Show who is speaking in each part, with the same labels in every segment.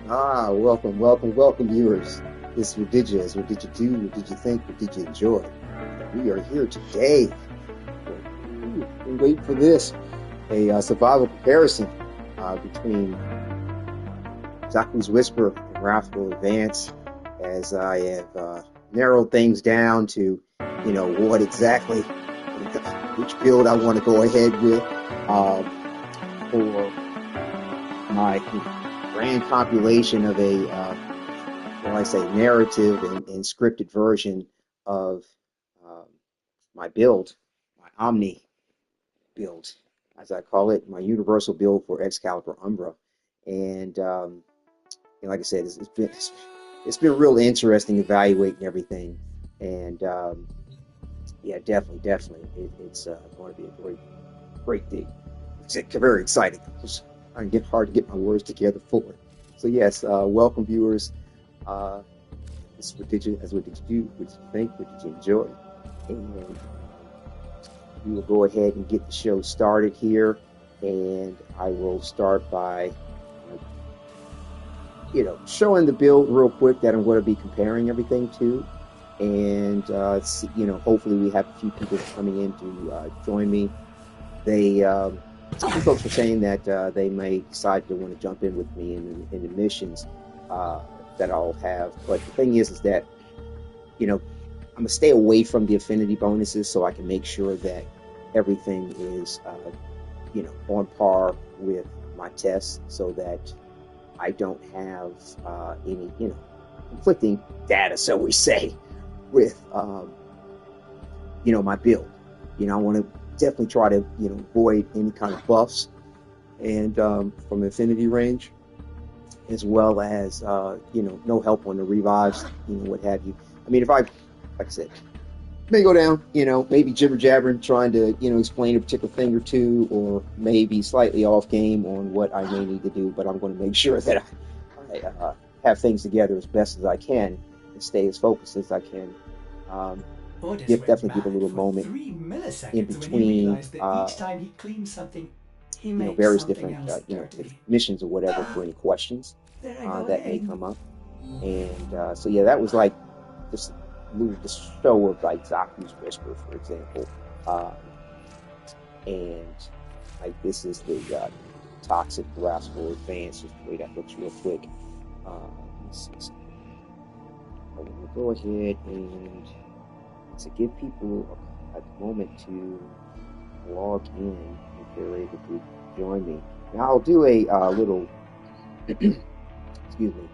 Speaker 1: Welcome, welcome, welcome, viewers. This is Wadidja. What did you do? What did you think? What did you enjoy? We are here today. Been waiting for this. A survival comparison between Xaku's Whisper and Wrathful Advance, as I have narrowed things down to, what exactly, which build I want to go ahead with for my grand compilation of a, narrative and scripted version of my build, my Omni build, as I call it, my universal build for Excalibur Umbra. And like I said, it's been real interesting evaluating everything. And yeah, definitely, it's going to be a great day. It's very exciting. It's hard to get my words together for it. So yes, welcome, viewers. This is what did you do? What did you think? What did you enjoy? And we will go ahead and get the show started here. And I will start by, showing the build real quick that I'm going to be comparing everything to. And, hopefully we have a few people coming in to join me. Some folks were saying that they may decide to want to jump in with me in the missions that I'll have. But the thing is that, I'm going to stay away from the affinity bonuses so I can make sure that everything is, on par with my tests, so that I don't have any, conflicting data, so we say, with, my build. I want to definitely try to, avoid any kind of buffs and from affinity range, as well as, no help on the revives, what have you. I mean, if like I said, may go down, maybe jibber jabbering, trying to, explain a particular thing or two, or maybe slightly off game on what I may need to do, but I'm going to make sure that I have things together as best as I can and stay as focused as I can. Definitely give a little moment in between,
Speaker 2: each time he cleans something, he makes
Speaker 1: various
Speaker 2: something
Speaker 1: different, missions or whatever for any questions that may come up. And so yeah, that was like just the show of like Xaku's Whisper, for example, and like this is the Toxic Wrathful Advance, just the way that looks real quick. I'm gonna go ahead and to give people a moment to log in if they're able to join me. Now I'll do a little excuse me,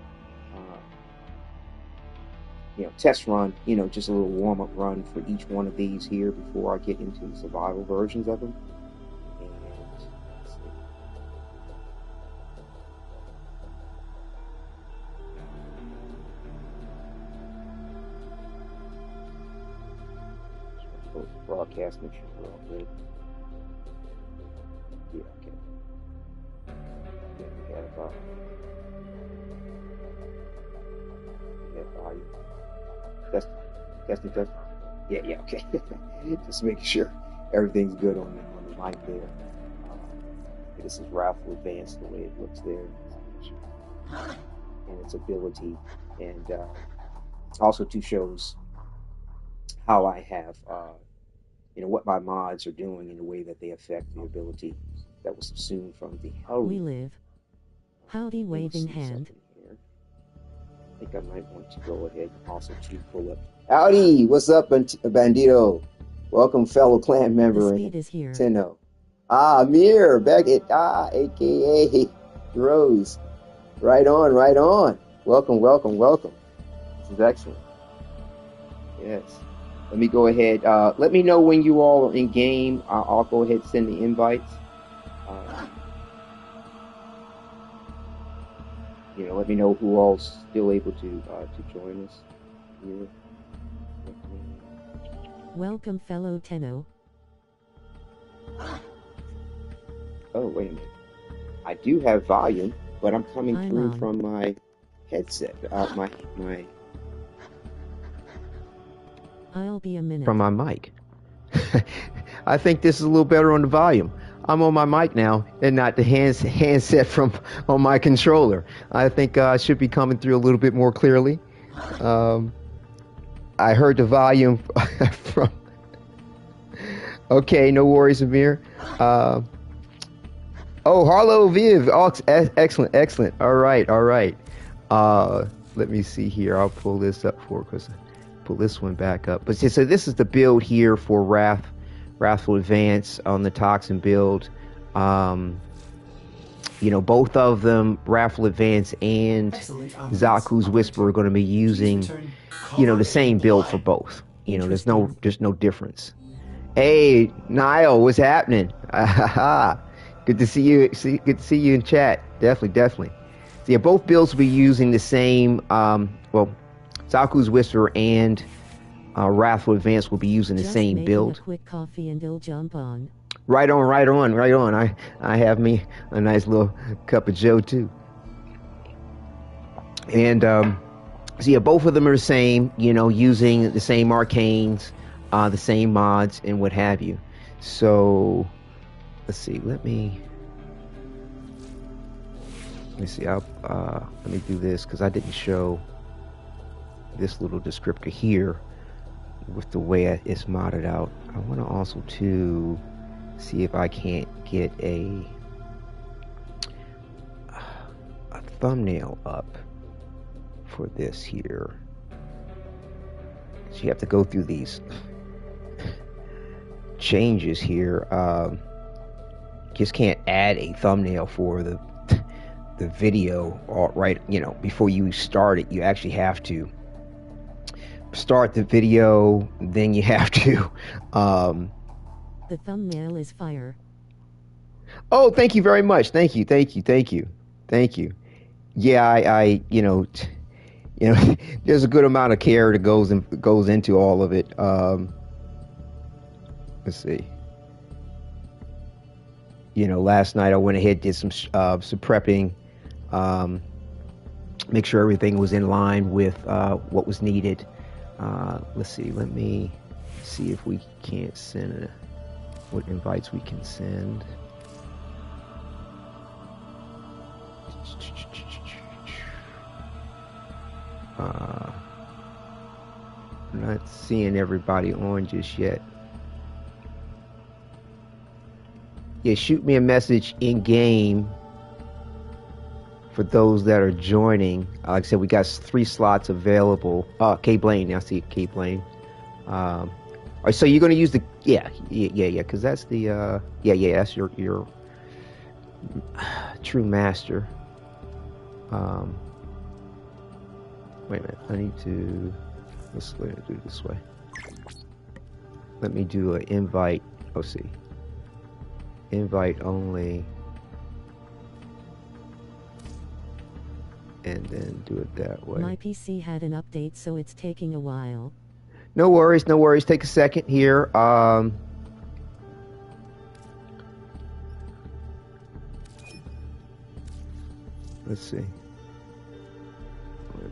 Speaker 1: test run, just a little warm-up run for each one of these here before I get into the survival versions of them. And let's see. Broadcast, make sure we're all good. Yeah, okay. Yeah, we have volume. Testing. Yeah, okay. Just making sure everything's good on the mic there. This is Wrathful Advance, the way it looks there, and its ability, and also two shows how I have, what my mods are doing in the way that they affect the ability that was subsumed from the hell.
Speaker 3: We live. Howdy, waving hand.
Speaker 1: I think I might want to go ahead and also to pull up. Howdy, what's up, Bandito? Welcome, fellow clan member.
Speaker 3: The speed is here.
Speaker 1: Tenno. Amir, back at aka Rose. Right on. Welcome. This is excellent. Yes. Let me go ahead. Let me know when you all are in game. I'll go ahead and send the invites. Let me know who all's still able to join us here.
Speaker 3: Welcome, fellow Tenno.
Speaker 1: Oh, wait a minute. I do have volume, but I'm coming through from my headset. My
Speaker 3: I'll be a minute.
Speaker 1: From my mic. I think this is a little better on the volume. I'm on my mic now and not the handset from on my controller. I think I should be coming through a little bit more clearly. I heard the volume from. Okay, no worries, Amir. Oh, Harlow Viv. Oh, excellent, excellent. All right, all right. Let me see here. I'll pull this up because pull this one back up. But so this is the build here for Wrathful Advance on the Toxin build. You know, both of them, Wrathful Advance and Xaku's Whisper, are going to be using, you know, the same build for both. You know, there's no difference. Hey, Niall, what's happening? Good to see you. Good to see you in chat. Definitely. So yeah, both builds will be using the same. Well, Xaku's Whisper and Wrathful Advance will be using the same build.
Speaker 3: A quick coffee and it'll jump on.
Speaker 1: Right on. I have me a nice little cup of Joe too. And so yeah, both of them are the same. You know, using the same arcanes, the same mods, and what have you. So let's see. Let me see. Let me do this because I didn't show this little descriptor here with the way it's modded out. I want to also to see if I can't get a thumbnail up for this here. So you have to go through these changes here. Just can't add a thumbnail for the video right, you know, before you start it. You actually have to start the video, then you have to
Speaker 3: the thumbnail is fire.
Speaker 1: Oh, thank you very much. Thank you. Yeah, I you know, there's a good amount of care that goes into all of it. Let's see. You know, last night I went ahead, did some prepping, make sure everything was in line with what was needed. Let's see. Let me see if we can't send what invites we can send. I'm not seeing everybody on just yet. Yeah, shoot me a message in game for those that are joining. Like I said, we got 3 slots available. K Blaine, I see K Blaine. All right, so you're going to use the yeah, because that's the that's your true master. Wait a minute, I need to let's do it this way. Let me do an invite. Oh, see. Invite only, and then do it that way.
Speaker 3: My PC had an update, so it's taking a while.
Speaker 1: No worries. Take a second here. Let's see.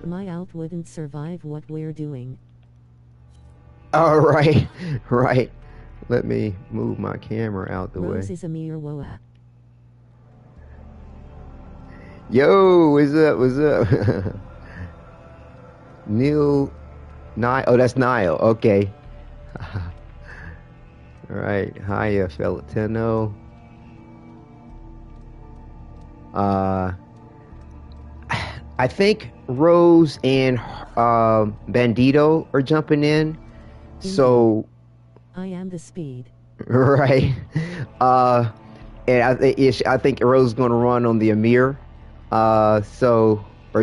Speaker 3: My alt wouldn't survive what we're doing.
Speaker 1: All right, right. Let me move my camera out the
Speaker 3: Rose
Speaker 1: way.
Speaker 3: is a mere woa.
Speaker 1: Yo, what's up? Niall. Oh, that's Niall. Okay. All right. Hiya, Felitino. I think Rose and Bandito are jumping in. So
Speaker 3: I am the speed.
Speaker 1: right. And I think Rose is going to run on the Amir. Or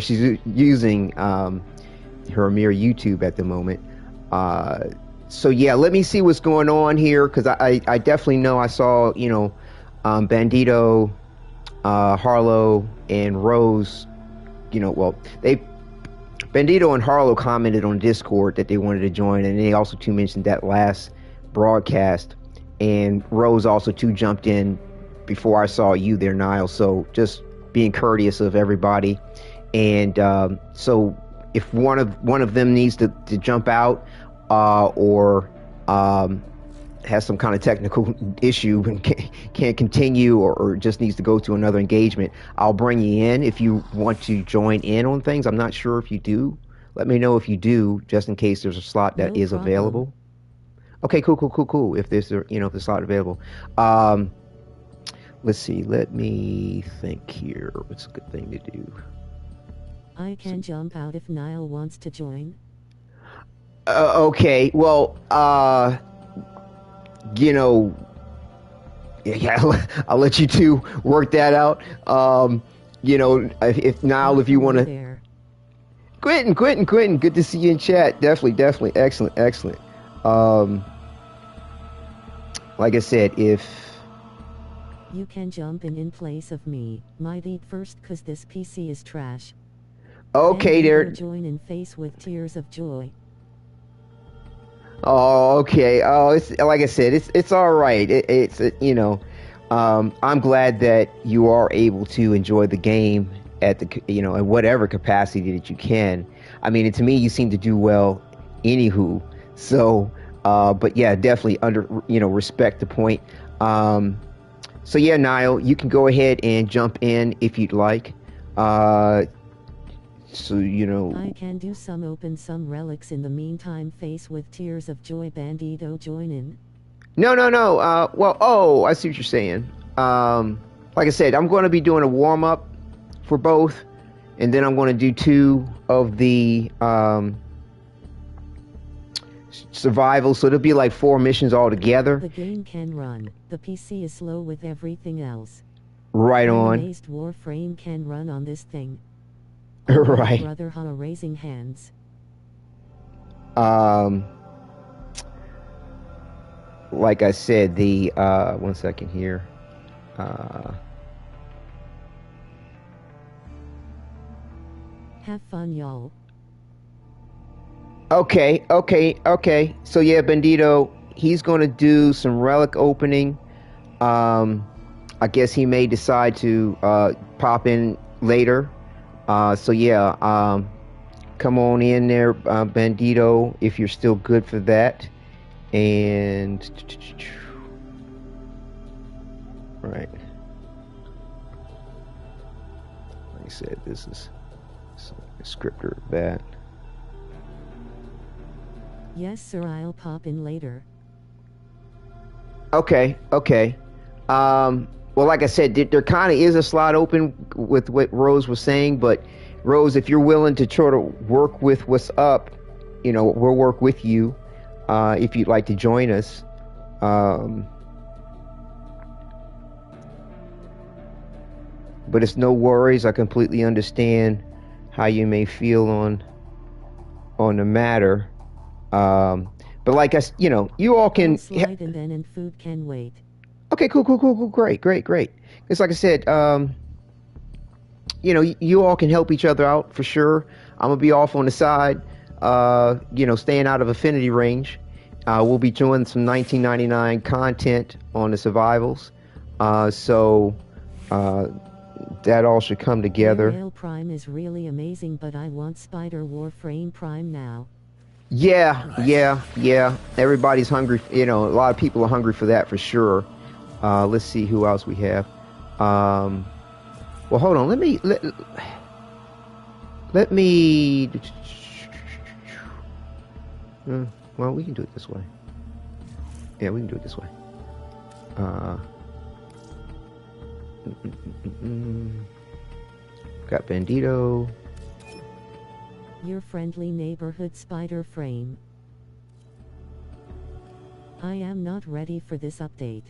Speaker 1: she's using her Amir YouTube at the moment. So yeah, let me see what's going on here, because I definitely know I saw, you know, Bandito, Harlow, and Rose. You know, well, Bandito and Harlow commented on Discord that they wanted to join, and they also too mentioned that last broadcast, and Rose also too jumped in before I saw you there, Niall. So just being courteous of everybody, and so if one of them needs to jump out, or has some kind of technical issue and can't continue, or just needs to go to another engagement, I'll bring you in if you want to join in on things. I'm not sure if you do. Let me know if you do, just in case there's a slot that
Speaker 3: No
Speaker 1: is
Speaker 3: problem.
Speaker 1: available. Okay, cool. If there's if the slot available. Let's see. Let me think here. What's a good thing to do?
Speaker 3: I can jump out if Niall wants to join.
Speaker 1: Okay. Well, you know, yeah, I'll let you two work that out. You know, if Niall, if you want to.
Speaker 3: There.
Speaker 1: Quentin, good to see you in chat. Definitely, excellent. Like I said, if
Speaker 3: You can jump in place of me. Might eat first cause this PC is trash.
Speaker 1: okay,
Speaker 3: Then you
Speaker 1: there.
Speaker 3: go join in face with tears of joy.
Speaker 1: Oh, okay. Oh, it's like I said, it's all right. It's you know, I'm glad that you are able to enjoy the game at the in whatever capacity that you can. I mean, to me, you seem to do well, anywho. So, but yeah, definitely respect the point. So yeah, Niall, you can go ahead and jump in if you'd like. So
Speaker 3: I can do open some relics in the meantime. Face with tears of joy. Bandito join in.
Speaker 1: No. Well, I see what you're saying. Like I said, I'm going to be doing a warm up for both, and then I'm going to do 2 of the survival. So it'll be like 4 missions all together.
Speaker 3: The game can run. The PC is slow with everything else.
Speaker 1: Right
Speaker 3: I'm
Speaker 1: on.
Speaker 3: amazed Warframe can run on this thing.
Speaker 1: Right.
Speaker 3: Brother Hana raising hands.
Speaker 1: Like I said, the 1 second here.
Speaker 3: Have fun, y'all.
Speaker 1: Okay. So yeah, Bandito, he's going to do some relic opening. I guess he may decide to pop in later. So yeah, come on in there, Bandito, if you're still good for that. And right, like I said, this is a descriptor of that.
Speaker 3: Yes, sir. I'll pop in later.
Speaker 1: Okay. Well, like I said, there kind of is a slot open with what Rose was saying, but Rose, if you're willing to try to work with what's up, we'll work with you if you'd like to join us. But it's no worries. I completely understand how you may feel on the matter. But like you all can
Speaker 3: I'll slide in then, and food can wait.
Speaker 1: Okay, cool. Great. It's like I said, you all can help each other out for sure. I'm gonna be off on the side, staying out of affinity range. We'll be doing some 1999 content on the survivals. So that all should come together.
Speaker 3: Rail Prime is really amazing, but I want Spider Warframe Prime now.
Speaker 1: Yeah. Everybody's hungry. A lot of people are hungry for that for sure. Let's see who else we have. Well, hold on. Let me. Well, we can do it this way. Yeah, we can do it this way. Got Bandito.
Speaker 3: Your friendly neighborhood Spider Frame. I am not ready for this update.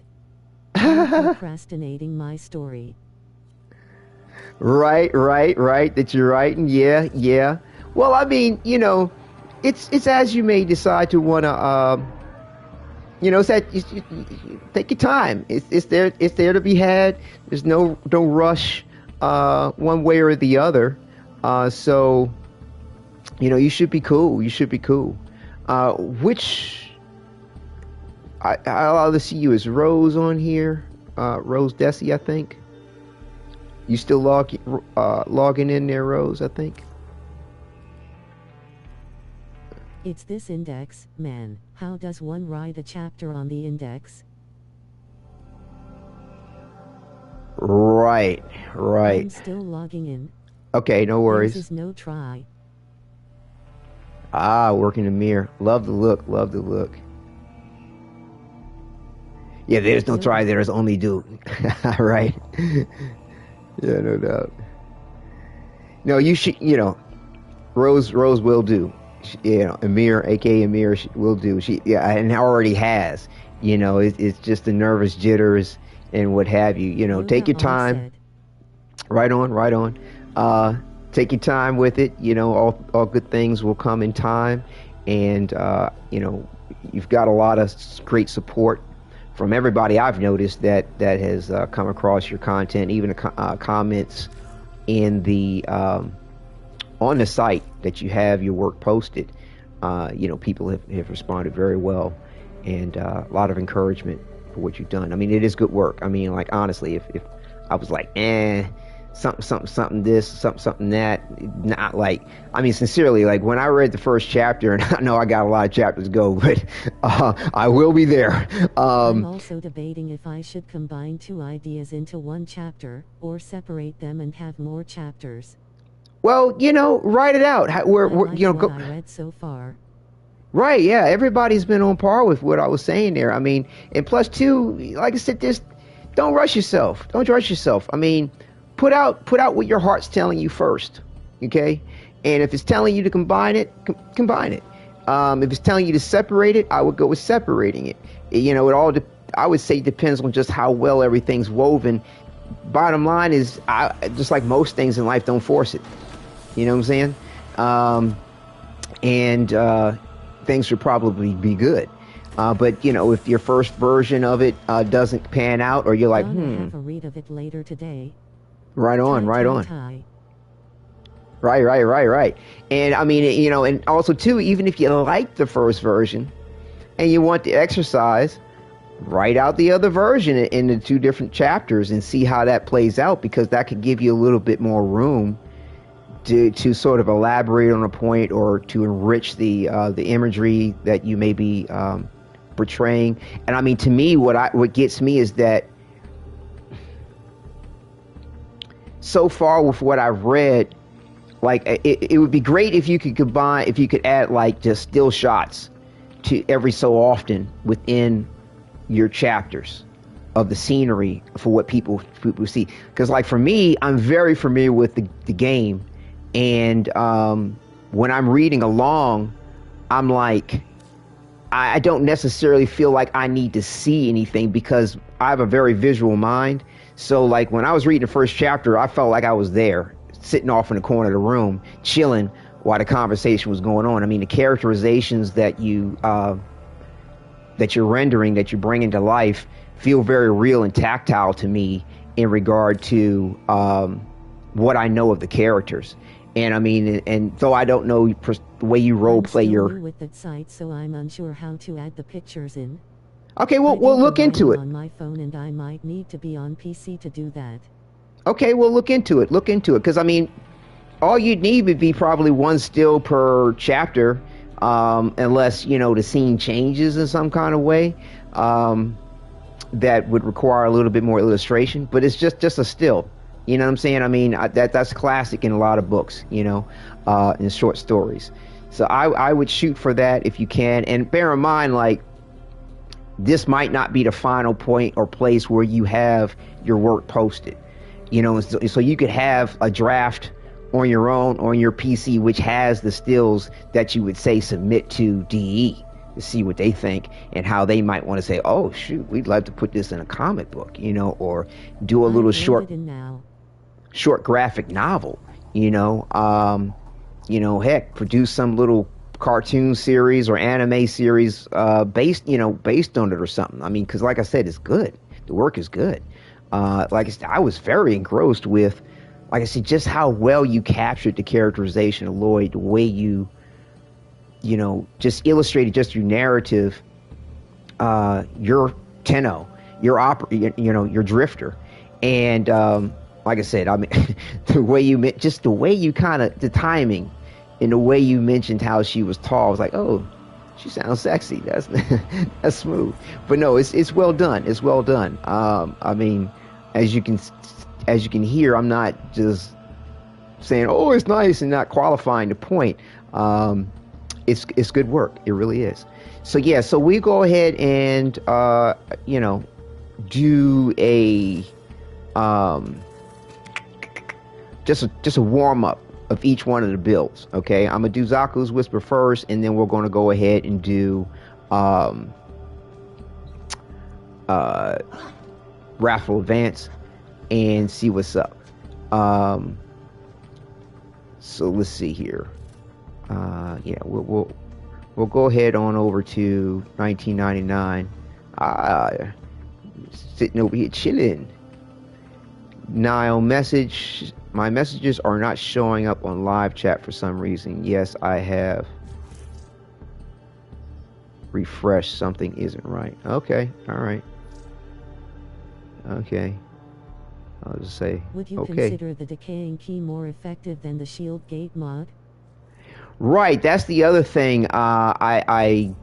Speaker 3: I'm procrastinating my story.
Speaker 1: Right. That you're writing. Yeah. Well, I mean, it's as you may decide to want to. It's that you take your time. It's there to be had. There's no rush, one way or the other. So, you should be cool. Which I'll either see you as Rose on here, Rose Desi, I think. You still logging in there, Rose? I think.
Speaker 3: It's this index, man. How does one write a chapter on the index?
Speaker 1: Right.
Speaker 3: I'm still logging in.
Speaker 1: Okay, no worries.
Speaker 3: This is no try.
Speaker 1: Working the mirror. Love the look. Yeah, there's no try, there's only do. Right. Yeah, no doubt. No, you should, Rose will do. Amir, aka Amir, will do. And already has. It's just the nervous jitters and what have you. Take your time. Right on. Take your time with it. All good things will come in time, and you've got a lot of great support from everybody I've noticed that has come across your content, even the comments in the on the site that you have your work posted. People have responded very well, and a lot of encouragement for what you've done. I mean, it is good work. I mean, like, honestly, if I was like, something this, something that, not like, I mean, sincerely, like, when I read the first chapter, and I know I got a lot of chapters to go, but I will be there.
Speaker 3: I'm also debating if I should combine two ideas into one chapter, or separate them and have more chapters.
Speaker 1: Well, write it out.
Speaker 3: I read so far.
Speaker 1: Right, yeah, everybody's been on par with what I was saying there. I mean, and plus two, like I said, don't rush yourself. I mean, put out what your heart's telling you first, okay? And if it's telling you to combine it, combine it. If it's telling you to separate it, I would go with separating it. It all I would say depends on just how well everything's woven. Bottom line is, just like most things in life, don't force it. You know what I'm saying? Things should probably be good. But if your first version of it doesn't pan out, or you're like,
Speaker 3: have a read of it later today.
Speaker 1: Right on. Right. And I mean, and also too, even if you like the first version and you want the exercise, write out the other version in the two different chapters and see how that plays out, because that could give you a little bit more room to sort of elaborate on a point, or to enrich the imagery that you may be portraying. And I mean, to me, what gets me is that so far with what I've read, like, it would be great if you could add like just still shots to every so often within your chapters of the scenery for what people see. Because like for me, I'm very familiar with the game, and when I'm reading along, I'm like, I don't necessarily feel like I need to see anything, because I have a very visual mind. So like when I was reading the first chapter, I felt like I was there, sitting off in the corner of the room, chilling while the conversation was going on. I mean, the characterizations that you're rendering, that you're bringing to life, feel very real and tactile to me in regard to what I know of the characters. And I mean, and though I don't know the way you role play your
Speaker 3: with that site, so I'm unsure how to add the pictures in.
Speaker 1: Okay, well, we'll look into it.
Speaker 3: On my phone, and I might need to be on PC to do that.
Speaker 1: Okay, well, look into it, because I mean, all you'd need would be probably one still per chapter, unless the scene changes in some kind of way, that would require a little bit more illustration. But it's just a still. You know what I'm saying? I mean, that's classic in a lot of books, in short stories. So I would shoot for that if you can. And bear in mind, like, this might not be the final point or place where you have your work posted. So you could have a draft on your own, on your PC, which has the stills that you would say submit to DE to see what they think and how they might want to say, oh, shoot, we'd like to put this in a comic book, or do a little short graphic novel, heck, produce some little cartoon series or anime series based on it or something. I mean, because like I said, it's good. The work is good. Like I said, I was very engrossed with, like I said, just how well you captured the characterization of Lloyd, the way you just illustrated just through narrative, your Tenno, your Drifter, and like I said, I mean, the way you kind of, the timing, in the way you mentioned how she was tall, I was like, oh, she sounds sexy. That's that's smooth. But no, it's well done. It's well done. I mean, as you can hear, I'm not just saying, oh, it's nice and not qualifying the point. It's good work. It really is. So yeah, so we go ahead and you know, do a just a warm up of each one of the builds. Okay, I'm gonna do Xaku's Whisper first, and then we're gonna go ahead and do Wrathful Advance and see what's up. So let's see here. Yeah, we'll go ahead on over to 1999. Sitting over here chilling. Nile message. My messages are not showing up on live chat for some reason. Yes, I have refreshed. Something isn't right. Okay, all right. Okay. I'll just say,
Speaker 3: would you
Speaker 1: okay.
Speaker 3: consider the Decaying Key more effective than the Shield Gate mod?
Speaker 1: Right, that's the other thing I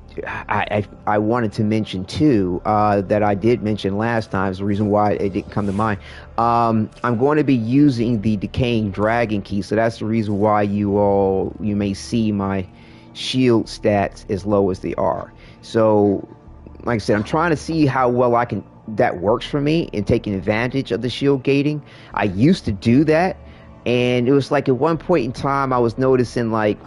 Speaker 1: wanted to mention too, that I did mention last time. Is the reason why it didn't come to mind. I'm going to be using the Decaying Dragon Key, so that's the reason why you may see my shield stats as low as they are. So, like I said, I'm trying to see how well that works for me in taking advantage of the shield gating. I used to do that, and it was like at one point in time I was noticing like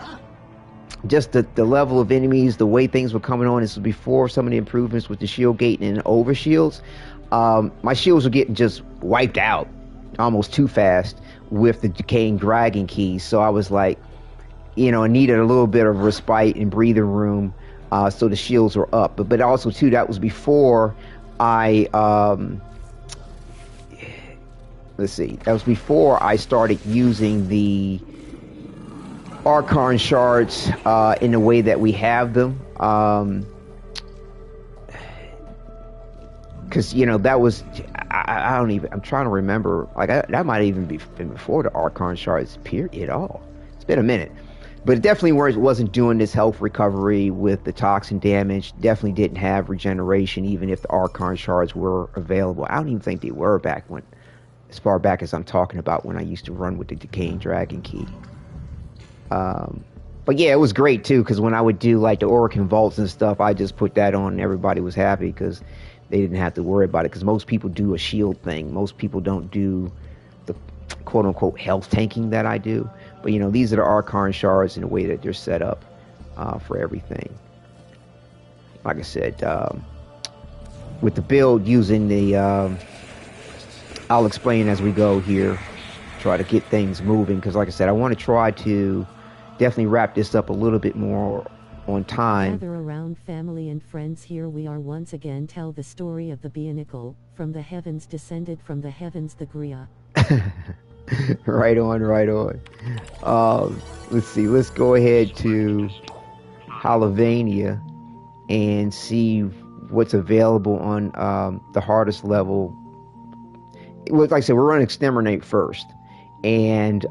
Speaker 1: just the level of enemies, the way things were coming on. This was before some of the improvements with the shield gating and over shields. My shields were getting just wiped out almost too fast with the Decaying Dragon Key. So I was like, you know, I needed a little bit of respite and breathing room, so the shields were up. But also too, that was before I let's see, that was before I started using the Archon Shards in the way that we have them, because you know that was I'm trying to remember, like that might even been before the Archon Shards appeared at all. It's been a minute, but it definitely wasn't doing this health recovery with the toxin damage. Definitely didn't have regeneration, even if the Archon Shards were available. I don't even think they were back when, as far back as I'm talking about, when I used to run with the Decaying Dragon Key. But yeah, it was great too, because when I would do like the Orokin Vaults and stuff, I just put that on and everybody was happy because they didn't have to worry about it, because most people do a shield thing. Most people don't do the quote-unquote health tanking that I do. But you know, these are the Archon Shards in the way that they're set up for everything. Like I said, with the build using the I'll explain as we go here, try to get things moving, because like I said, I want to try to definitely wrap this up a little bit more on time.
Speaker 3: Gather around, family and friends. Here we are once again, tell the story of the Bionicle, from the heavens descended, from the heavens the Gria.
Speaker 1: Right on, right on. Let's see, let's go ahead to Halavania and see what's available on the hardest level. Like I said, we're running Exterminate first, and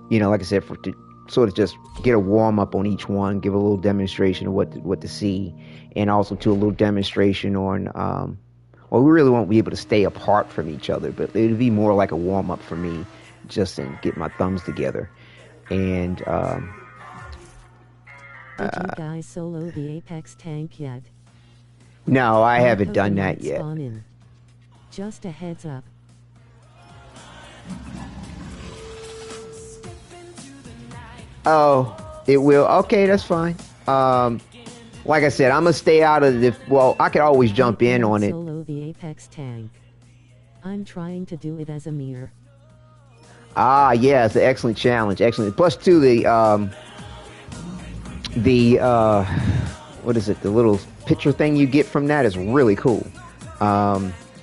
Speaker 1: you know, like I said, to sort of just get a warm up on each one, give a little demonstration of what to see, and also to a little demonstration on well, we really won't be able to stay apart from each other, but it'll be more like a warm up for me, just to get my thumbs together. And
Speaker 3: did you guys solo the Apex tank yet?
Speaker 1: No, I haven't done that yet.
Speaker 3: In. Just a heads up.
Speaker 1: Oh, it will. Okay, that's fine. Like I said, I'm gonna stay out of the. Well, I could always jump in on it.
Speaker 3: Solo the Apex tank. I'm trying to do it as a mirror.
Speaker 1: Ah, yeah, it's an excellent challenge. Excellent. Plus, too, what is it? The little picture thing you get from that is really cool.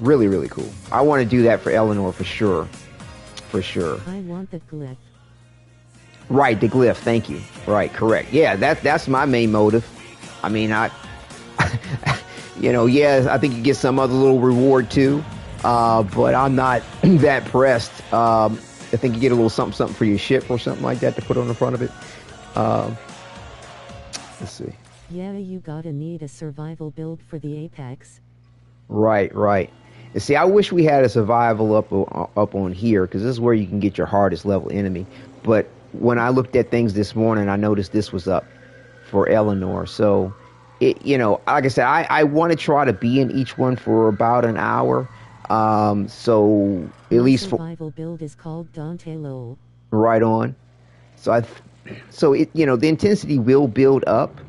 Speaker 1: Really, really cool. I want to do that for Eleanor for sure. For sure.
Speaker 3: I want the glyph.
Speaker 1: Right, the glyph. Thank you. Right, correct. Yeah, that's my main motive. I mean, you know, yeah, I think you get some other little reward too, but I'm not that pressed. I think you get a little something for your ship or something like that to put on the front of it. Let's see.
Speaker 3: Yeah, you gotta need a survival build for the Apex.
Speaker 1: Right. And see, I wish we had a survival up on here, because this is where you can get your hardest level enemy. But when I looked at things this morning, I noticed this was up for Eleanor. So, like I said, I want to try to be in each one for about an hour. So at least
Speaker 3: survival build is called Dante Lowell.
Speaker 1: Right on. So the intensity will build up.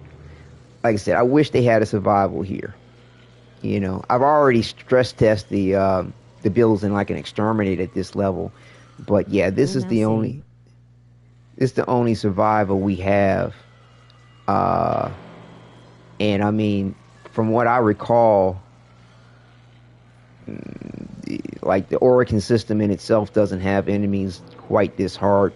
Speaker 1: Like I said, I wish they had a survival here. I've already stress test the builds in like an exterminate at this level, but yeah, this is the only survival we have. And I mean, from what I recall, like the Oricon system in itself doesn't have enemies quite this hard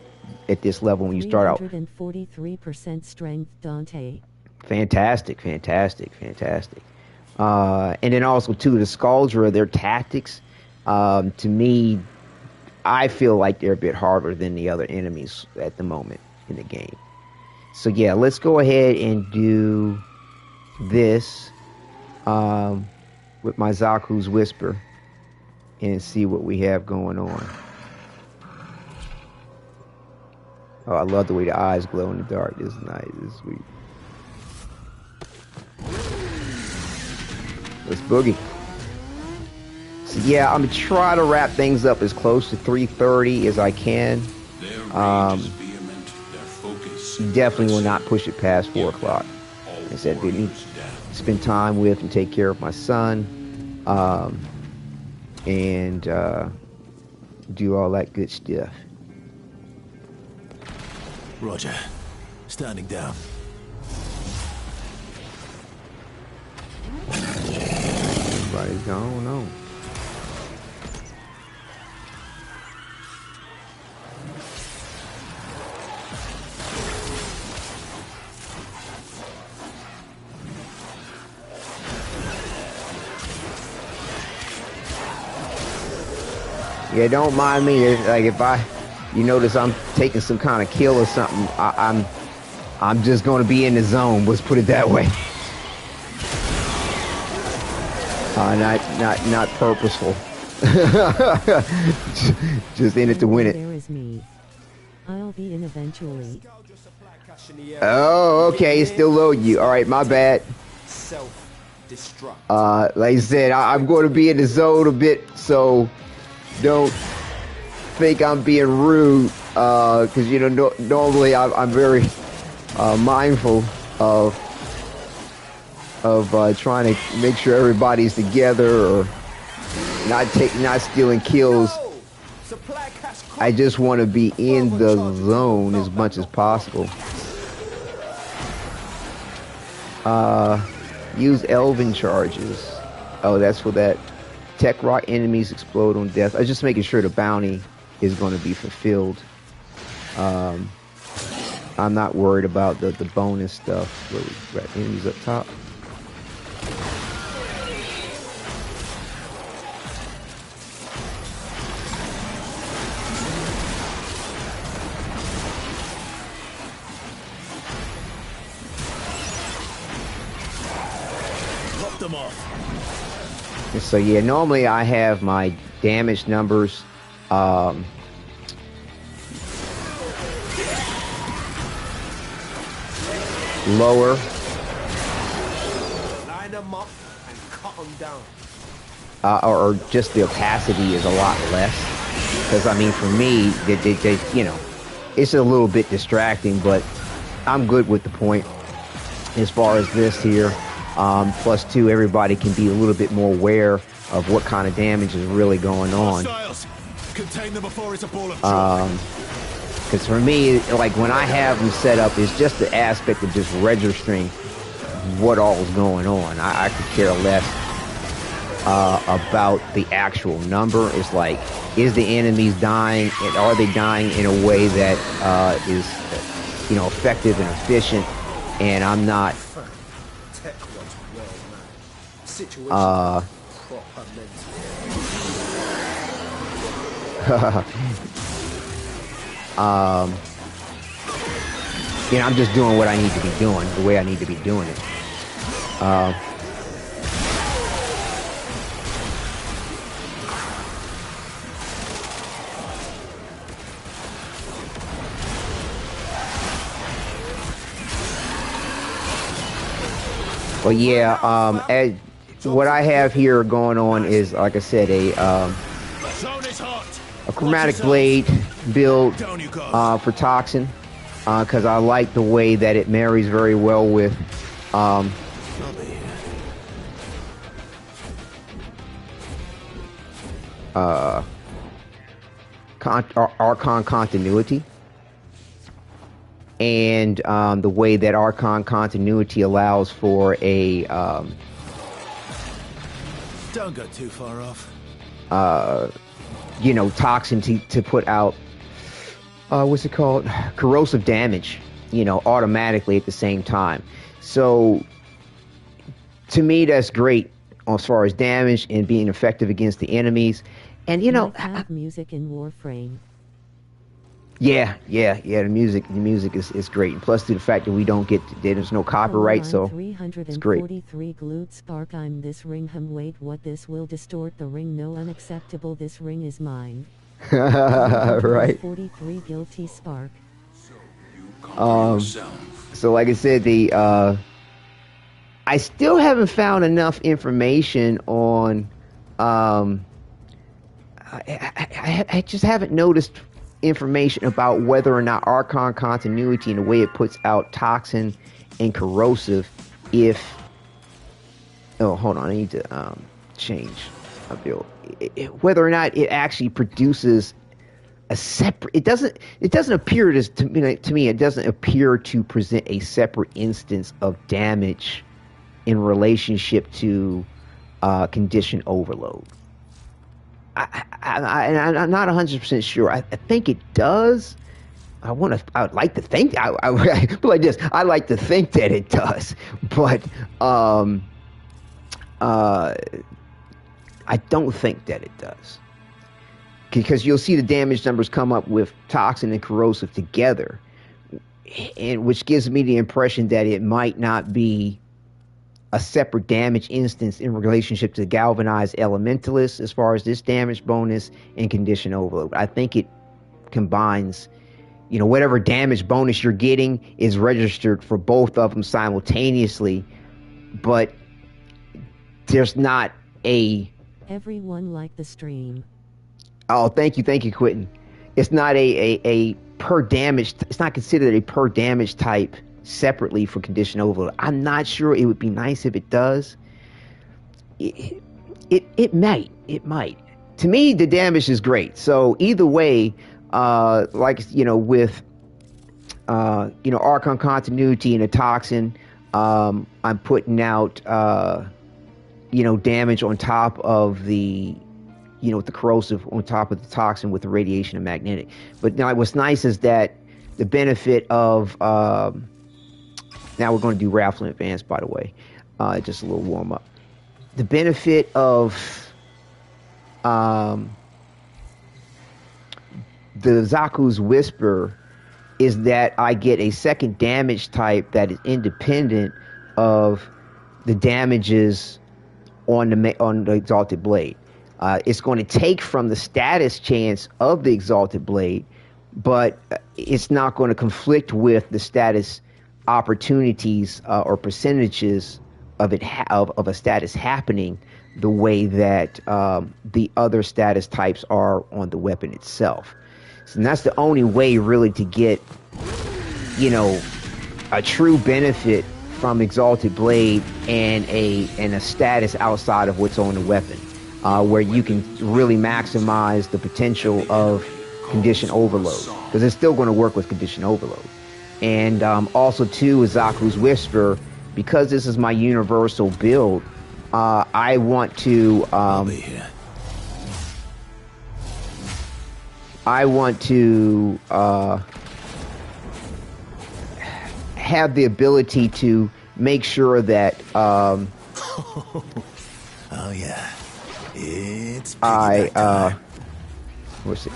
Speaker 1: at this level when you start out.
Speaker 3: 343% strength, Dante.
Speaker 1: Fantastic. And then also too, the Skuldra, their tactics, to me, I feel like they're a bit harder than the other enemies at the moment in the game. So yeah, let's go ahead and do this with my Xaku's Whisper and see what we have going on. Oh, I love the way the eyes glow in the dark. This is nice. This is sweet. Let's boogie. So yeah, I'm gonna try to wrap things up as close to 3:30 as I can. Definitely will not push it past 4 o'clock. Like I said, I need to spend time with and take care of my son, and do all that good stuff.
Speaker 4: Roger. Standing down.
Speaker 1: Everybody's gone on. Yeah, don't mind me. Like if you notice I'm taking some kind of kill or something, I'm just going to be in the zone. Let's put it that way. Not purposeful. Just in it to win it.
Speaker 3: There is me. I'll be in eventually.
Speaker 1: Oh, okay. It's still low you. All right, my bad. Like I said, I'm going to be in the zone a bit, so don't think I'm being rude. Because normally I'm very mindful of trying to make sure everybody's together or not stealing kills. I just want to be in the zone as much as possible. Use Elven charges. Oh, that's for that. Tech rock enemies explode on death. I was just making sure the bounty is going to be fulfilled. I'm not worried about the bonus stuff. Where we got enemies up top. And so yeah, normally I have my damage numbers lower.
Speaker 4: Line them up and cut them down.
Speaker 1: Or just the opacity is a lot less. Because I mean, for me, they it's a little bit distracting, but I'm good with the point as far as this here. Plus two, everybody can be a little bit more aware of what kind of damage is really going on.
Speaker 4: Contain them before it's a ball of
Speaker 1: Because for me, like when I have them set up, it's just the aspect of just registering what all is going on. I could care less about the actual number. It's like, is the enemies dying, and are they dying in a way that is, effective and efficient? And I'm not. You know, I'm just doing what I need to be doing, the way I need to be doing it. Well, yeah, what I have here going on is, like I said, a chromatic blade build for Toxin, because I like the way that it marries very well with Archon continuity. And the way that Archon continuity allows for a
Speaker 4: don't go too far off.
Speaker 1: You know, Toxin to put out what's it called, corrosive damage, you know, automatically at the same time. So to me, that's great as far as damage and being effective against the enemies. And you know,
Speaker 3: have music in Warframe.
Speaker 1: Yeah, the music is great. And plus the fact that we don't get, there's no copyright, so it's great.
Speaker 3: 343 glued spark. I'm this ring hum. Wait, what? This will distort the ring. No, unacceptable. This ring is mine.
Speaker 1: Right.
Speaker 3: 43 guilty spark.
Speaker 1: So like I said, I still haven't found enough information on, I just haven't noticed information about whether or not Archon continuity and the way it puts out Toxin and corrosive, if hold on, I need to change a build, whether or not it actually produces a separate, it doesn't appear to me it doesn't appear to present a separate instance of damage in relationship to condition overload. I'm not 100% sure. I think it does. I would like to think. But like this, I like to think that it does, but I don't think that it does, because you'll see the damage numbers come up with Toxin and corrosive together, and which gives me the impression that it might not be a separate damage instance in relationship to galvanized elementalist as far as this damage bonus and condition overload. I think it combines, you know, whatever damage bonus you're getting is registered for both of them simultaneously, but there's not a...
Speaker 3: Everyone like the stream.
Speaker 1: Oh, thank you, Quentin. It's not a per damage, it's not considered a per damage type separately for condition overload. I'm not sure. It would be nice if it does. It might. To me, the damage is great. So either way, like, you know, with you know, Archon continuity and a Toxin, I'm putting out you know, damage on top of the, you know, with the corrosive on top of the Toxin with the radiation and magnetic. But now what's nice is that the benefit of now we're going to do Wrathful Advance, by the way. Just a little warm up. The benefit of the Xaku's Whisper is that I get a second damage type that is independent of the damages on the Exalted Blade. It's going to take from the status chance of the Exalted Blade, but it's not going to conflict with the status opportunities or percentages of it of a status happening the way that the other status types are on the weapon itself. So that's the only way really to get, you know, a true benefit from Exalted Blade and a status outside of what's on the weapon, where you can really maximize the potential of condition overload, because it's still going to work with condition overload. And also too, with Xaku's Whisper, because this is my universal build, I want to have the ability to make sure that
Speaker 4: oh yeah, it's
Speaker 1: what's it?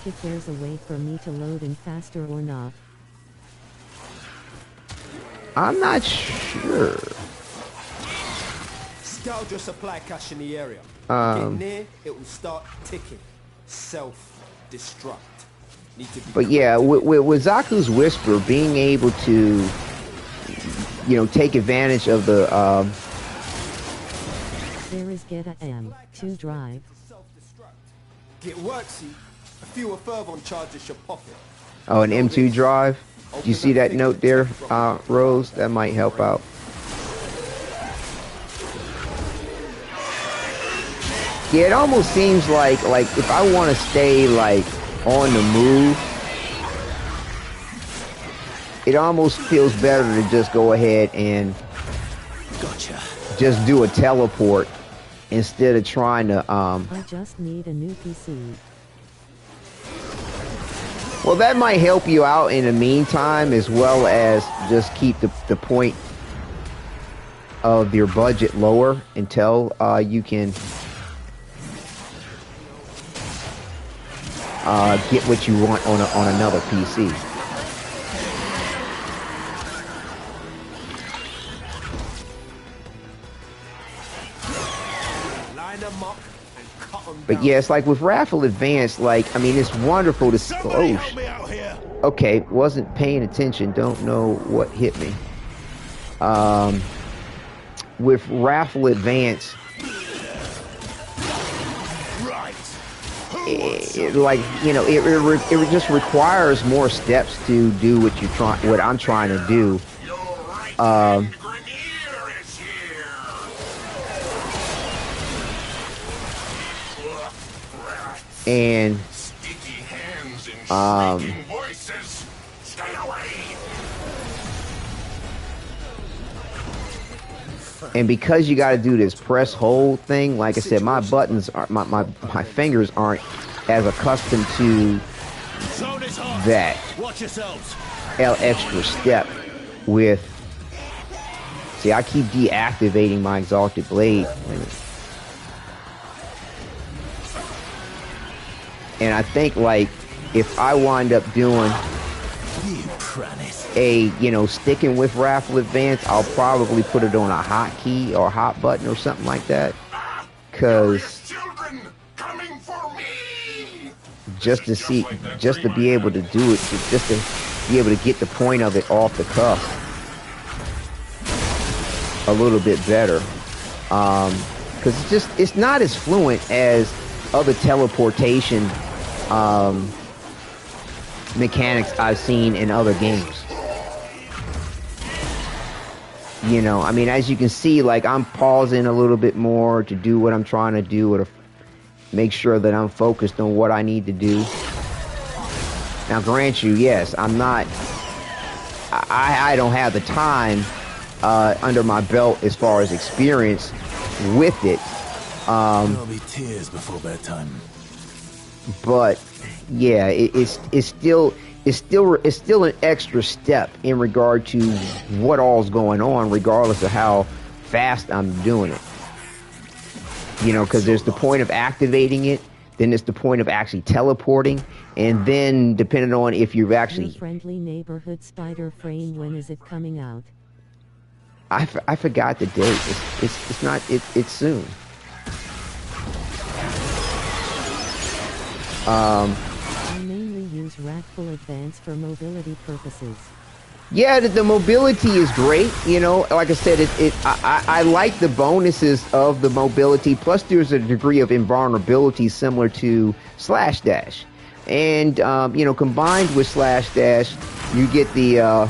Speaker 3: if there's a way for me to load in faster or not.
Speaker 5: I'm not sure.
Speaker 6: Scout your supply cache in the area. Get near, it will start ticking. Self-destruct.
Speaker 5: But yeah, with Xaku's Whisper, being able to, take advantage of the.
Speaker 3: There is Get a M2 drive.
Speaker 6: Get worksy. A few further on charges should pop it.
Speaker 5: Oh, an M2 drive. Do you see that note there, Rose? That might help out. Yeah, it almost seems like if I want to stay on the move, it almost feels better to just go ahead and just do a teleport instead of trying to
Speaker 3: I just need a new PC.
Speaker 5: Well, that might help you out in the meantime, as well as just keep the point of your budget lower until you can get what you want on another PC. But yeah, it's like with Wrathful Advance, it's wonderful to... Okay, wasn't paying attention, don't know what hit me. With Wrathful Advance, it just requires more steps to do what I'm trying to do. And and because you got to do this press hold thing, like I said, my buttons are my fingers aren't as accustomed to that extra step with. See, I keep deactivating my Exalted Blade. And I think if I wind up doing sticking with Wrathful Advance, I'll probably put it on a hotkey or hot button or something like that. Cause just to be able to do it, just to be able to get the point of it off the cuff a little bit better. Cause it's not as fluent as other teleportation mechanics I've seen in other games. As you can see, I'm pausing a little bit more to do what I'm trying to do, or to make sure that I'm focused on what I need to do. Now, grant you, yes, I'm not... I don't have the time under my belt as far as experience with it.
Speaker 4: There'll be tears before bedtime.
Speaker 5: But yeah, it's still an extra step in regard to what all's going on, regardless of how fast I'm doing it. Because there's the point of activating it, then there's the point of actually teleporting, and then depending on if you've actually...
Speaker 3: Your friendly neighborhood spider frame, when is it coming out?
Speaker 5: I forgot the date. It's soon.
Speaker 3: I mainly use Wrathful Advance for mobility purposes.
Speaker 5: Yeah, the mobility is great. Like I said, I like the bonuses of the mobility. Plus, there's a degree of invulnerability similar to Slash Dash, and combined with Slash Dash, you get the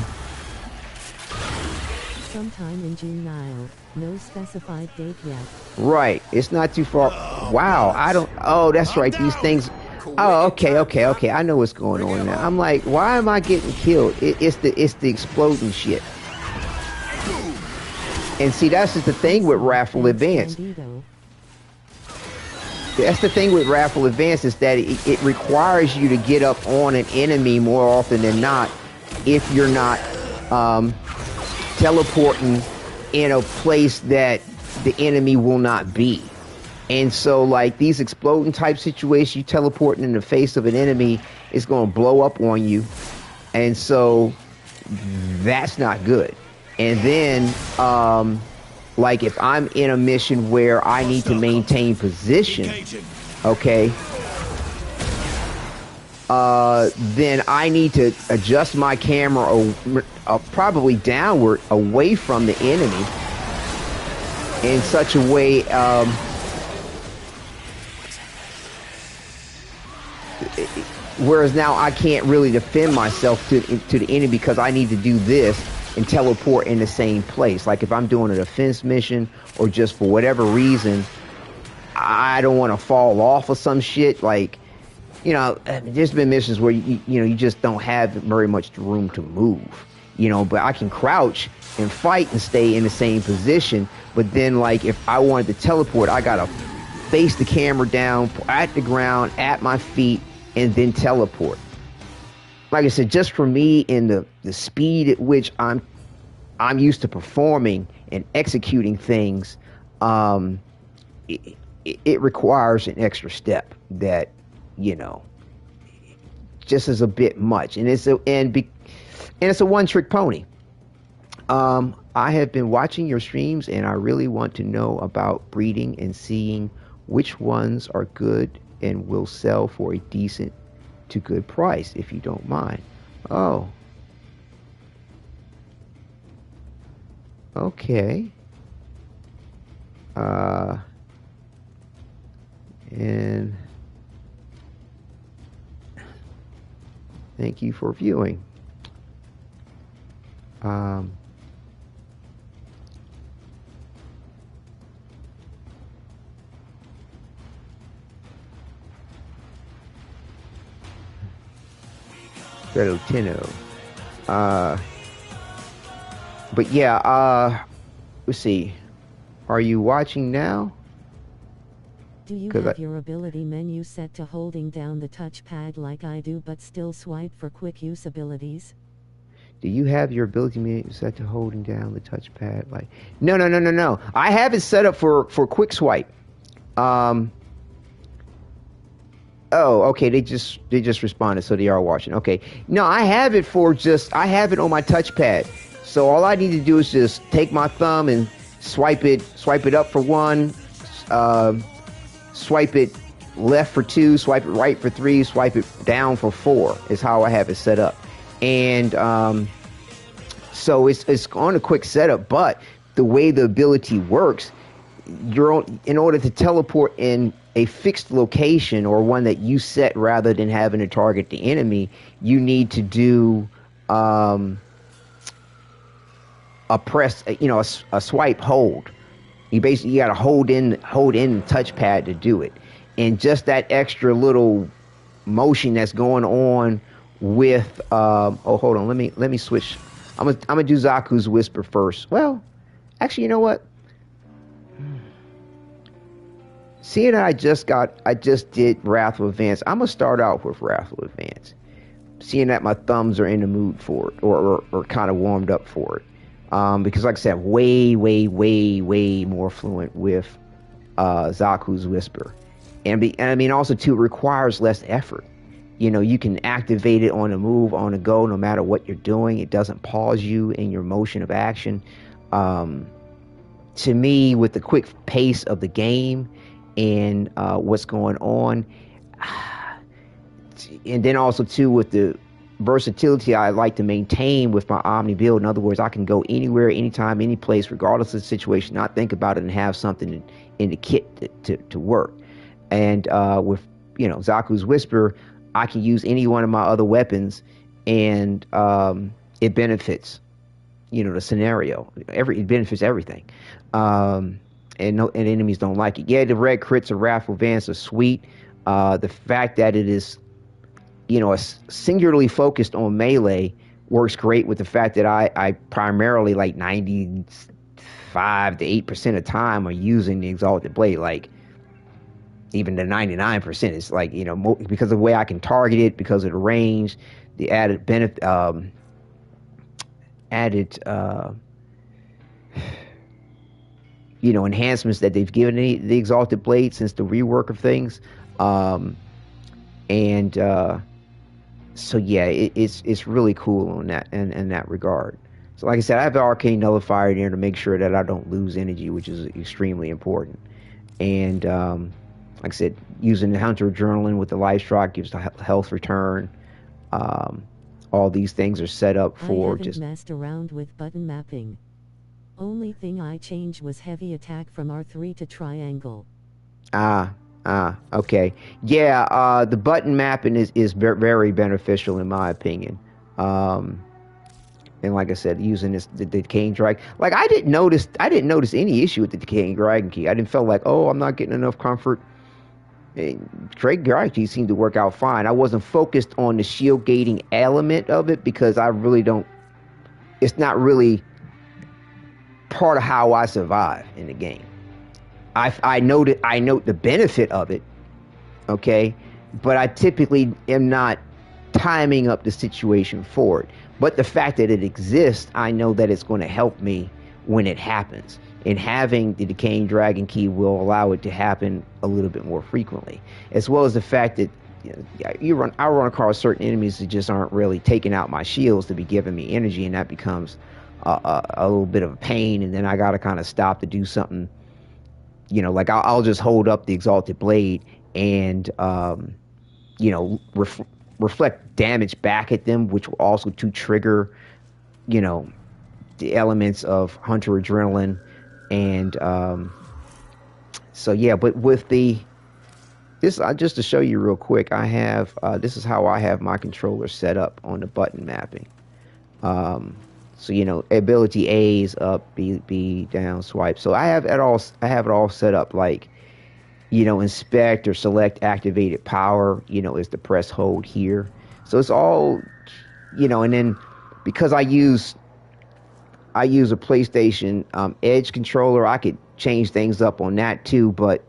Speaker 3: sometime in June, Nile. No specified date yet.
Speaker 5: Right. It's not too far. Wow. I don't. Oh, that's right. These things. Oh, okay. I know what's going on now. I'm like, why am I getting killed? It's the exploding shit. And see, that's just the thing with Wrathful Advance. That's the thing with Wrathful Advance, is that it requires you to get up on an enemy more often than not if you're not teleporting in a place that the enemy will not be. And so, like, these exploding type situations, you teleporting in the face of an enemy, it's going to blow up on you. And so, that's not good. And then, like, if I'm in a mission where I need to maintain position, okay, then I need to adjust my camera probably downward away from the enemy in such a way, whereas now I can't really defend myself to the enemy because I need to do this and teleport in the same place. Like if I'm doing a defense mission or just for whatever reason, I don't want to fall off of some shit. Like, you know, there's been missions where you just don't have very much room to move. You know, but I can crouch and fight and stay in the same position. But then, like, if I wanted to teleport, I gotta face the camera down at the ground, at my feet, and then teleport. Like I said, just for me and the speed at which I'm used to performing and executing things, it requires an extra step that, you know, just is a bit much. And it's a one-trick pony. I have been watching your streams, and I really want to know about breeding and seeing which ones are good and will sell for a decent to good price, if you don't mind. Oh. Okay. And thank you for viewing. Lieutenant. But yeah, let's see. Are you watching now?
Speaker 3: Do you have your ability menu set to holding down the touchpad like I do but still swipe for quick use abilities?
Speaker 5: Do you have your ability menu set to holding down the touchpad like... No. I have it set up for quick swipe. Oh, okay, they just responded, so they are watching. Okay. No, I have it on my touchpad. So all I need to do is just take my thumb and swipe it up for 1, swipe it left for 2, swipe it right for 3, swipe it down for 4 is how I have it set up. And so it's on a quick setup, but the way the ability works, in order to teleport in a fixed location or one that you set rather than having to target the enemy, you need to do a press, a swipe hold. You got to hold in the touchpad to do it, and just that extra little motion that's going on with hold on, let me switch. I'm gonna do Xaku's Whisper first. Well, actually, you know what? Seeing that I just did Wrathful Advance, I'm gonna start out with Wrathful Advance. Seeing that my thumbs are in the mood for it, or kind of warmed up for it, because like I said, way more fluent with Xaku's Whisper, and I mean also too, it requires less effort. You know, you can activate it on the move, on the go, no matter what you're doing. It doesn't pause you in your motion of action. To me, with the quick pace of the game and what's going on, and then also too with the versatility I like to maintain with my Omni build. In other words, I can go anywhere, anytime, any place, regardless of the situation, not think about it, and have something in the kit to work. And with Xaku's Whisper, I can use any one of my other weapons, and it benefits, the scenario. It benefits everything. And enemies don't like it. Yeah, the red crits of Wrathful Advance are sweet. The fact that it is, singularly focused on melee works great with the fact that I primarily, like 95 to 8% of the time, are using the Exalted Blade. Like, even the 99% is like, because of the way I can target it, because of the range, the added benefit, enhancements that they've given the Exalted Blade since the rework of things. So yeah, it's really cool in that regard. So like I said, I have the Arcane Nullifier there to make sure that I don't lose energy, which is extremely important. And like I said, using the Hunter Adrenaline with the Life Strike gives the health return. All these things are set up for
Speaker 3: I haven't messed around with button mapping. Only thing I changed was heavy attack from R3 to triangle.
Speaker 5: Okay. Yeah, the button mapping is very beneficial in my opinion. And like I said, using the Decaying Dragon, like I didn't notice any issue with the Decaying Dragon Key. I didn't feel like, oh, I'm not getting enough comfort. Decaying Dragon Key seemed to work out fine. I wasn't focused on the shield gating element of it because I really don't. It's not really part of how I survive in the game. I note the benefit of it, okay, but I typically am not timing up the situation for it. But the fact that it exists, I know that it's going to help me when it happens. And having the Decaying Dragon Key will allow it to happen a little bit more frequently, as well as the fact that I run across certain enemies that just aren't really taking out my shields to be giving me energy, and that becomes a little bit of a pain. And then I got to kind of stop to do something. Like I'll just hold up the Exalted Blade and, reflect damage back at them, which will also to trigger, the elements of Hunter Adrenaline. And so, yeah, but with this, just to show you real quick, I have, this is how I have my controller set up on the button mapping. So, ability A is up, B down, swipe. So I have it all set up like, inspect or select activated power, is the press hold here. So it's all, and then because I use a PlayStation Edge controller, I could change things up on that too, but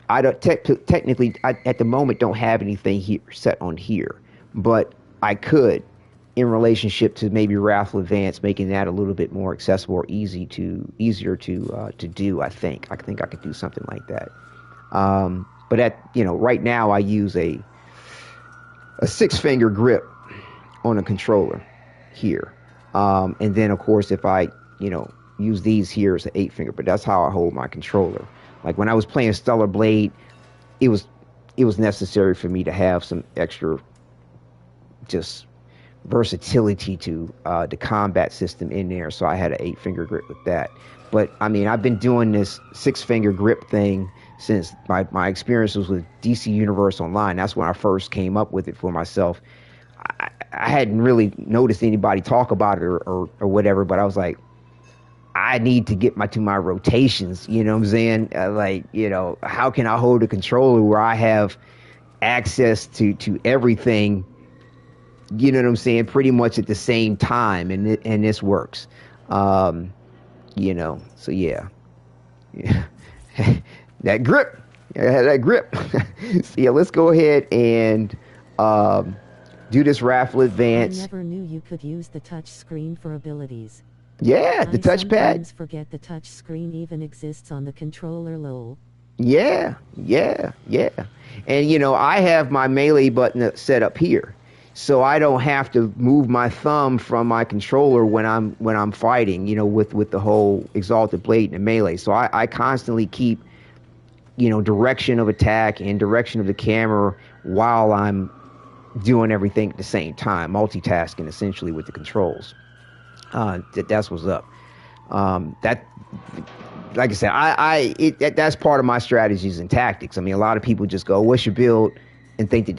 Speaker 5: I don't technically at the moment don't have anything here set on here, but I could in relationship to maybe Wrathful Advance, making that a little bit more accessible or easier to do. I think I could do something like that. But right now I use a 6-finger grip on a controller here. And then of course if I, use these here as an 8-finger, but that's how I hold my controller. Like when I was playing Stellar Blade, it was necessary for me to have some extra just versatility to the combat system in there, so I had an 8-finger grip with that. But I mean, I've been doing this 6-finger grip thing since my experiences with DC Universe Online. That's when I first came up with it for myself. I hadn't really noticed anybody talk about it or whatever, but I was like, I need to get to my rotations, you know what I'm saying? How can I hold a controller where I have access to everything, you know what I'm saying, pretty much at the same time, and this works. So yeah. That grip. I had that grip. So yeah, let's go ahead and do this Wrathful Advance.
Speaker 3: I never knew you could use the touch screen for abilities.
Speaker 5: Yeah, the touchpad. I sometimes
Speaker 3: forget the touch screen even exists on the controller, lol.
Speaker 5: Yeah. And I have my melee button set up here, so I don't have to move my thumb from my controller when I'm fighting, with the whole Exalted Blade and the melee. So I constantly keep, direction of attack and direction of the camera while I'm doing everything at the same time, multitasking essentially with the controls. That's what's up. That, like I said, that's part of my strategies and tactics. I mean, a lot of people just go, "What's your build?" and think that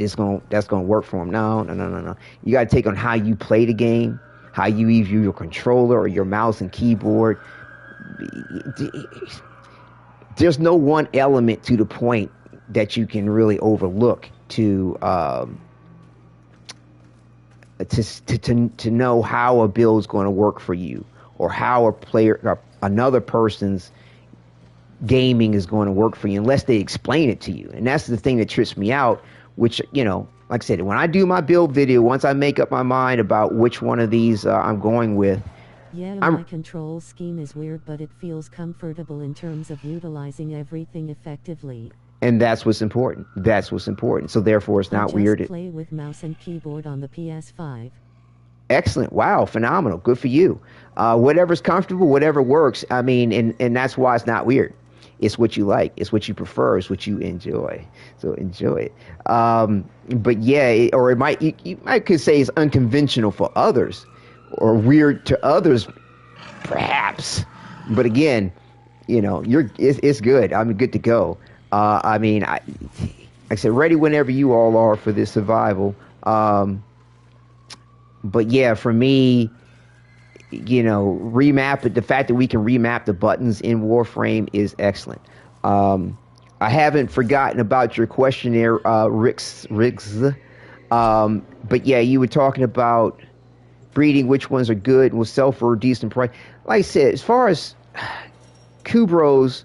Speaker 5: that's gonna work for them. No. You got to take on how you play the game, how you use your controller or your mouse and keyboard. There's no one element to the point that you can really overlook to know how a build is going to work for you, or how another person's gaming is going to work for you, unless they explain it to you. And that's the thing that trips me out, which, like I said, when I do my build video, once I make up my mind about which one of these I'm going with,
Speaker 3: Yeah, my control scheme is weird, but it feels comfortable in terms of utilizing everything effectively.
Speaker 5: And that's what's important. That's what's important. So therefore, it's not weird.
Speaker 3: I just play with mouse and keyboard on the PS5.
Speaker 5: Excellent. Wow. Phenomenal. Good for you. Whatever's comfortable, whatever works. I mean, and that's why it's not weird. It's what you like. It's what you prefer. It's what you enjoy. So enjoy it. But yeah, or it might, you might could say it's unconventional for others or weird to others, perhaps. But again, you know, it's good. I'm good to go. I mean, like I said, ready whenever you all are for this survival. But yeah, for me, you know, remap it. The fact that we can remap the buttons in Warframe is excellent. I haven't forgotten about your questionnaire, Riggs. But yeah, you were talking about breeding, which ones are good and will sell for a decent price. Like I said, as far as Kubros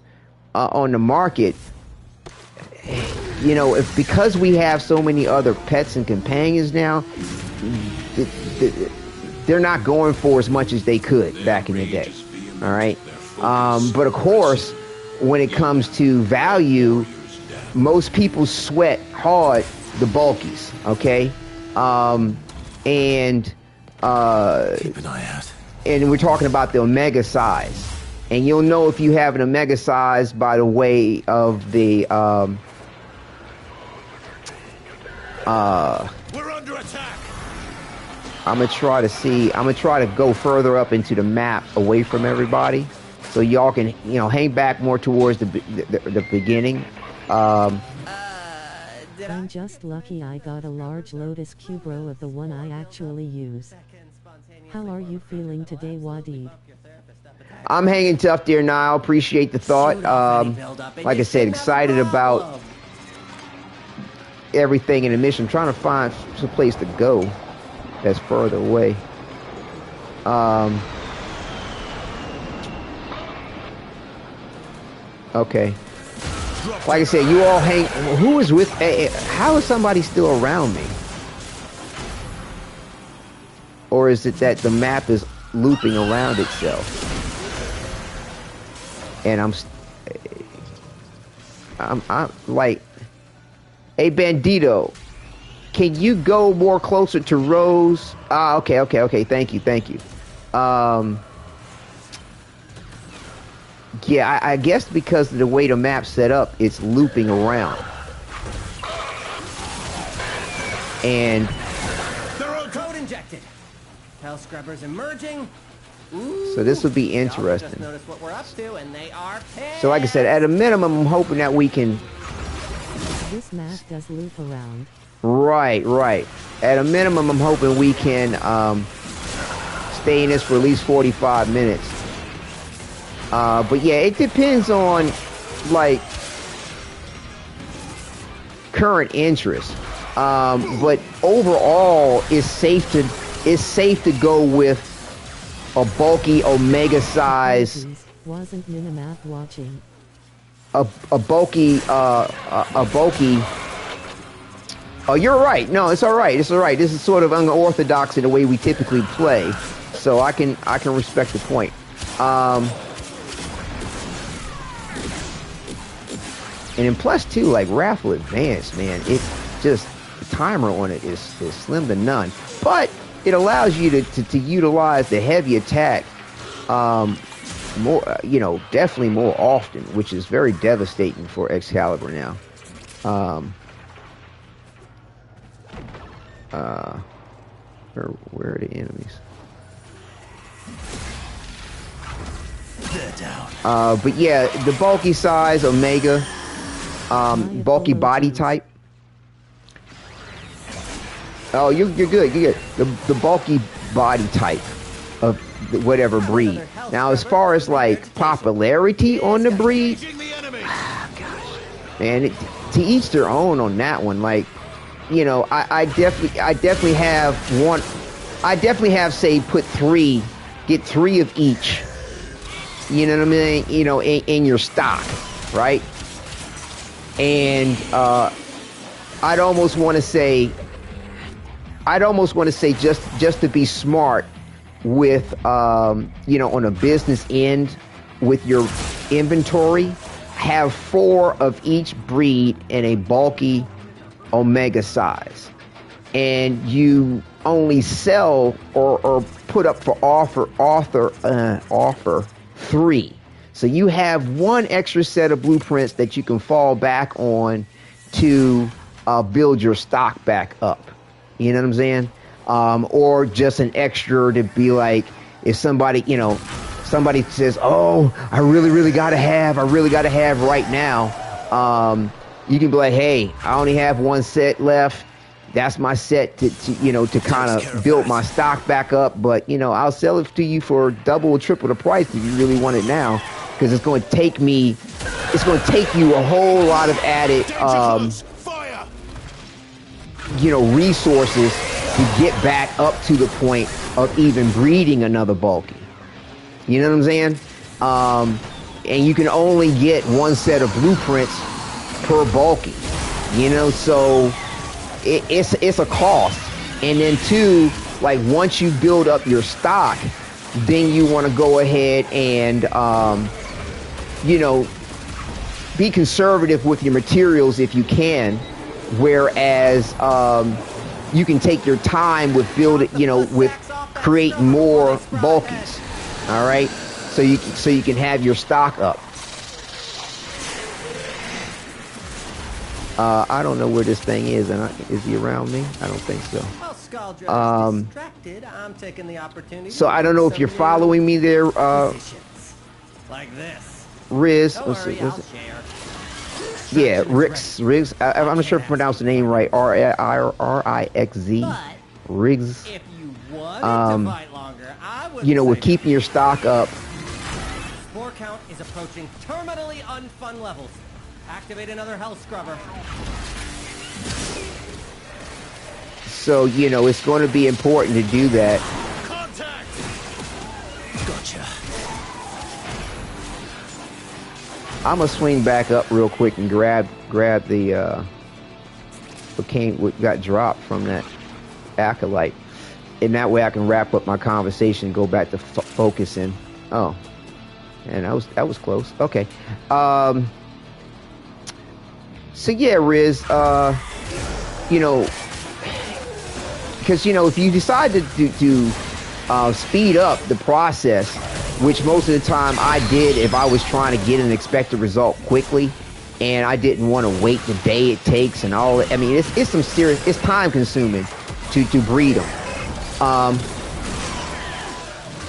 Speaker 5: on the market, you know, because we have so many other pets and companions now, they're not going for as much as they could back in the day. All right. But of course, when it comes to value, most people sweat hard the bulkies. Okay. And
Speaker 4: keep an eye out.
Speaker 5: And we're talking about the Omega size. And you'll know if you have an Omega size by the way of the
Speaker 4: we're under attack.
Speaker 5: I'm gonna try to go further up into the map away from everybody, so y'all can, you know, hang back more towards the beginning.
Speaker 3: I'm just lucky I got a large Lotus Kubro of the one I actually use. How are you feeling today, Wadid?
Speaker 5: I'm hanging tough, dear Niall. Appreciate the thought. Like I said, excited about everything in the mission. I'm trying to find some place to go that's further away. Okay. Like I said, you all hang. Who is with? How is somebody still around me? Or is it that the map is looping around itself? And I'm like, hey, Bandito, can you go more closer to Rose? Okay. Thank you. Yeah, I guess because of the way the map's set up, it's looping around. And
Speaker 6: Thorough code injected. Hell scrubbers emerging. Ooh,
Speaker 5: so this would be interesting.
Speaker 6: Just notice what we're up to, and they are pissed.
Speaker 5: So like I said, at a minimum, I'm hoping that we can.
Speaker 3: This map does loop around.
Speaker 5: Right. At a minimum, I'm hoping we can stay in this for at least 45 minutes. But yeah, it depends on like current interest. But overall, it's safe to go with a bulky Omega size.
Speaker 3: Wasn't Minimath watching?
Speaker 5: A bulky. Oh, you're right. No, it's all right. This is sort of unorthodox in the way we typically play, so I can respect the point. And then plus too, like Wrathful Advance, man, it's just the timer on it is slim to none, but it allows you to utilize the heavy attack more, definitely more often, which is very devastating for Excalibur now. Where are the enemies?
Speaker 4: They're down.
Speaker 5: But yeah, the bulky size Omega, bulky body type. Oh, you're good. The bulky body type of whatever breed. Now, as far as like popularity on the breed, gosh, man, to each their own on that one. Like, you know, I definitely have one. I definitely have, say, get three of each. You know what I mean? You know, in your stock, right? And I'd almost want to say just to be smart, with, you know, on a business end with your inventory, have 4 of each breed in a bulky omega size. And you only sell or put up for offer 3. So you have 1 extra set of blueprints that you can fall back on to build your stock back up. You know what I'm saying? Or just an extra to be like, if somebody, you know, somebody says, oh, I really gotta have right now. You can be like, hey, I only have 1 set left. That's my set to you know, to kind of build my stock back up. But, you know, I'll sell it to you for double or triple the price if you really want it now. Because it's going to take you a whole lot of added, you know, resources to get back up to the point of even breeding another bulky. You know what I'm saying? And you can only get 1 set of blueprints per bulky. You know, so it's a cost. And then 2, like once you build up your stock, then you want to go ahead and you know, be conservative with your materials if you can, whereas you can take your time with building, you know, with create more bulkies. All right, so you can have your stock up. I don't know where this thing is, and is he around me? I don't think so.
Speaker 7: I'm taking the opportunity.
Speaker 5: So I don't know if you're following me there,
Speaker 7: like this.
Speaker 5: Riz. Let's see. Yeah, Riggs. I'm not sure if I pronounced the name right. R-I-X-Z. Riggs.
Speaker 7: If you wanted to fight longer, I would.
Speaker 5: You know, we're keeping your stock up.
Speaker 7: Spore count is approaching terminally unfun levels. Activate another health scrubber.
Speaker 5: So, you know, it's going to be important to do that.
Speaker 4: Contact. Gotcha.
Speaker 5: I'm gonna swing back up real quick and grab the what got dropped from that acolyte, and that way I can wrap up my conversation and go back to focusing. Oh, and that was close. Okay. So yeah, Riz, you know, because, you know, if you decide to speed up the process, which most of the time I did if I was trying to get an expected result quickly, and I didn't want to wait the day it takes and all. I mean, it's some serious, it's time consuming to breed them.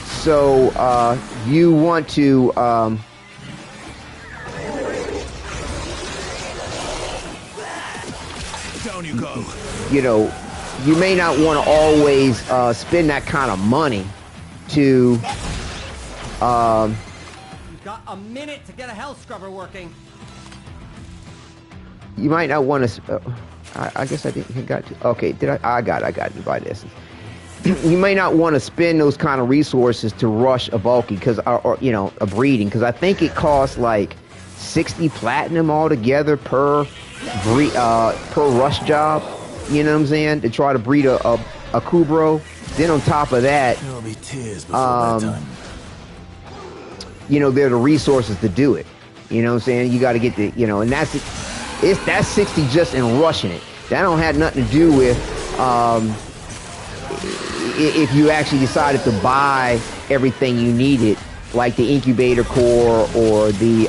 Speaker 5: So you want to
Speaker 4: down you go.
Speaker 5: You know, you may not want to always spend that kind of money to
Speaker 7: You've got a minute to get a health scrubber working.
Speaker 5: You might not want to. I guess I didn't got to. Okay, did I got to buy this. You may not want to spend those kind of resources to rush a bulky because, or you know, a breeding, because I think it costs like 60 platinum altogether per rush job. You know what I'm saying? To try to breed a Kubro. Then on top of that,
Speaker 4: there'll be tears before that time.
Speaker 5: You know, there are the resources to do it. You know what I'm saying? You got to get the, you know, and that's 60 just in rushing it. That don't have nothing to do with if you actually decided to buy everything you needed, like the incubator core or the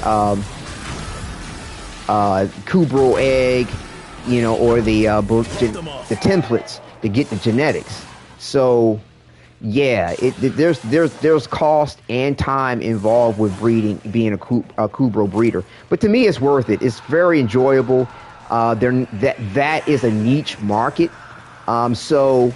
Speaker 5: Kubro egg, you know, or the templates to get the genetics. So yeah, there's cost and time involved with breeding, being a Kubro breeder. But to me, it's worth it. It's very enjoyable. That is a niche market. So,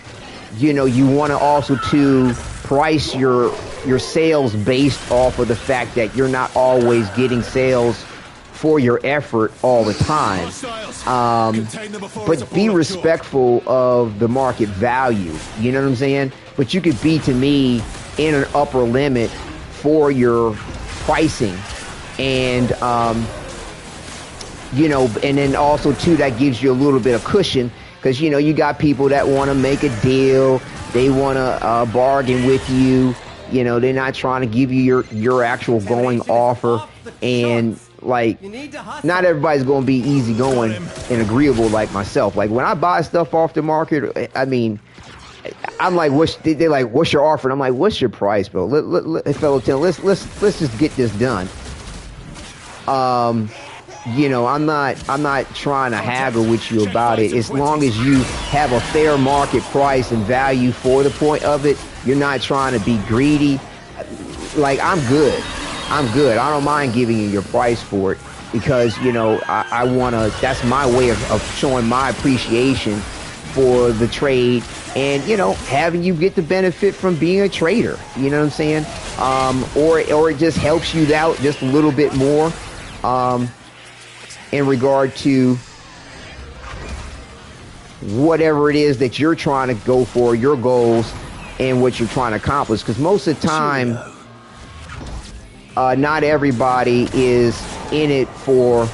Speaker 5: you know, you want to also to price your sales based off of the fact that you're not always getting sales for your effort all the time. But be respectful of the market value. You know what I'm saying? But you could be, to me, in an upper limit for your pricing. And, you know, and then also, too, that gives you a little bit of cushion. Because, you know, you got people that want to make a deal. They want to bargain with you. You know, they're not trying to give you your actual going offer. And like, not everybody's going to be easygoing and agreeable like myself. Like when I buy stuff off the market, I mean, I'm like, they're like, what's your offer? And I'm like, what's your price, bro? Fellow tenant, let's just get this done. You know, I'm not trying to haggle with you about it. As long as you have a fair market price and value for the point of it, you're not trying to be greedy. Like, I'm good. I don't mind giving you your price for it because, you know, I want to, that's my way of showing my appreciation for the trade and, you know, having you get the benefit from being a trader. You know what I'm saying? Or it just helps you out just a little bit more. In regard to whatever it is that you're trying to go for, your goals, and what you're trying to accomplish. Because most of the time, not everybody is in it for,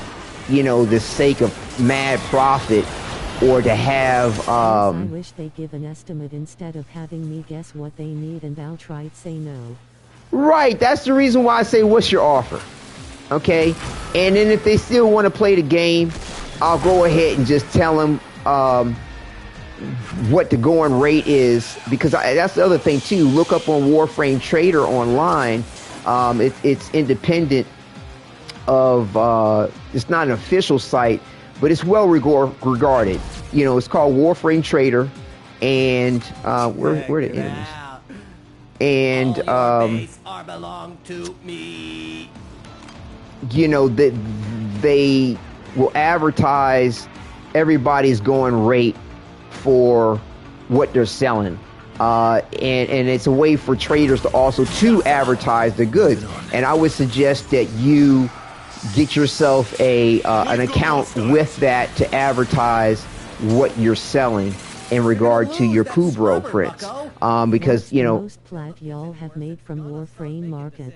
Speaker 5: you know, the sake of mad profit or to have...
Speaker 3: I wish they give an estimate instead of having me guess what they need and outright say no.
Speaker 5: Right, that's the reason why I say, what's your offer? Okay, and then if they still want to play the game, I'll go ahead and just tell them what the going rate is, because that's the other thing too. Look up on Warframe Trader online. It's independent of, it's not an official site, but it's well regarded. You know, it's called Warframe Trader, and where the enemies? And
Speaker 7: belong to me.
Speaker 5: You know, that they will advertise everybody's going rate for what they're selling, and it's a way for traders to also to advertise the goods. And I would suggest that you get yourself an account with that to advertise what you're selling in regard to your Kubro prints, because you know,
Speaker 3: most plat y'all have made from Warframe market.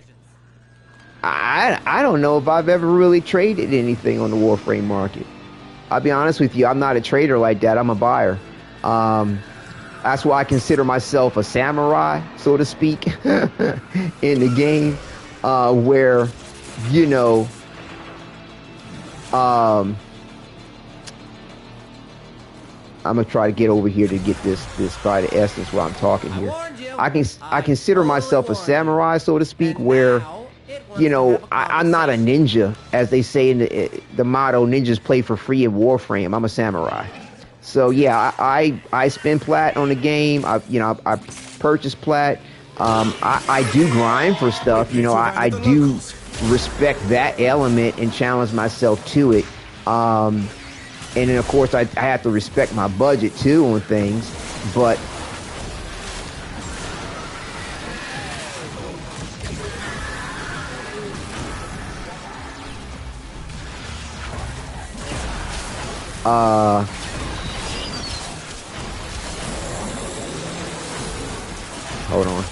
Speaker 5: I don't know if I've ever really traded anything on the Warframe market. I'll be honest with you, I'm not a trader like that. I'm a buyer. That's why I consider myself a samurai, so to speak, in the game, where, you know, I'm gonna try to get over here to get this by the essence while I'm talking here. I consider myself a samurai, so to speak, where, you know, I'm not a ninja, as they say in the motto, ninjas play for free in Warframe. I'm a samurai. So yeah, I spend plat on the game. I purchase plat. I do grind for stuff. You know, I do respect that element and challenge myself to it. And then of course I have to respect my budget too on things, but hold on.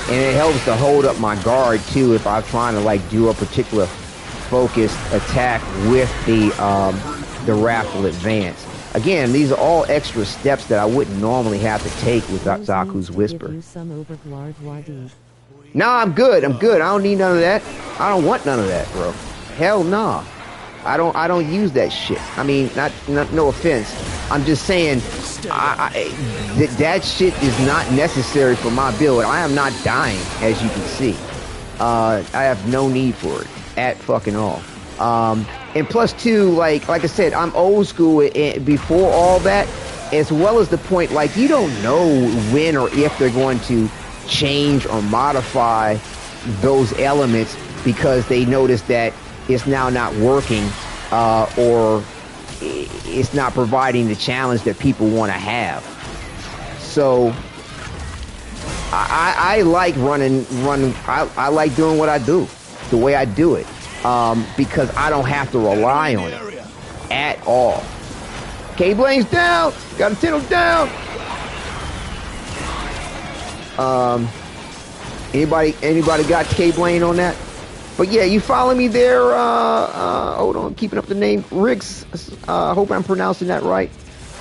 Speaker 5: And it helps to hold up my guard too if I'm trying to like do a particular focused attack with the Wrathful Advance. Again, these are all extra steps that I wouldn't normally have to take with Xaku's Whisper. No, I'm good. I'm good. I don't need none of that. I don't want none of that, bro. Hell no. I don't use that shit. I mean, not no offense. I'm just saying that shit is not necessary for my build. I am not dying, as you can see. I have no need for it at fucking all. And plus two, like I said, I'm old school before all that, as well as the point, like, you don't know when or if they're going to change or modify those elements because they notice that it's now not working, or it's not providing the challenge that people want to have. So I like running. I like doing what I do, the way I do it, because I don't have to rely on it at all. K-Blade's down. Got to tittle down. Anybody got K-Blade on that? But yeah, you follow me there. Hold on, keeping up the name, Riggs. Hope I'm pronouncing that right.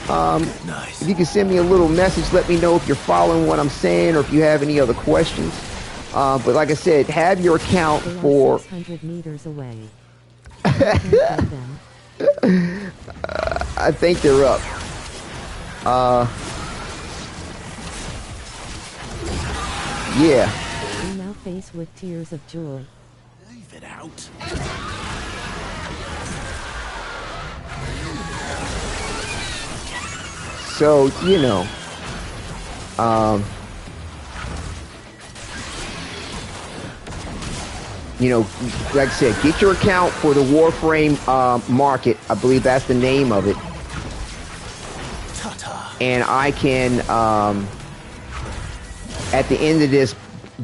Speaker 4: Nice.
Speaker 5: If you can send me a little message, let me know if you're following what I'm saying or if you have any other questions. But like I said, have your account for
Speaker 3: 600 meters away.
Speaker 5: I think they're up. Yeah.
Speaker 3: You're now faced with tears of joy.
Speaker 4: Leave it out.
Speaker 5: So, you know, like I said, get your account for the Warframe market. I believe that's the name of it. And I can, at the end of this,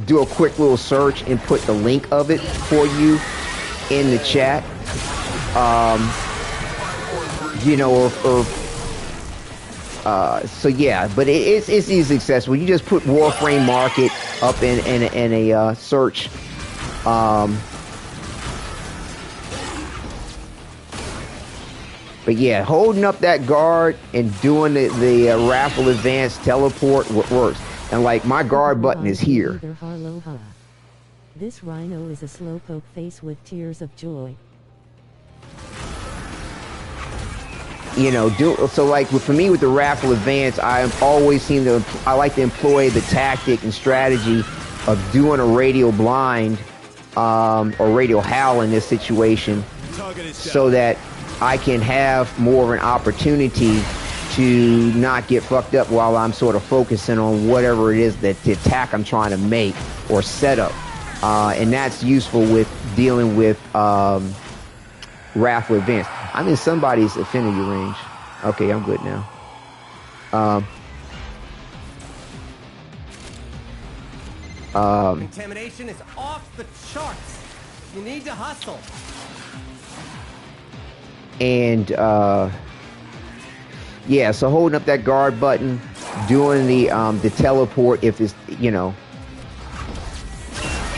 Speaker 5: do a quick little search and put the link of it for you in the chat. So yeah, but it's easily accessible. You just put Warframe market up in a search. But yeah, holding up that guard and doing the Wrathful Advance teleport works. And like my guard button is here.
Speaker 3: This rhino is a slowpoke face with tears of joy.
Speaker 5: So like for me with the Wrathful Advance, I like to employ the tactic and strategy of doing a radial blind or radial howl in this situation, so that I can have more of an opportunity to not get fucked up while I'm sort of focusing on whatever it is that the attack I'm trying to make or set up. And that's useful with dealing with Wrathful Advance. I'm in somebody's affinity range. Okay, I'm good now.
Speaker 7: Contamination is off the charts. You need to hustle.
Speaker 5: And yeah, so holding up that guard button, doing the teleport if it's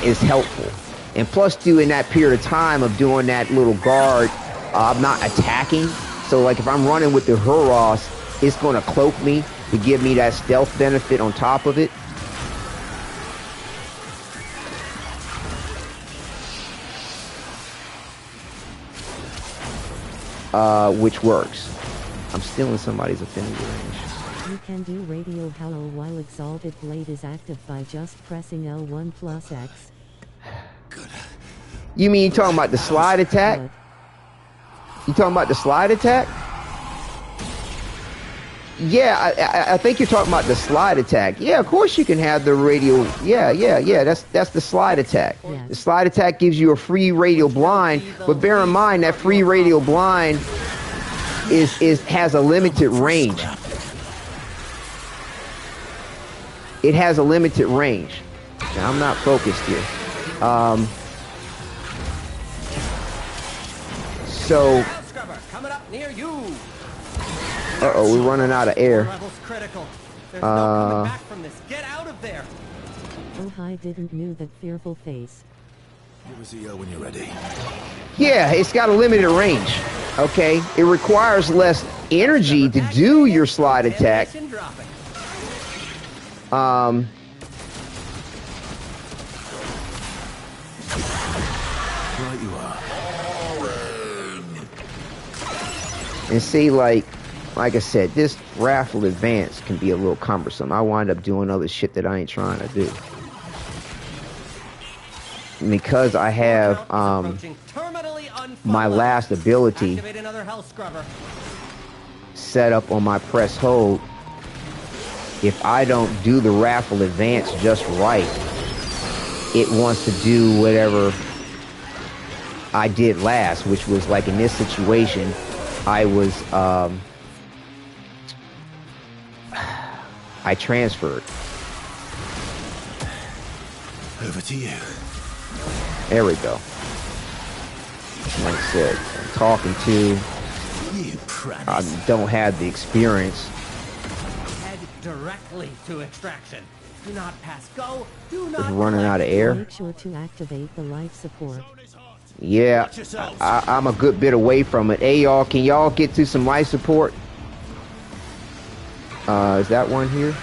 Speaker 5: is helpful. And plus, in that period of time of doing that little guard, I'm not attacking. So like if I'm running with the Huros, it's going to cloak me to give me that stealth benefit on top of it. Which works. I'm still in somebody's affinity range.
Speaker 3: You can do radio hollow while Exalted Blade is active by just pressing L1 plus X.
Speaker 4: Good.
Speaker 5: You mean you're talking about the slide attack? You talking about the slide attack? Yeah, I think you're talking about the slide attack. Yeah, of course you can have the radio. Yeah. That's the slide attack.
Speaker 3: Yes.
Speaker 5: The slide attack gives you a free radial blind, but bear in mind that free radial blind has a limited range. It has a limited range. Now I'm not focused here. So.
Speaker 7: Coming up near you.
Speaker 5: Uh-oh, we're running out of air.
Speaker 7: Level's critical. There's no coming back from this. Get out of there.
Speaker 3: Oh, I didn't know that fearful face.
Speaker 4: Give us a yell when you're ready.
Speaker 5: Yeah, it's got a limited range. Okay, it requires less energy to do your slide attack.
Speaker 4: Right you are.
Speaker 5: And see, like I said, this Wrathful Advance can be a little cumbersome. I wind up doing other shit that I ain't trying to do. Because I have my last ability set up on my press hold, if I don't do the Wrathful Advance just right, it wants to do whatever I did last, which was like in this situation, I was I transferred.
Speaker 4: Over to you.
Speaker 5: There we go. Like I said, I'm talking to.
Speaker 4: You prat.
Speaker 5: I don't have the experience.
Speaker 7: Head directly to extraction. Do not pass go. Do not
Speaker 5: It's running out of air.
Speaker 3: Make sure to activate the life support.
Speaker 5: Yeah, I'm a good bit away from it. Hey, y'all, can y'all get to some life support? Is that one here?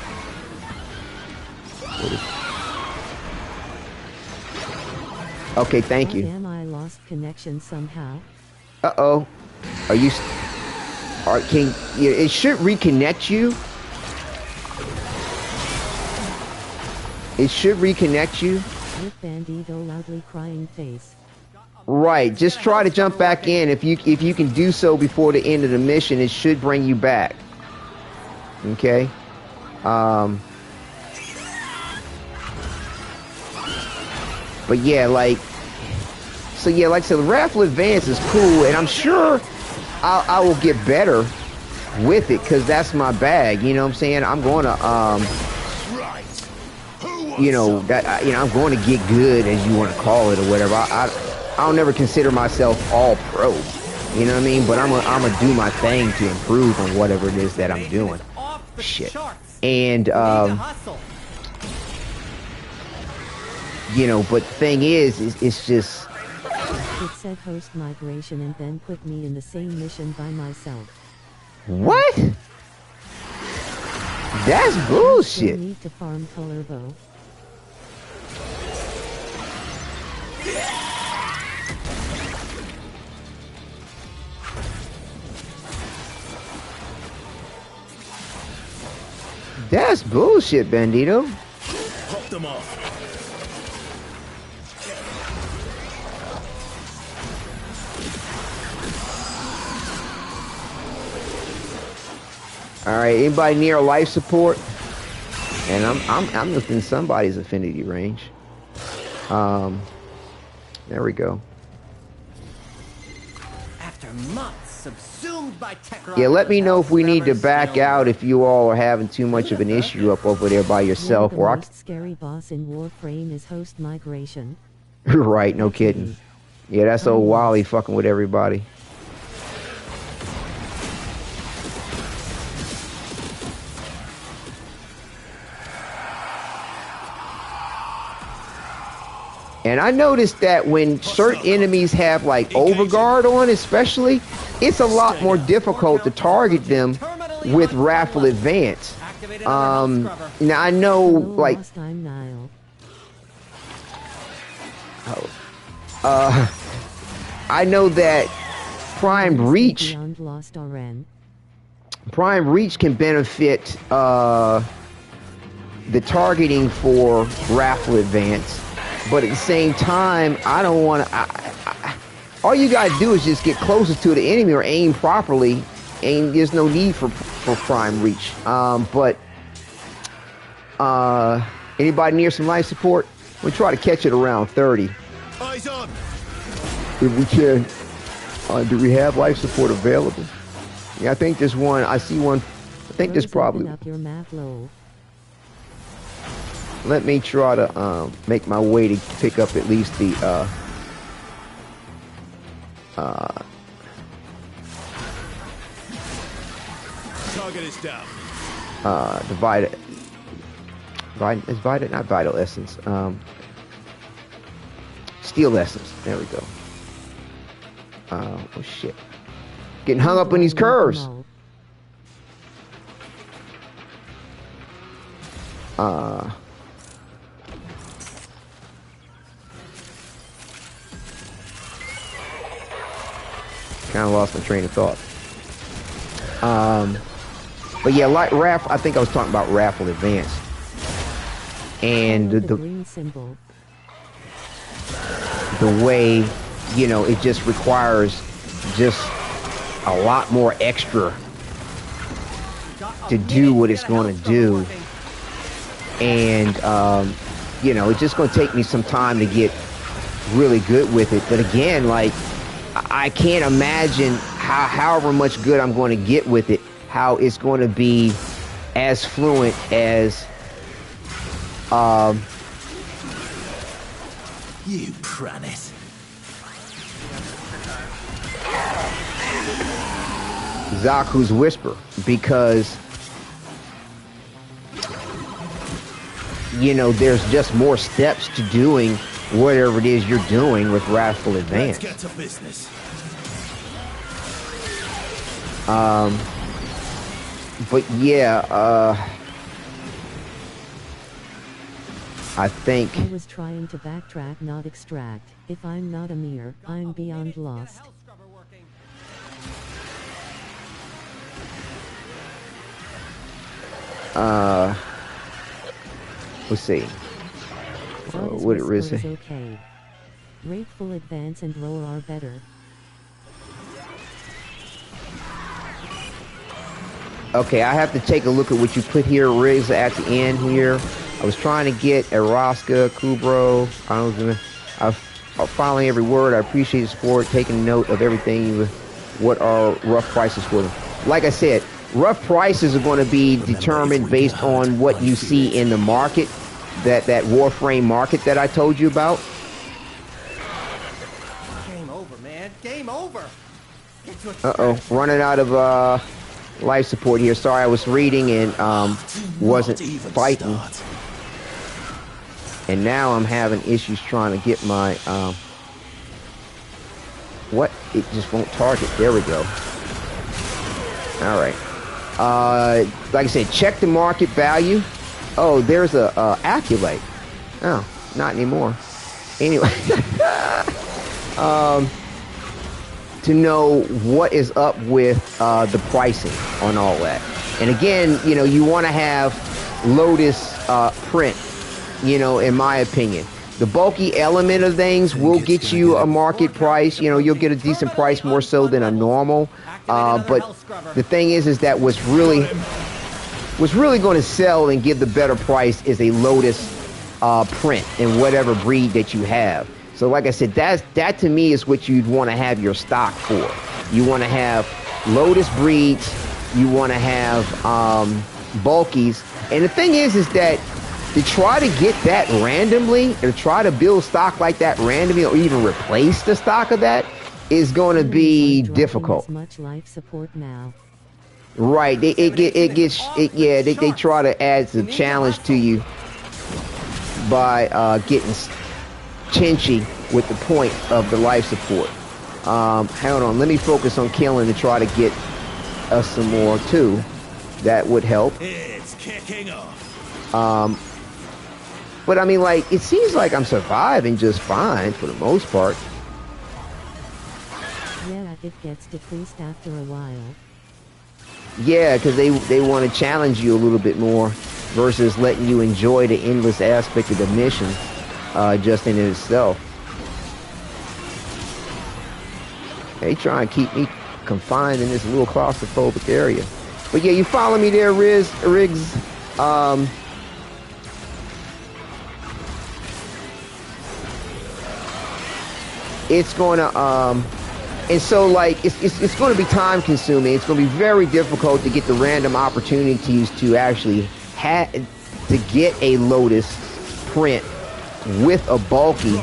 Speaker 5: Okay, thank you.
Speaker 3: Damn, I lost connection somehow.
Speaker 5: Uh-oh. Are you... it should reconnect you. It should reconnect you.
Speaker 3: With Bandito loudly crying face.
Speaker 5: Right. Just try to jump back in. If you can do so before the end of the mission, it should bring you back. Okay. But yeah, like I said, the Wrathful Advance is cool, and I'm sure I will get better with it, because that's my bag. You know what I'm saying? I'm going to I'm going to get good, as you want to call it, or whatever. I'll never consider myself all pro. You know what I mean? But I'm gonna do my thing to improve on whatever it is that I'm doing. Shit. And but the thing is it's just...
Speaker 3: It said host migration and then put me in the same mission by myself.
Speaker 5: What? That's bullshit.
Speaker 3: I need to farm color bow.
Speaker 5: That's bullshit, Bandito.
Speaker 4: Pop them off.
Speaker 5: All right, anybody near life support? And I'm within somebody's affinity range. There we go.
Speaker 7: After months subsumed by Techron,
Speaker 5: Yeah, let me know if we need to back out, if you all are having too much of an issue up over there by yourself.
Speaker 3: The most scary boss in Warframe is host migration.
Speaker 5: Right, no kidding. Yeah, that's old Wally fucking with everybody. And I noticed that when certain enemies have like overguard on, especially, it's a lot more difficult to target them with Wrathful Advance. Now I know, like, I know that Prime Reach can benefit the targeting for Wrathful Advance. But at the same time, I don't want to... all you gotta do is just get closer to the enemy or aim properly, and there's no need for Prime Reach. Anybody near some life support? We'll try to catch it around 30.
Speaker 4: Eyes on.
Speaker 5: If we can. Do we have life support available? Yeah, I think there's one. I see one. I think there's probably...
Speaker 3: Up your map low.
Speaker 5: Let me try to make my way to pick up at least the
Speaker 4: Target is down.
Speaker 5: Not Vital Essence. Steel Essence. There we go. Oh shit. Getting hung up in these curves. Kind of lost my train of thought. But yeah, like I think I was talking about Wrathful Advance. And the
Speaker 3: green symbol.
Speaker 5: The way, it just requires just a lot more extra to do what it's going to do. And, it's just going to take me some time to get really good with it. But again, like, I can't imagine however much good I'm going to get with it, how it's going to be as fluent as
Speaker 4: You pranet.
Speaker 5: Xaku's Whisper, because you know, there's just more steps to doing whatever it is you're doing with Wrathful Advance.
Speaker 4: Let's get to business.
Speaker 5: But yeah, I think
Speaker 3: I was trying to backtrack, not extract. If I'm not a mirror, I'm beyond lost.
Speaker 5: Let's see. What it is?
Speaker 3: Okay. Wrathful Advance and Roar are better.
Speaker 5: Okay, I have to take a look at what you put here, Riggs, at the end here. I was trying to get Eraska, Kubro. I'm following every word. I appreciate the support, taking note of everything. What are rough prices for them? Like I said, rough prices are going to be determined based on what you see in the market, that Warframe market that I told you about.
Speaker 7: Game over, man. Game over.
Speaker 5: Uh-oh, running out of life support here. Sorry, I was reading and wasn't fighting. And now I'm having issues trying to get my what? It just won't target. There we go. All right. Like I said, check the market value. Oh, there's a Aculate. Oh, not anymore. Anyway, to know what is up with the pricing on all that. And again, you know, you want to have Lotus print, you know, in my opinion. The bulky element of things will get you a market price. You know, you'll get a decent price more so than a normal. But the thing is that what's really going to sell and give the better price is a Lotus print in whatever breed that you have. So like I said, that to me is what you'd want to have your stock for. You want to have Lotus breeds. You want to have bulkies. And the thing is that to try to get that randomly, or try to build stock like that randomly, or even replace the stock of that, is going to be difficult.
Speaker 3: Much life support now.
Speaker 5: Right? They try to add some challenge to you by getting chinchy with the point of the life support. Hold on, let me focus on killing to try to get us some more too. That would help.
Speaker 4: It's kicking off.
Speaker 5: But I mean, like, it seems like I'm surviving just fine for the most part.
Speaker 3: Yeah, it gets decreased after a while.
Speaker 5: Yeah, because they want to challenge you a little bit more versus letting you enjoy the endless aspect of the mission just in itself. They try and keep me confined in this little claustrophobic area. But yeah, you follow me there, Riggs. It's going to and so like it's going to be time consuming. It's going to be very difficult to get the random opportunities to actually to get a Lotus print with a bulky.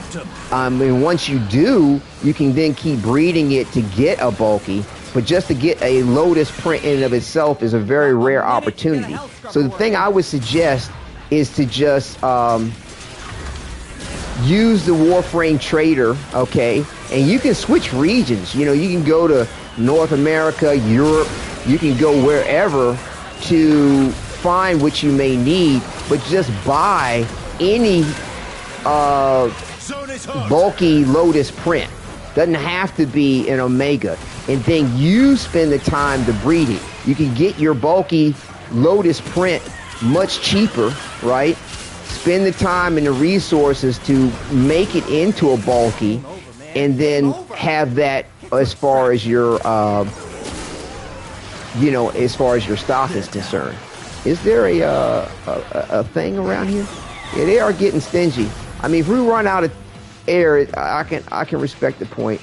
Speaker 5: And once you do, you can then keep breeding it to get a bulky. But just to get a Lotus print in and of itself is a very rare opportunity. So the thing I would suggest is to just use the Warframe trader, okay? And you can switch regions. You know, you can go to North America, Europe. You can go wherever to find what you may need, but just buy any bulky Lotus print. Doesn't have to be an Omega. And then you spend the time to breed it. You can get your bulky Lotus print much cheaper, right? Spend the time and the resources to make it into a bulky, and then have that as far as your, you know, as far as your stock is concerned. Is there a thing around here? Yeah, they are getting stingy. I mean, if we run out of air, I can respect the point.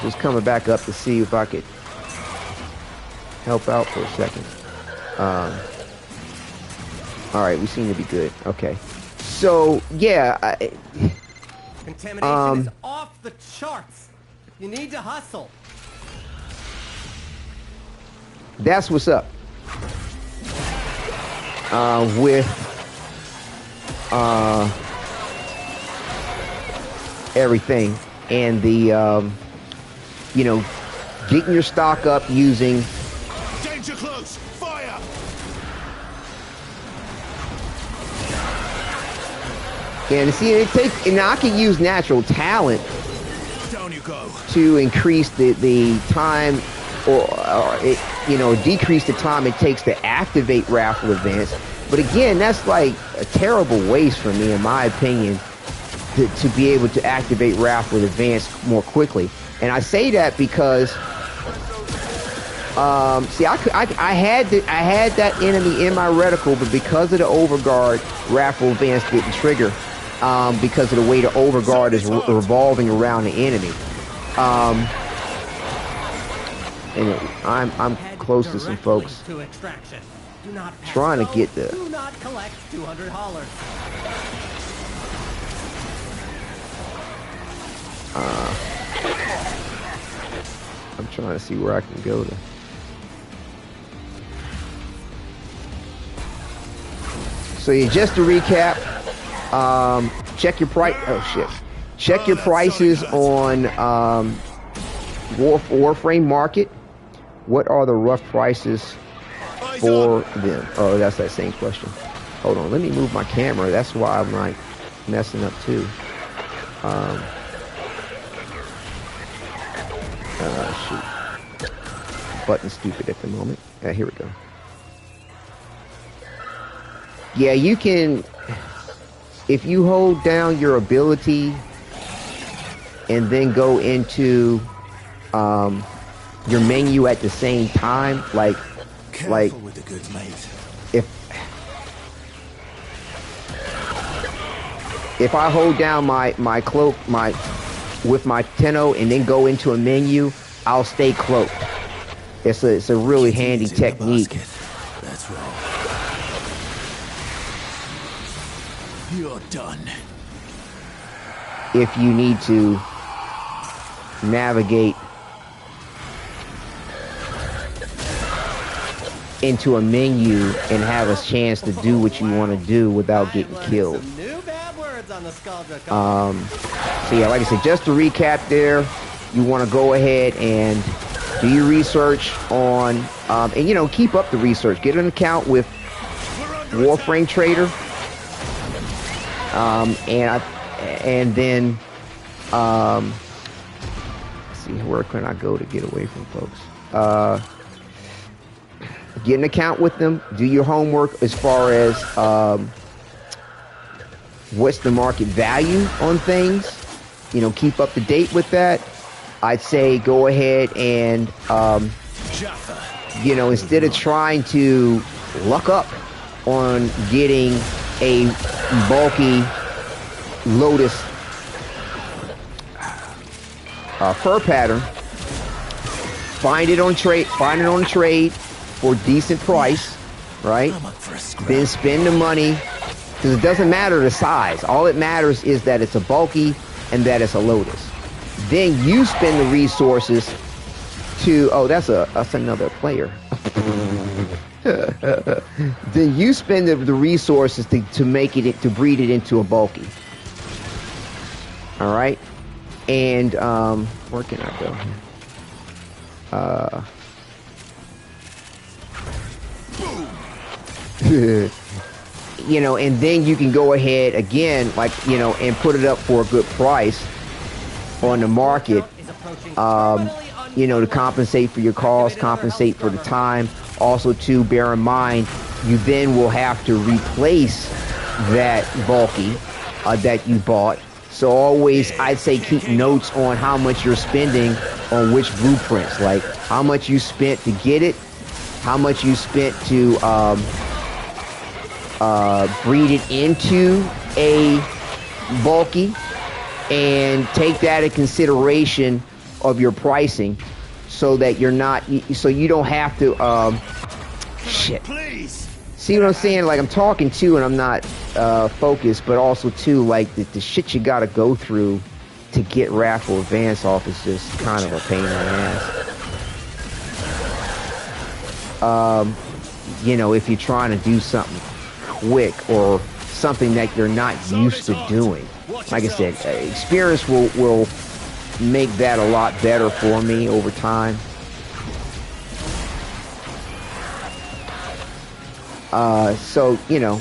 Speaker 5: Just coming back up to see if I could help out for a second. All right, we seem to be good. Okay, so yeah.
Speaker 7: Contamination is off the charts. You need to hustle.
Speaker 5: that's what's up with everything, and the you know, getting your stock up using
Speaker 4: Danger close! Fire!
Speaker 5: and see it takes, and I can use natural talent
Speaker 4: Down you go.
Speaker 5: to increase the time, or it, you know, decrease the time it takes to activate Wrathful Advance. But again, that's like a terrible waste for me, in my opinion, to be able to activate Wrathful Advance more quickly. And I say that because, see, I had that enemy in my reticle, but because of the overguard, Wrathful Advance didn't trigger. Because of the way the overguard is revolving around the enemy. And I'm close to some folks trying to get the.
Speaker 7: Do not collect $200.
Speaker 5: I'm trying to see where I can go to. So yeah, just to recap, check your price. Oh shit! Check your prices on Warframe Market. What are the rough prices for them? Oh, that's that same question. Hold on, let me move my camera. That's why I'm like messing up too. Shoot. Button stupid at the moment. Here we go. Yeah, you can, if you hold down your ability and then go into your menu at the same time, like
Speaker 4: with the goods, mate.
Speaker 5: If I hold down my cloak with my Tenno and then go into a menu, I'll stay cloaked. It's a really handy technique.
Speaker 4: That's right. You're done.
Speaker 5: If you need to navigate into a menu and have a chance to do what you want to do without getting killed. So yeah, like I said, just to recap there, you want to go ahead and do your research on, and you know, keep up the research. Get an account with Warframe Trader, and then let's see, where can I go to get away from folks? Get an account with them. Do your homework as far as what's the market value on things. You know, keep up to date with that. I'd say go ahead and, you know, instead of trying to luck up on getting a bulky Lotus fur pattern, find it on trade for a decent price, right? Then spend the money, because it doesn't matter the size. All it matters is that it's a bulky and that it's a Lotus. Then you spend the resources to, oh, that's another player. Then you spend the resources to make it, to breed it into a bulky. All right, and where can I go here? You know, and then you can go ahead again, like, you know, and put it up for a good price on the market, you know, to compensate for your costs, compensate for the time. Also, to bear in mind, you then will have to replace that bulky that you bought. So always, I'd say, keep notes on how much you're spending on which blueprints, like how much you spent to get it, how much you spent to breed it into a bulky, and take that in consideration of your pricing, so that you're not, so you don't have to shit. See what I'm saying? Like, I'm talking to and I'm not focused, but also too, like the shit you gotta go through to get Wrathful Advance off is just kind of a pain in the ass. You know, if you're trying to do something quick or something that you're not used to doing. Like I said, experience will make that a lot better for me over time. So, you know,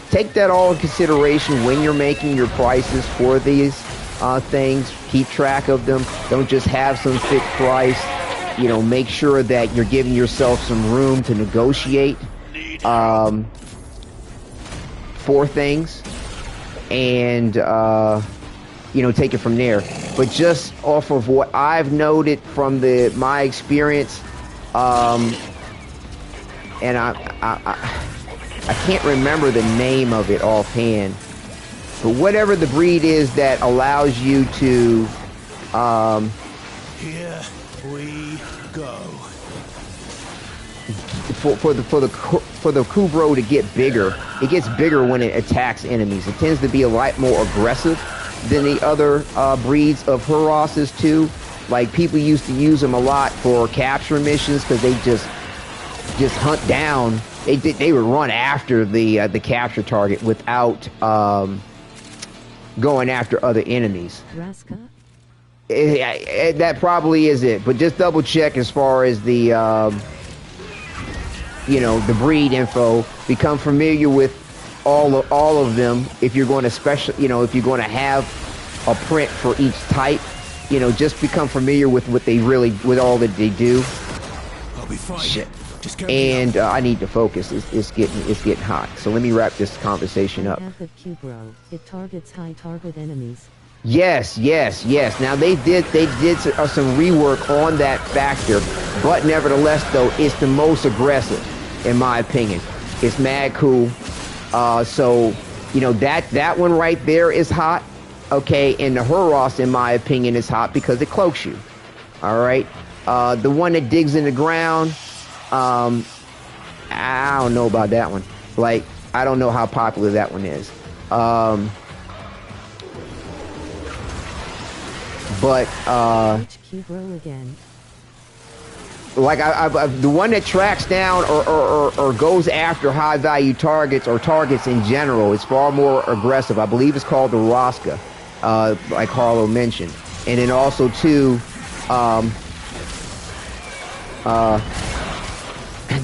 Speaker 5: take that all in consideration when you're making your prices for these things. Keep track of them. Don't just have some fixed price. You know, make sure that you're giving yourself some room to negotiate for things, and you know, take it from there. But just off of what I've noted from my experience, and I can't remember the name of it offhand, but whatever the breed is that allows you to
Speaker 4: Here we go.
Speaker 5: For the Kubrow to get bigger, it gets bigger when it attacks enemies. It tends to be a lot more aggressive than the other breeds of Hurosses too. Like, people used to use them a lot for capture missions because they just hunt down. They would run after the capture target without going after other enemies.
Speaker 3: Raska?
Speaker 5: That probably is it, but just double check as far as the you know, the breed info. Become familiar with all of them if you're going to if you're going to have a print for each type. You know, just become familiar with what they with all that they do.
Speaker 4: I'll be fine.
Speaker 5: Shit.
Speaker 4: Just
Speaker 5: And I need to focus. It's getting hot. So let me wrap this conversation up.
Speaker 3: Path of Kubrow. It targets high target enemies.
Speaker 5: Yes. Now they did some rework on that factor, but nevertheless, though, it's the most aggressive, in my opinion. It's mad cool. So, you know, that one right there is hot. Okay, and the Huros, in my opinion, is hot because it cloaks you. All right. The one that digs in the ground, I don't know about that one. Like, I don't know how popular that one is. But
Speaker 3: again.
Speaker 5: Like the one that tracks down or goes after high value targets or targets in general is far more aggressive. I believe it's called the Raska, like Harlow mentioned, and then also too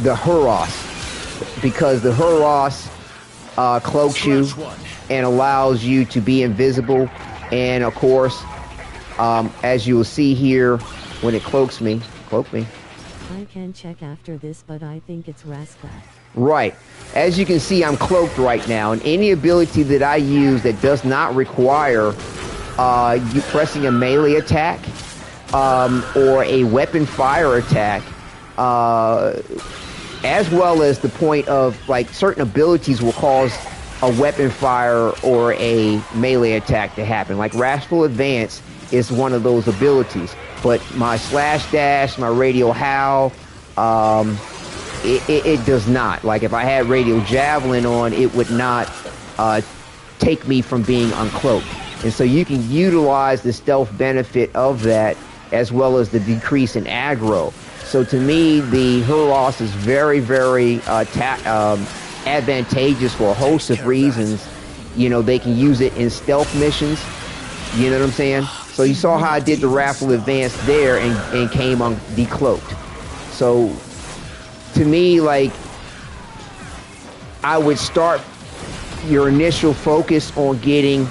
Speaker 5: the Huros, because the Huros cloaks you and allows you to be invisible, and of course, as you will see here, when it cloak me.
Speaker 3: I can check after this, but I think it's Raska.
Speaker 5: Right. As you can see, I'm cloaked right now, and any ability that I use that does not require you pressing a melee attack or a weapon fire attack, as well as the point of, like, certain abilities will cause a weapon fire or a melee attack to happen. Like Wrathful Advance is one of those abilities. But my slash dash, my radial howl, it does not. Like, if I had radial javelin on, it would not take me from being uncloaked. And so you can utilize the stealth benefit of that, as well as the decrease in aggro. So to me, the Huros is very, very advantageous for a host of reasons. You know, they can use it in stealth missions. You know what I'm saying? So you saw how I did the Wrathful Advance there and came on decloaked. So to me, like, I would start your initial focus on getting,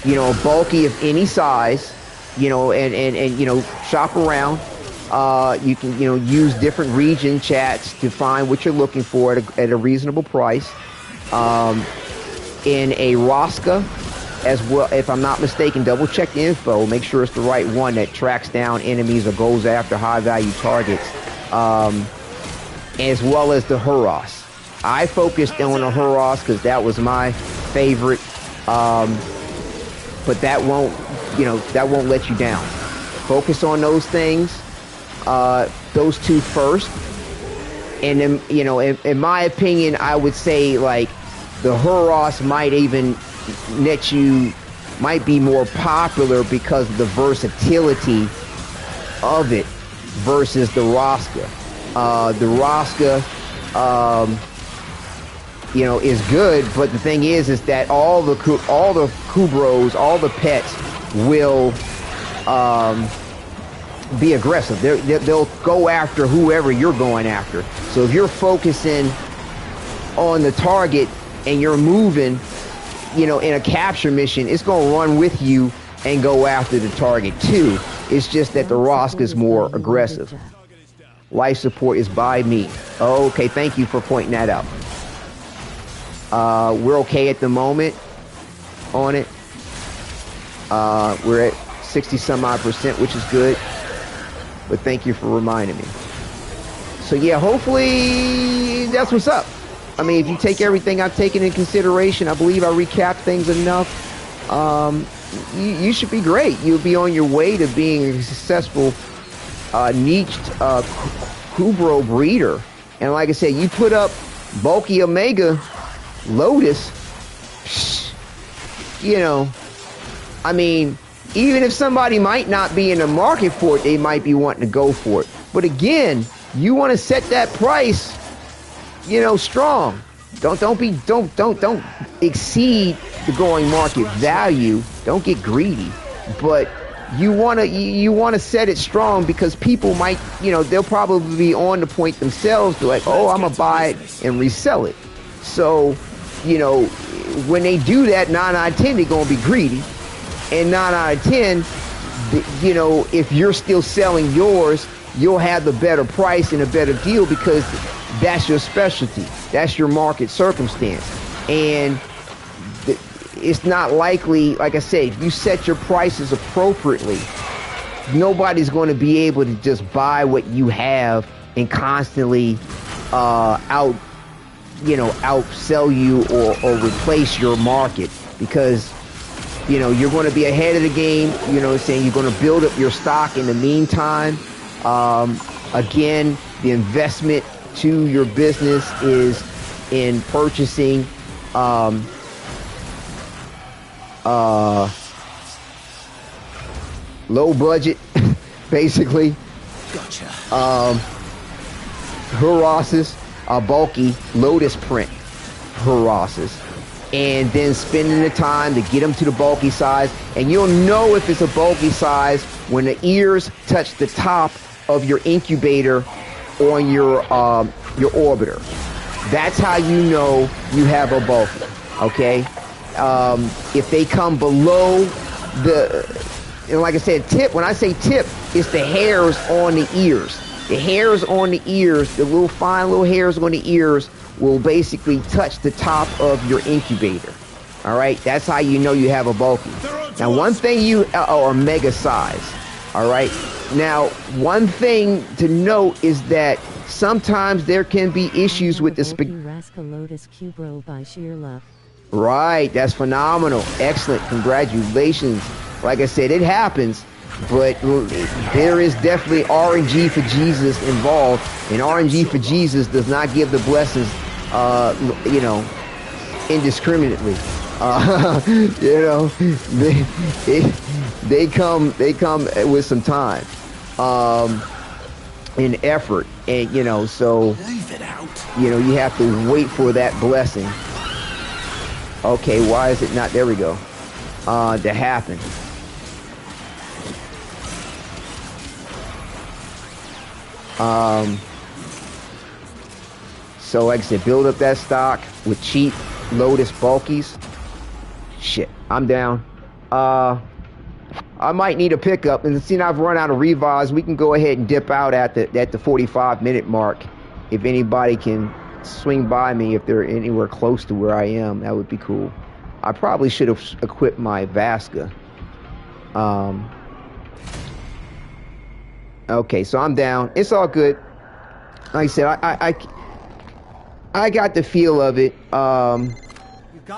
Speaker 5: you know, bulky of any size, you know, and you know, shop around. You can, you know, use different region chats to find what you're looking for at a reasonable price. In a Raska as well, if I'm not mistaken, double check the info, make sure it's the right one that tracks down enemies or goes after high value targets, as well as the Huros. I focused on the Huros because that was my favorite, but that won't, you know, that won't let you down. Focus on those things, those two first, and then, you know, in my opinion, I would say, like, the Huros might even might be more popular because of the versatility of it versus the Rosca. The Rosca, you know, is good, but the thing is that all the Kubros, all the pets will be aggressive. They'll go after whoever you're going after. So if you're focusing on the target and you're moving, you know, in a capture mission, it's going to run with you and go after the target too. It's just that the Rosca is more aggressive. Life support is by me. Oh, okay, thank you for pointing that out. We're okay at the moment on it. We're at 60-some-odd%, which is good. But thank you for reminding me. So yeah, hopefully that's what's up. I mean, if you take everything I've taken in consideration, I believe I recapped things enough. You should be great. You'll be on your way to being a successful niched Kubro breeder. And like I said, you put up bulky Omega Lotus, you know, I mean, even if somebody might not be in the market for it, they might be wanting to go for it. But again, you want to set that price, you know, strong. Don't exceed the going market value. Don't get greedy. But you want to set it strong, because people might, you know, they'll probably be on the point themselves to like, oh, I'm gonna buy it and resell it. So, you know, when they do that, 9 out of 10, they're gonna be greedy. And 9 out of 10, you know, if you're still selling yours, you'll have the better price and a better deal, because that's your specialty. That's your market circumstance. And it's not likely, like I said, if you set your prices appropriately, nobody's going to be able to just buy what you have and constantly outsell you or replace your market, because, you know, you're going to be ahead of the game. You know what I'm saying? You're going to build up your stock in the meantime. Again, the investment to your business is in purchasing low budget, basically.
Speaker 4: Gotcha.
Speaker 5: Harasses, bulky Lotus print harasses, and then spending the time to get them to the bulky size. And you'll know if it's a bulky size when the ears touch the top of your incubator on your orbiter. That's how you know you have a bulky. Okay. If they come below and like I said, tip, when I say tip, it's the hairs on the ears. The hairs on the ears, the little fine little hairs on the ears, will basically touch the top of your incubator. All right, that's how you know you have a bulky. Now, one thing or mega size. All right. Now, one thing to note is that sometimes there can be issues with the
Speaker 3: Lotus Kubro by sheer luck.
Speaker 5: Right, that's phenomenal. Excellent. Congratulations. Like I said, it happens, but there is definitely RNG for Jesus involved, and RNG for Jesus does not give the blessings, you know, indiscriminately. You know, they come with some time, and effort, and you know, so you know, you have to wait for that blessing. Okay, why is it not? There we go. To happen. So like I said, build up that stock with cheap Lotus bulkies. Shit, I'm down. I might need a pickup, and seeing I've run out of revives, we can go ahead and dip out at the 45-minute mark. If anybody can swing by me, if they're anywhere close to where I am, that would be cool. I probably should have equipped my Vasca. Okay, so I'm down. It's all good. Like I said, I got the feel of it.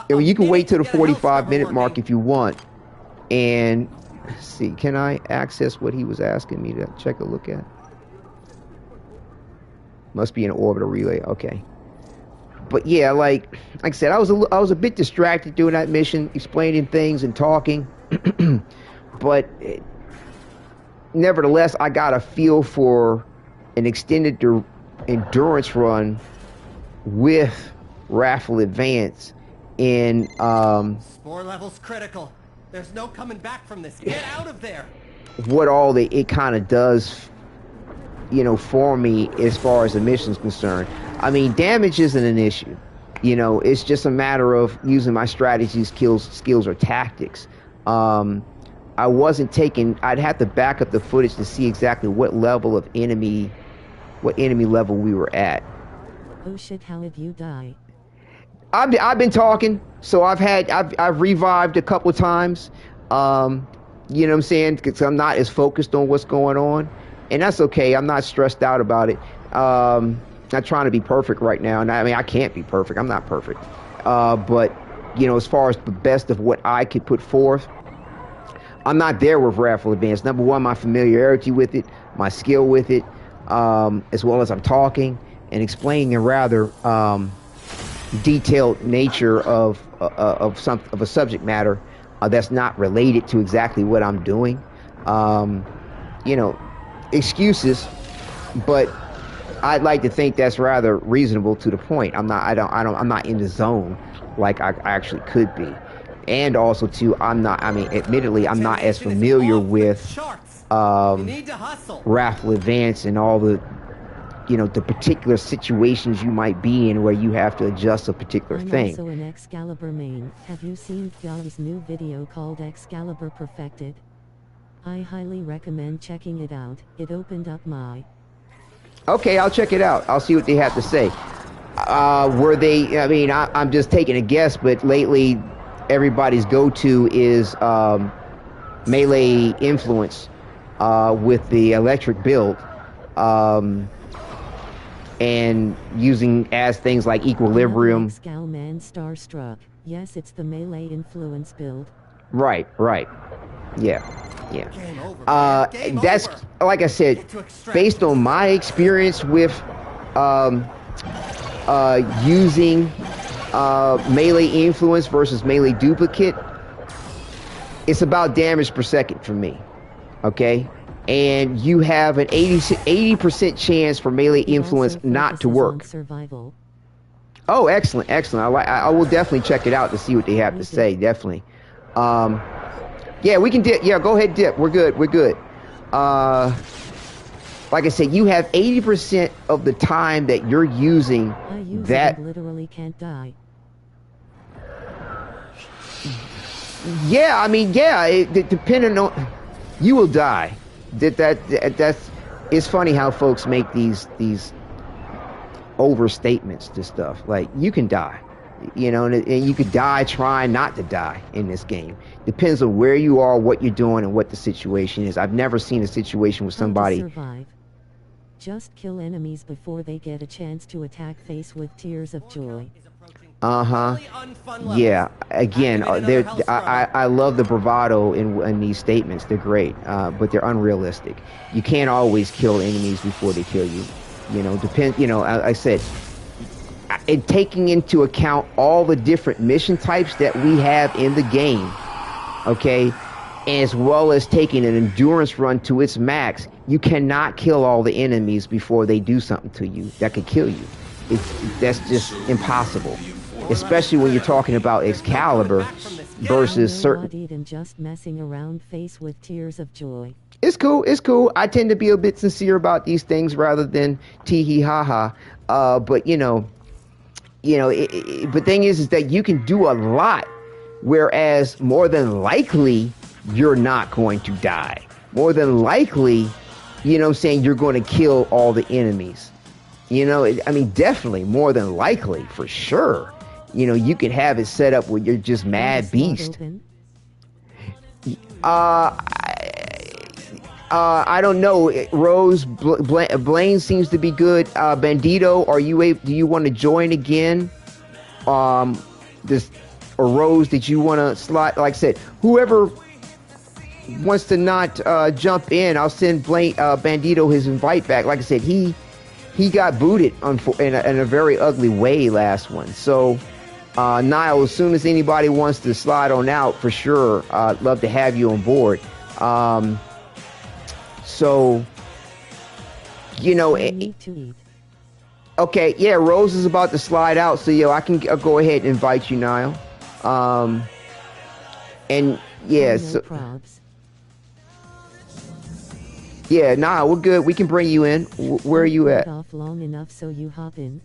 Speaker 5: You can wait till the 45-minute mark if you want. And let's see, can I access what he was asking me to check a look at? Must be an orbital relay. Okay. But yeah, like I said, I was a bit distracted doing that mission, explaining things and talking. But nevertheless, I got a feel for an extended endurance run with Wrathful Advance in
Speaker 7: Spore level's critical. There's no coming back from this. Get out of there.
Speaker 5: What all it kind of does, you know, for me as far as the mission's concerned. I mean, damage isn't an issue. You know, it's just a matter of using my strategy skills or tactics. I wasn't taking. I'd have to back up the footage to see exactly what level of enemy level we were at.
Speaker 3: Oh shit! How have you died?
Speaker 5: I've been talking, so I've revived a couple of times. You know what I'm saying? Because I'm not as focused on what's going on, and that's okay. I'm not stressed out about it. Not trying to be perfect right now, and I mean I can't be perfect. I'm not perfect, but you know, as far as the best of what I could put forth, I'm not there with Wrathful Advance. Number one, my familiarity with it, my skill with it, as well as I'm talking and explaining a rather detailed nature of a subject matter that's not related to exactly what I'm doing. You know, excuses, but I'd like to think that's rather reasonable to the point. I'm not in the zone like I actually could be. And also too, admittedly, I'm not as familiar with Wrathful Advance and all the, you know, the particular situations you might be in where you have to adjust a particular thing.
Speaker 3: I'm also an Excalibur main. Have you seen Viewr's new video called Excalibur Perfected? I highly recommend checking it out. It opened up my...
Speaker 5: Okay, I'll check it out. I'll see what they have to say. Were they... I mean, I'm just taking a guess, but lately everybody's go-to is melee influence with the electric build. And using as things like equilibrium.
Speaker 3: Excalman Starstruck. Yes, it's the melee influence build.
Speaker 5: Right. Yeah. That's, like I said, based on my experience with using melee influence versus melee duplicate, it's about damage per second for me. Okay? And you have an 80% chance for melee influence not to work. Oh, excellent. I will definitely check it out to see what they have to say. Definitely. Yeah, we can dip. Yeah, go ahead, dip. We're good. Like I said, you have 80% of the time that you're using that.
Speaker 3: I literally can't die.
Speaker 5: Yeah, I mean, yeah. Depending on, you will die. That's. It's funny how folks make these overstatements to stuff. Like, you can die. You know, and you could die trying not to die in this game. Depends on where you are, what you're doing, and what the situation is. I've never seen a situation with somebody...
Speaker 3: survive. Just kill enemies before they get a chance to attack face with tears of joy.
Speaker 5: Uh-huh. Yeah. Again, I love the bravado in these statements. They're great, but they're unrealistic. You can't always kill enemies before they kill you. You know, I said... And taking into account all the different mission types that we have in the game, okay, as well as taking an endurance run to its max, you cannot kill all the enemies before they do something to you that could kill you. That's just impossible, especially when you're talking about Excalibur versus certain...
Speaker 3: And just messing around face with tears of joy.
Speaker 5: It's cool. I tend to be a bit sincere about these things rather than tee-hee-ha-ha. But, you know, the thing is that you can do a lot, whereas more than likely you're not going to die. More than likely, you know what I'm saying, you're going to kill all the enemies. You know, I mean, definitely more than likely, for sure. You know, you can have it set up where you're just mad beast. I don't know. Rose, Blaine seems to be good. Bandito, do you want to join again? Or Rose, did you want to slot? Like I said, whoever wants to not jump in, I'll send Bandito his invite back. Like I said, he got booted in a very ugly way last one. So, Niall, as soon as anybody wants to slide on out, for sure, I'd love to have you on board. So, you know,
Speaker 3: I need to eat.
Speaker 5: okay, yeah, Rose is about to slide out, so yo, I can go ahead and invite you, Niall. And yeah,
Speaker 3: Oh, no probs.
Speaker 5: yeah, Niall, we're good. We can bring you in. Where are you at?
Speaker 3: Off long enough so you hop in.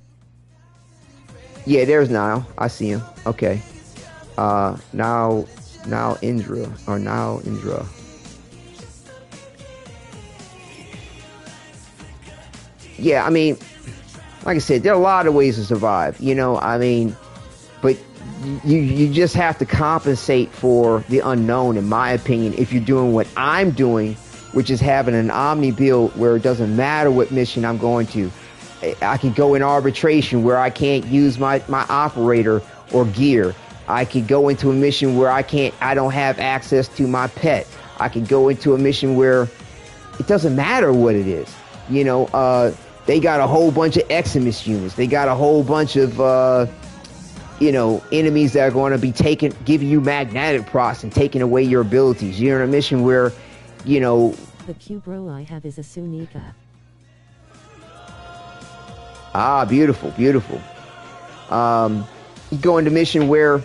Speaker 5: Yeah, there's Niall. I see him. Okay. Now Indra or now Indra. Yeah, I mean, like I said, there are a lot of ways to survive, you know, I mean, but you just have to compensate for the unknown, in my opinion, if you're doing what I'm doing, which is having an Omni build where it doesn't matter what mission I'm going to. I can go in arbitration where I can't use my operator or gear. I could go into a mission where I don't have access to my pet. I could go into a mission where it doesn't matter what it is, you know, they got a whole bunch of Eximus units. They got a whole bunch of, you know, enemies that are going to be giving you magnetic procs and taking away your abilities. You're in a mission where, you know...
Speaker 3: The Q-Bro I have is a Sunika.
Speaker 5: Ah, beautiful, beautiful. You go into mission where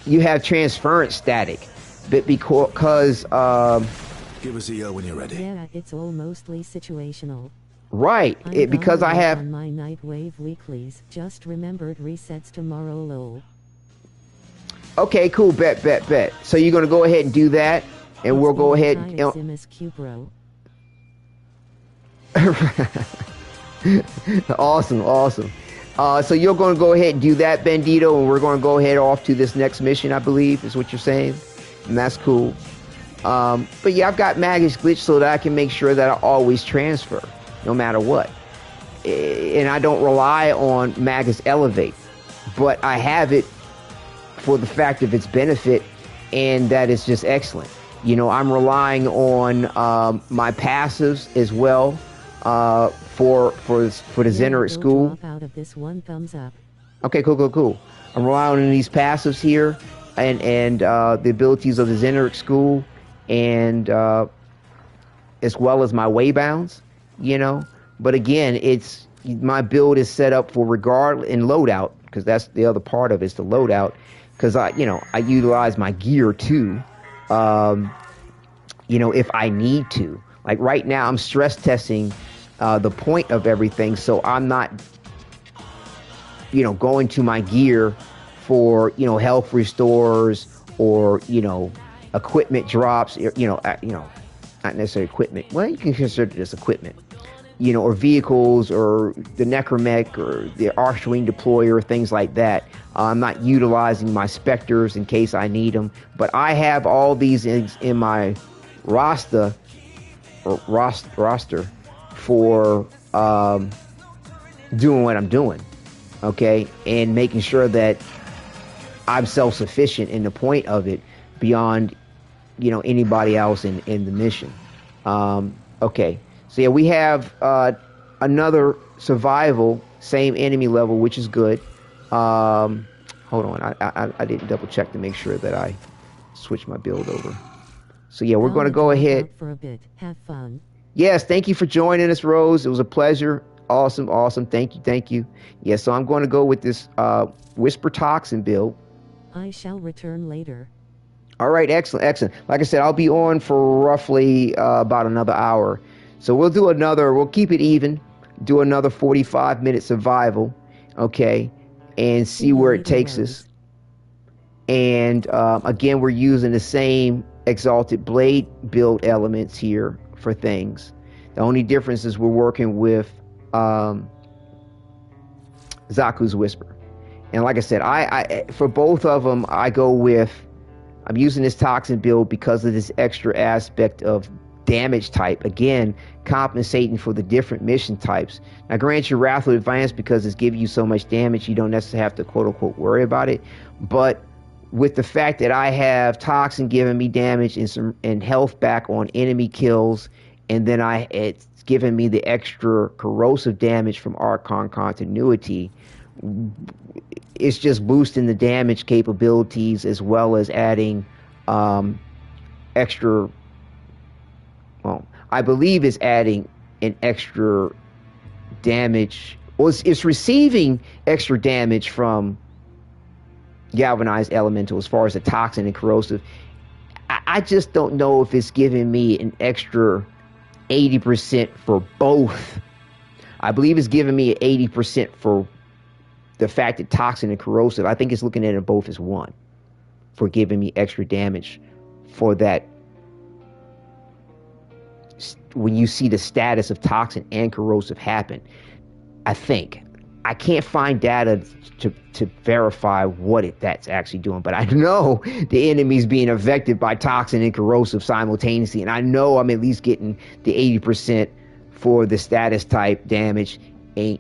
Speaker 5: you have transference static, but because...
Speaker 4: Give us a yell when you're ready.
Speaker 3: Yeah, it's all mostly situational.
Speaker 5: Right, because I have...
Speaker 3: On my Nightwave weeklies, just remembered resets tomorrow, lol.
Speaker 5: Okay, cool, bet. So you're going to go ahead and do that, and we'll go ahead and... Awesome. So you're going to go ahead and do that, Bandito, and we're going to go ahead off to this next mission, I believe, is what you're saying. And that's cool. But yeah, I've got Magus Glitch so that I can make sure that I always transfer, no matter what. And I don't rely on Magus Elevate, but I have it for the fact of its benefit, and that is just excellent. You know, I'm relying on my passives as well for the Xeneric School.
Speaker 3: Out of this one, thumbs up.
Speaker 5: Okay, cool. I'm relying on these passives here and the abilities of the Xeneric School, and as well as my waybounds, you know. But again, it's my build is set up for regard and loadout, because that's the other part of it, is the loadout, because I utilize my gear too, you know, if I need to. Like right now, I'm stress testing the point of everything, so I'm not, you know, going to my gear for, you know, health restores or, you know, equipment drops, you know, not necessarily equipment. Well, you can consider this equipment, you know, or vehicles or the Necromech or the Archwing Deployer, things like that. I'm not utilizing my Spectres in case I need them, but I have all these in my roster for doing what I'm doing, okay, and making sure that I'm self-sufficient in the point of it beyond, you know, anybody else in the mission. Okay, so yeah, we have another survival, same enemy level, which is good. Hold on, I didn't double check to make sure that I switched my build over. So yeah, we're going to go ahead
Speaker 3: for a bit. Have fun.
Speaker 5: Yes, thank you for joining us, Rose. It was a pleasure. Awesome. Thank you. Yeah, so I'm going to go with this Whisper Toxin build.
Speaker 3: I shall return later.
Speaker 5: All right, excellent. Like I said, I'll be on for roughly about another hour. So we'll keep it even, do another 45-minute survival, okay, and see where it takes us. And again, we're using the same Exalted Blade build elements here for things. The only difference is we're working with Xaku's Whisper. And like I said, I for both of them, I'm using this Toxin build because of this extra aspect of damage type. Again, compensating for the different mission types. Now, grant you Wrathful Advance, because it's giving you so much damage, you don't necessarily have to quote-unquote worry about it. But with the fact that I have Toxin giving me damage and health back on enemy kills, and then it's giving me the extra corrosive damage from Archon Continuity, it's just boosting the damage capabilities as well as adding extra. Well, I believe it's adding an extra damage, or it's receiving extra damage from Galvanized Elemental as far as the toxin and corrosive. I just don't know if it's giving me an extra 80% for both. I believe it's giving me 80% for the fact that toxin and corrosive. I think it's looking at it both as one for giving me extra damage for that. When you see the status of toxin and corrosive happen, I think. I can't find data to verify what that's actually doing, but I know the enemy's being affected by toxin and corrosive simultaneously, and I know I'm at least getting the 80% for the status type damage, and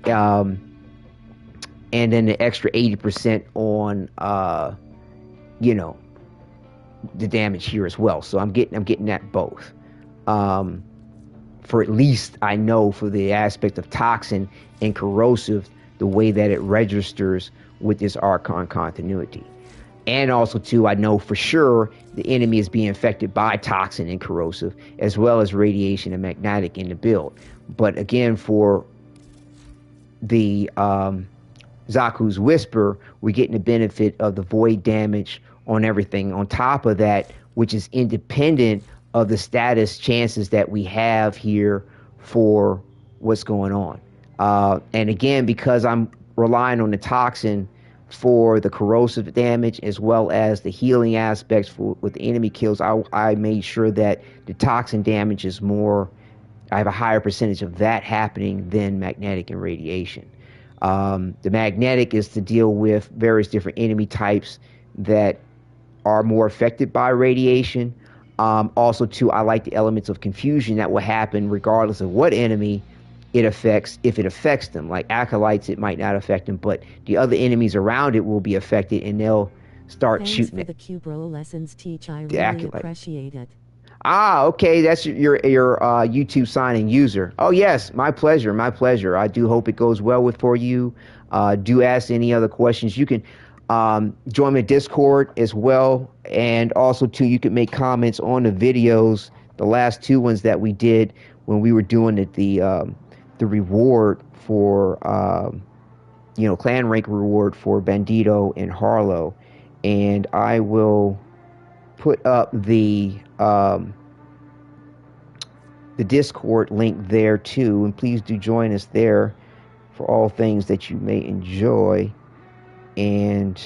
Speaker 5: then the extra 80% on the damage here as well. So I'm getting that both. For at least I know for the aspect of toxin and corrosive, the way that it registers with this Archon continuity. And also too, I know for sure the enemy is being affected by toxin and corrosive, as well as radiation and magnetic in the build. But again, for the Xaku's Whisper, we're getting the benefit of the void damage on everything on top of that, which is independent of the status chances that we have here for what's going on. And again, because I'm relying on the toxin for the corrosive damage as well as the healing aspects with the enemy kills, I made sure that the toxin damage is more, I have a higher percentage of that happening than magnetic and radiation. The magnetic is to deal with various different enemy types that are more affected by radiation. Also too, I like the elements of confusion that will happen regardless of what enemy it affects, if it affects them. Like acolytes, it might not affect them, but the other enemies around it will be affected, and they'll start shooting
Speaker 3: for the Cubro lessons, Teach. I really
Speaker 5: acolyte.
Speaker 3: Appreciate it.
Speaker 5: Ah, okay, that's your YouTube signing user. Oh yes, my pleasure, my pleasure. I do hope it goes well for you. Do ask any other questions. You can join my Discord as well, and also too, you can make comments on the videos, the last two ones that we did when we were doing the reward for clan rank reward for Bandito and Harlow, and I will put up the Discord link there too, and please do join us there for all things that you may enjoy. And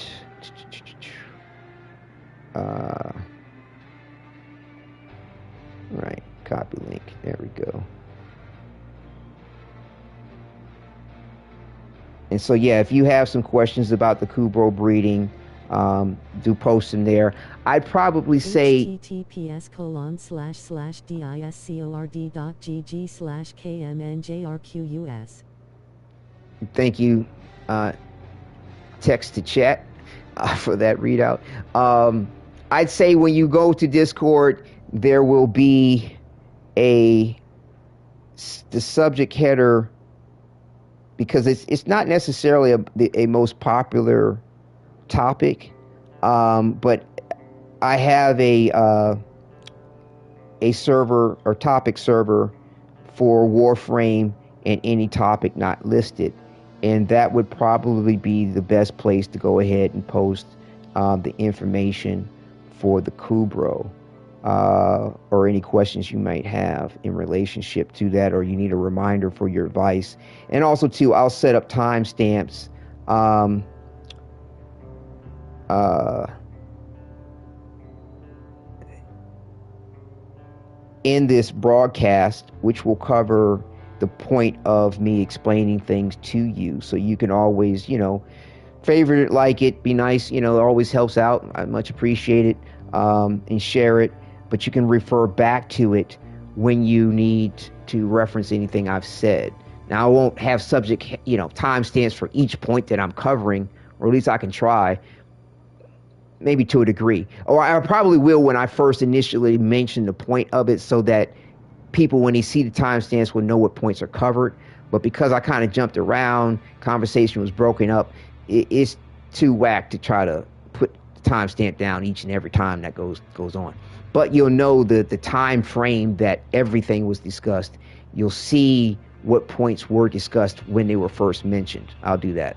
Speaker 5: right, copy link, there we go. And so yeah, if you have some questions about the Kubro breeding, do post them there. I'd probably say
Speaker 3: https://discord.gg/kmnjrqus.
Speaker 5: Thank you, text to chat for that readout. I'd say when you go to Discord, there will be the subject header, because it's not necessarily a most popular topic, but I have a server or topic server for Warframe and any topic not listed, and that would probably be the best place to go ahead and post the information for the Kubro, or any questions you might have in relationship to that, or you need a reminder for your advice. And also too, I'll set up timestamps in this broadcast, which will cover the point of me explaining things to you, so you can always, favorite it, like it, be nice, it always helps out. I much appreciate it, and share it. But you can refer back to it when you need to reference anything I've said. Now, I won't have subject, timestamps for each point that I'm covering, or at least I can try, maybe to a degree. Or I probably will when I first initially mention the point of it, so that people, when they see the timestamps, will know what points are covered. But because I kind of jumped around, conversation was broken up, it's too whack to try to put timestamp down each and every time that goes on. But you'll know the time frame that everything was discussed. You'll see what points were discussed when they were first mentioned. I'll do that.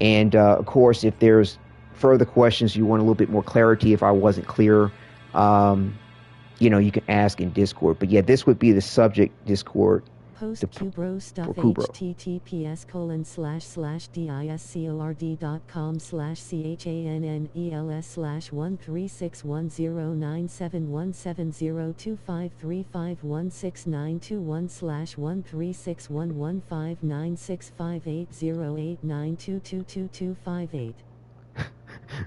Speaker 5: And of course, if there's further questions, you want a little bit more clarity if I wasn't clear, you know, you can ask in Discord. But yeah, this would be the subject Discord.
Speaker 3: Post Kubro stuff https://diacceleRD.com/CHANNELS/1361091770253516921/1315611580892222258.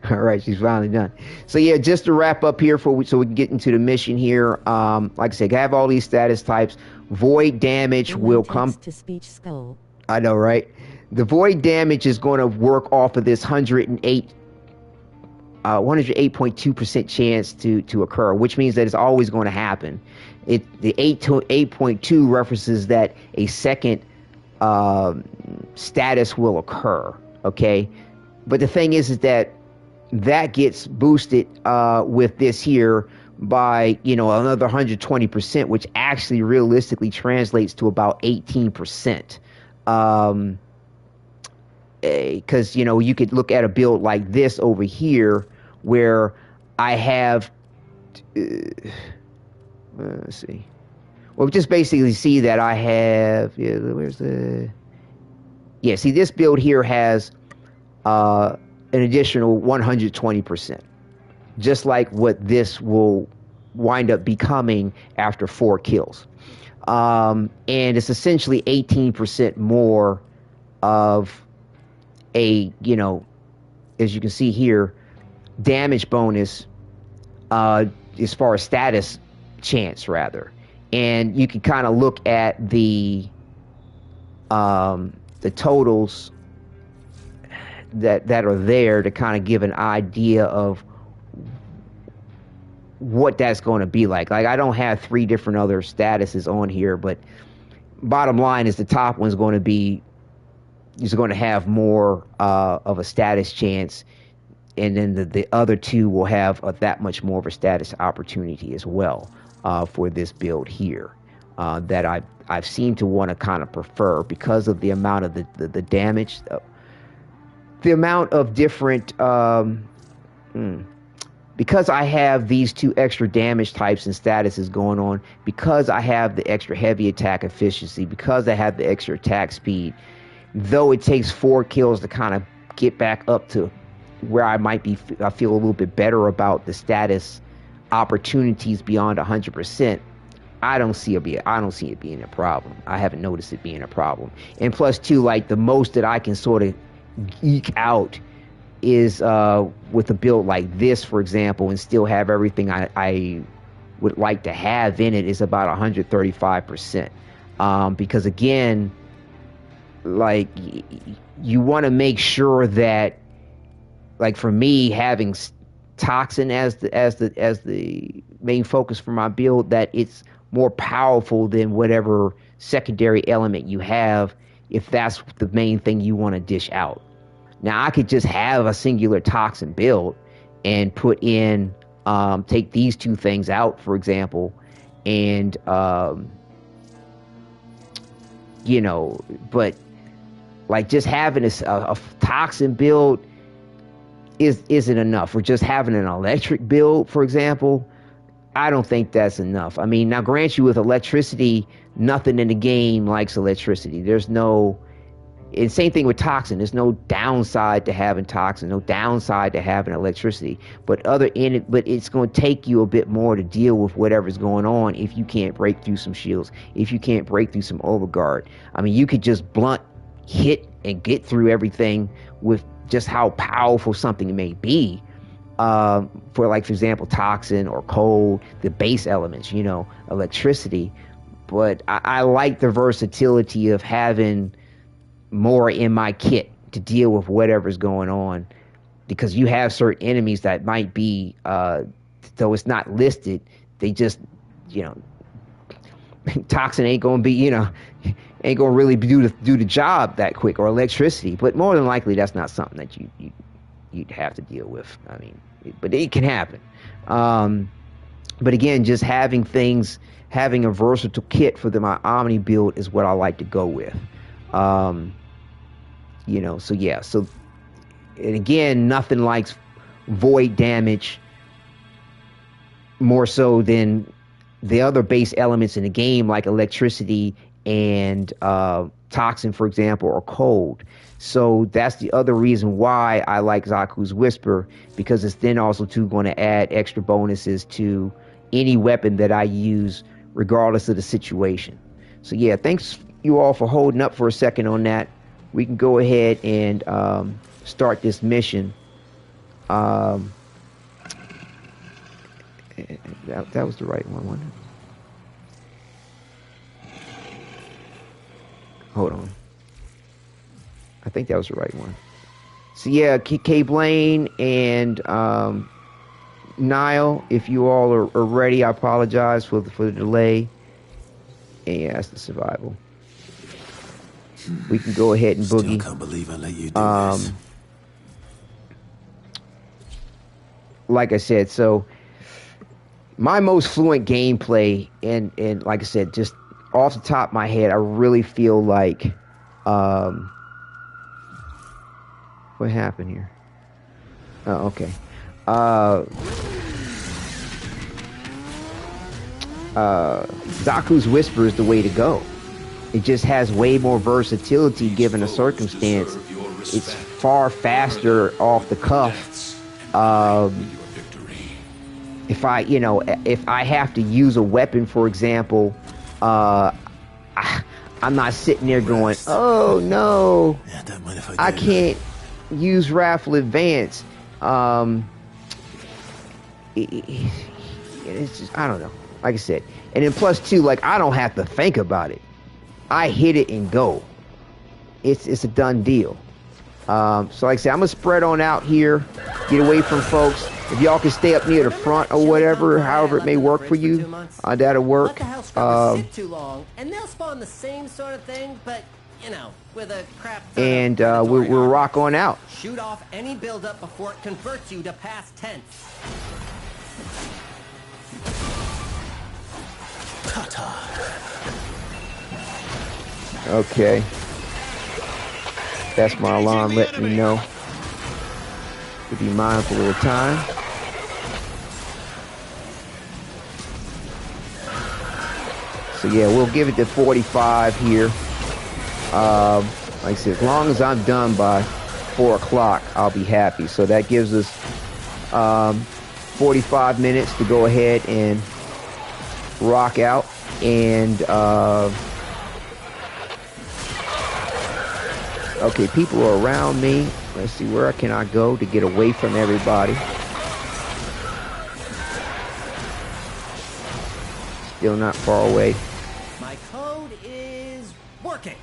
Speaker 5: All right, she's finally done. So yeah, just to wrap up here so we can get into the mission here. Like I said, I have all these status types. Void damage will come
Speaker 3: to speech skull.
Speaker 5: I know, right? The void damage is going to work off of this 108.2% chance to occur, which means that it's always going to happen. The 8.2 references that a second status will occur. Okay, but the thing is that gets boosted with this here by, you know, another 120%, which actually realistically translates to about 18%. Because, you know, you could look at a build like this over here where I have, let's see. Well, just basically see that I have, see, this build here has an additional 120%, just like what this will wind up becoming after 4 kills. And it's essentially 18% more of a, you know, as you can see here, damage bonus as far as status chance, rather. And you can kind of look at the totals that are there to kind of give an idea of what that's going to be like. Like, I don't have 3 different other statuses on here, but bottom line is the top one's going to be, is going to have more of a status chance, and then the other 2 will have that much more of a status opportunity as well for this build here that I've seemed to want to kind of prefer because of the amount of the damage, the amount of different because I have these 2 extra damage types and statuses going on, because I have the extra heavy attack efficiency, because I have the extra attack speed, though it takes 4 kills to kind of get back up to where I feel a little bit better about the status opportunities beyond 100%. I don't see it being a problem. I haven't noticed it being a problem. And plus, too, like, the most that I can sort of eke out is with a build like this, for example, and still have everything I would like to have in it, is about 135%. Because again, like, you want to make sure that, like, for me, having Toxin as the main focus for my build, that it's more powerful than whatever secondary element you have, if that's the main thing you want to dish out. Now, I could just have a singular Toxin build and put in, take these 2 things out, for example, and, you know, but, like, just having a Toxin build isn't enough. Or just having an electric build, for example, I don't think that's enough. I mean, now, grant you, with electricity, nothing in the game likes electricity. There's no... And same thing with Toxin. There's no downside to having Toxin, no downside to having electricity. But it's going to take you a bit more to deal with whatever's going on if you can't break through some shields, if you can't break through some overguard. I mean, you could just blunt hit and get through everything with just how powerful something may be. For, like, for example, Toxin or cold, the base elements, you know, electricity. But I like the versatility of having more in my kit to deal with whatever's going on, because you have certain enemies that might be, though it's not listed, they just, you know, Toxin ain't gonna be, you know, ain't gonna really do the job that quick, or electricity. But more than likely, that's not something that you'd have to deal with. I mean, but it can happen. But again, just having a versatile kit for my Omni build is what I like to go with. You know, so yeah, so, and again, nothing likes void damage more so than the other base elements in the game, like electricity and toxin, for example, or cold. So that's the other reason why I like Xaku's Whisper, because it's then also too going to add extra bonuses to any weapon that I use, regardless of the situation. So yeah, thanks you all for holding up for a second on that. We can go ahead and start this mission. That was the right one, wasn't it? Hold on. I think that was the right one. So yeah, K Blaine and Nile, if you all are ready, I apologize for the delay. And yeah, that's the survival. We can go ahead and boogie.
Speaker 4: Still can't believe I let you do this.
Speaker 5: Like I said, so my most fluent gameplay, and like I said, just off the top of my head, I really feel like what happened here? Oh, okay. Xaku's Whisper is the way to go. It just has way more versatility given a circumstance. It's far faster off the cuff. If I have to use a weapon, for example, I'm not sitting there going, oh no, I can't use Wrathful Advance. It's just, I don't know. Like I said, and then plus two, like I don't have to think about it. I hit it and go. It's a done deal. So like I said, I'm gonna spread on out here, get away from folks. If y'all can stay up near the front or whatever, however it may work for you, that'll work.
Speaker 7: Sit too long, and they'll spawn the same sort of thing, but you know, with a crap.
Speaker 5: And we'll rock on out.
Speaker 7: Shoot off any buildup before it converts you to past tense.
Speaker 5: Okay. That's my alarm letting me know to be mindful of the time. So yeah, we'll give it to 45 here. Like I said, as long as I'm done by 4 o'clock, I'll be happy. So that gives us 45 minutes to go ahead and rock out. And okay, people are around me. Let's see, where can I go to get away from everybody? Still not far away.
Speaker 7: My code is working.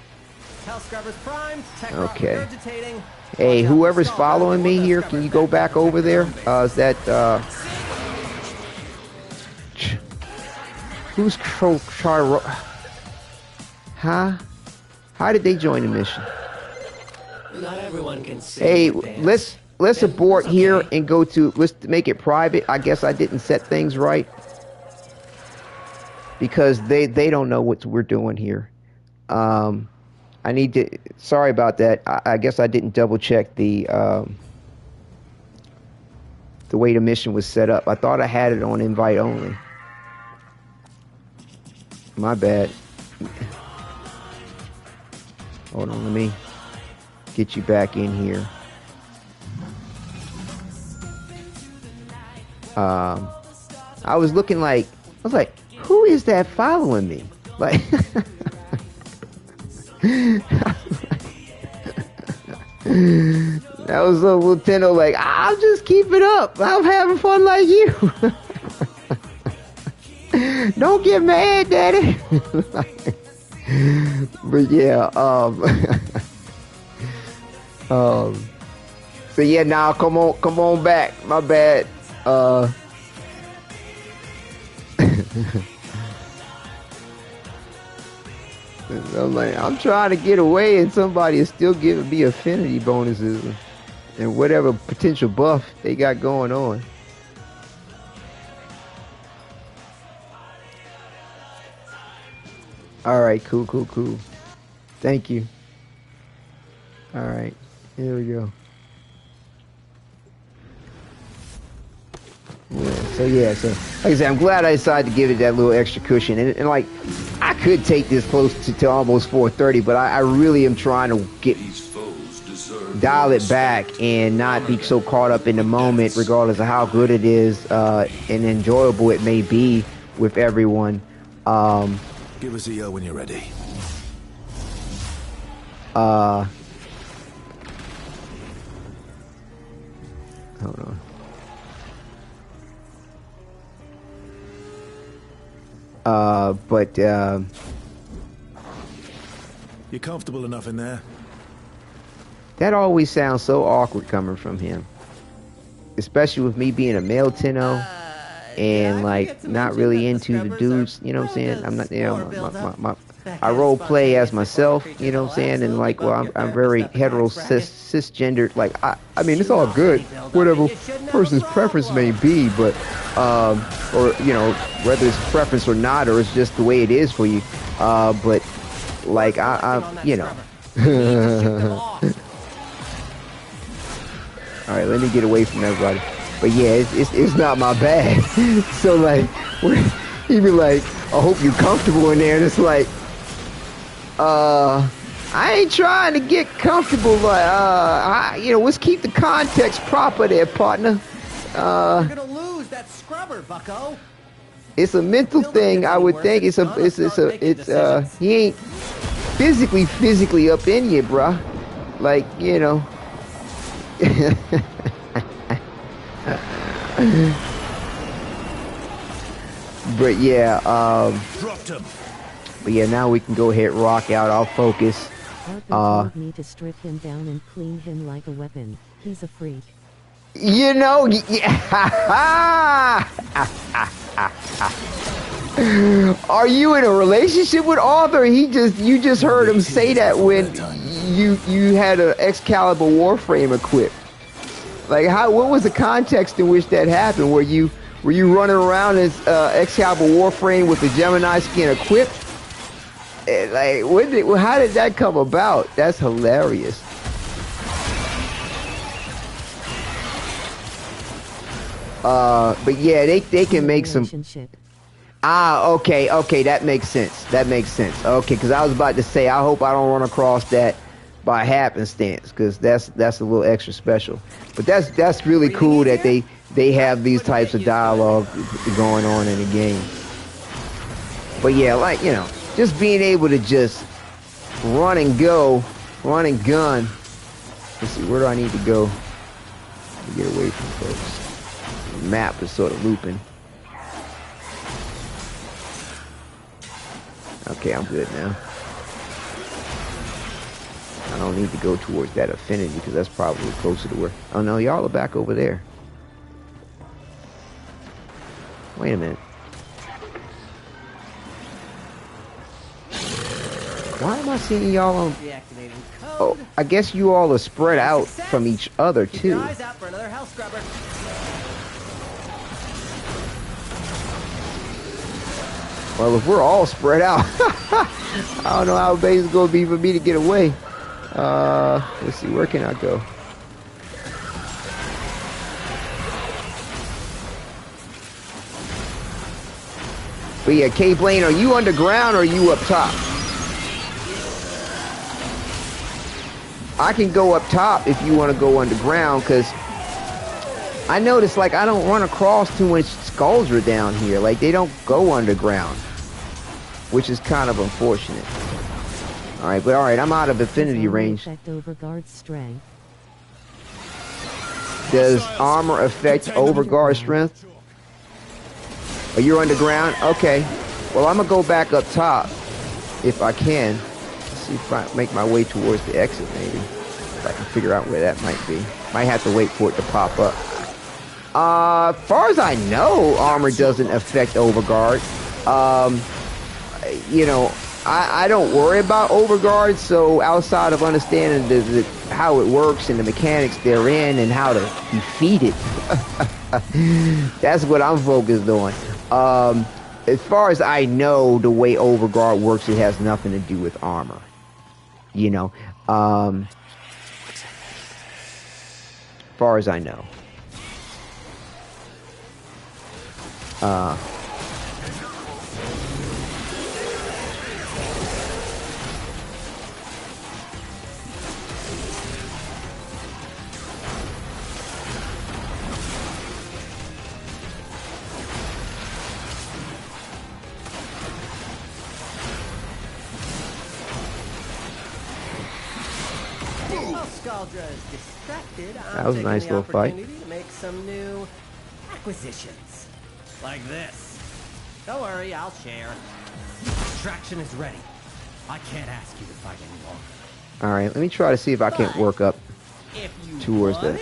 Speaker 7: Hell Scrubber's primed.
Speaker 5: Okay. Hey, whoever's following me here, can you go back over there? Is that who's huh? How did they join the mission?
Speaker 2: Not everyone can see.
Speaker 5: Hey, let's abort here and go to, let's make it private. I guess I didn't set things right because they don't know what we're doing here. I need to, sorry about that. I guess I didn't double check the way the mission was set up. I thought I had it on invite only. My bad. Hold on, let me get you back in here. I was looking like, I was like, who is that following me? Like, that was a Nintendo like, I'll just keep it up. I'm having fun like you. Don't get mad, Daddy. But yeah, so yeah, now come on back. My bad. I'm like, I'm trying to get away and somebody is still giving me affinity bonuses. and whatever potential buff they got going on. All right, cool. Thank you. All right, here we go. Yeah, so like I said, I'm glad I decided to give it that little extra cushion, and like I could take this close to almost 430, but I really am trying to dial it back and not be so caught up in the moment, regardless of how good it is and enjoyable it may be with everyone.
Speaker 4: Give us a yell when you're ready.
Speaker 5: Hold on.
Speaker 4: You comfortable enough in there?
Speaker 5: That always sounds so awkward coming from him, especially with me being a male Tenno and like not really into the dudes. You know what I'm saying? I'm not. You know, I role play as myself. You know what I'm saying? And like, well, I'm very cisgendered. Like, I mean, it's all good, whatever person's preference may be, but or you know, whether it's preference or not, or it's just the way it is for you. But like, I you know. All right, let me get away from everybody. But yeah, it's not my bag. So like, he'd be like, I hope you're comfortable in there. And it's like, I ain't trying to get comfortable. But you know, let's keep the context proper there, partner.
Speaker 7: You're gonna lose that scrubber, bucko.
Speaker 5: It's a mental thing, I would think. It's he ain't physically up in you, bruh. Like, you know. But yeah, but yeah, now we can go ahead and rock out. I'll focus.
Speaker 3: Told me to strip him down and clean him like a weapon. He's a freak.
Speaker 5: You know, are you in a relationship with Arthur? You just heard him say that when you had an Excalibur Warframe equipped. Like, what was the context in which that happened? Were you running around as Excalibur Warframe with the Gemini skin equipped? Like, how did that come about? That's hilarious. But yeah, they can make some. Okay, that makes sense. Okay, because I was about to say, I hope I don't run across that by happenstance, because that's a little extra special. But that's really cool that they have these types of dialogue going on in the game. But yeah, like, you know, just being able to just run and gun. Let's see, where do I need to go to get away from folks? The map is sort of looping. Okay, I'm good now. I don't need to go towards that affinity because that's probably closer to where... Oh no, y'all are back over there. Wait a minute. Why am I seeing y'all on... Oh, I guess you all are spread out from each other too. Well, if we're all spread out, I don't know how big it's going to be for me to get away. Let's see, where can I go? But yeah, K-Blane, are you underground or are you up top? I can go up top if you want to go underground, because I noticed, like, I don't run across too much Skullsra down here. Like, they don't go underground, which is kind of unfortunate. Alright, but alright, I'm out of affinity range. Does armor affect overguard strength? Are you underground? Okay. Well, I'm gonna go back up top if I can. Let's see if I make my way towards the exit, maybe. If I can figure out where that might be. Might have to wait for it to pop up. Far as I know, armor doesn't affect overguard. You know, I don't worry about overguard, so outside of understanding how it works and the mechanics therein and how to defeat it, that's what I'm focused on. As far as I know, the way overguard works, it has nothing to do with armor. You know, as far as I know.
Speaker 7: That
Speaker 5: was a nice little fight.
Speaker 7: To make some new acquisitions, like this. Don't worry, I'll share. Extraction is ready. I can't ask you to fight any longer.
Speaker 5: All right, let me try to see if I can't work up towards the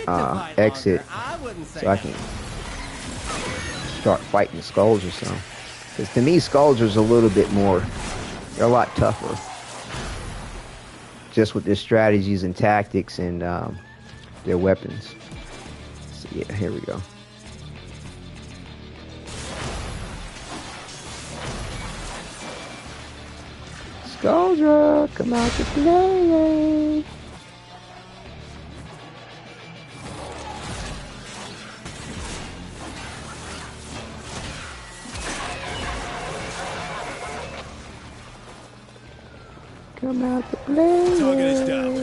Speaker 5: exit, so I can start fighting skulls or something. Because to me, skulls are a little bit more. They're a lot tougher. Just with their strategies and tactics and their weapons. So yeah, here we go. Skuldra, come out to play. Come out to play.
Speaker 4: Target is down.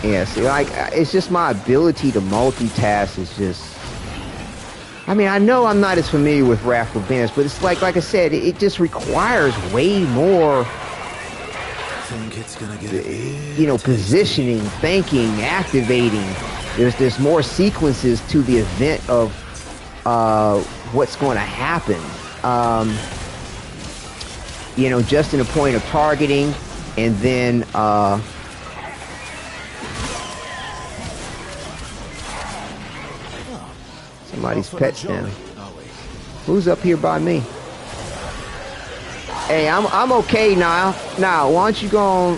Speaker 5: Yeah, see, like, it's just my ability to multitask is just... I mean, I know I'm not as familiar with Wrathful Advance, but it's like I said, it just requires way more...
Speaker 4: Think it's gonna get
Speaker 5: you know, positioning, thinking, activating. There's more sequences to the event of what's going to happen. You know, just in a point of targeting, and then somebody's pet's down. Who's up here by me? Hey, I'm okay now. Now, why don't you go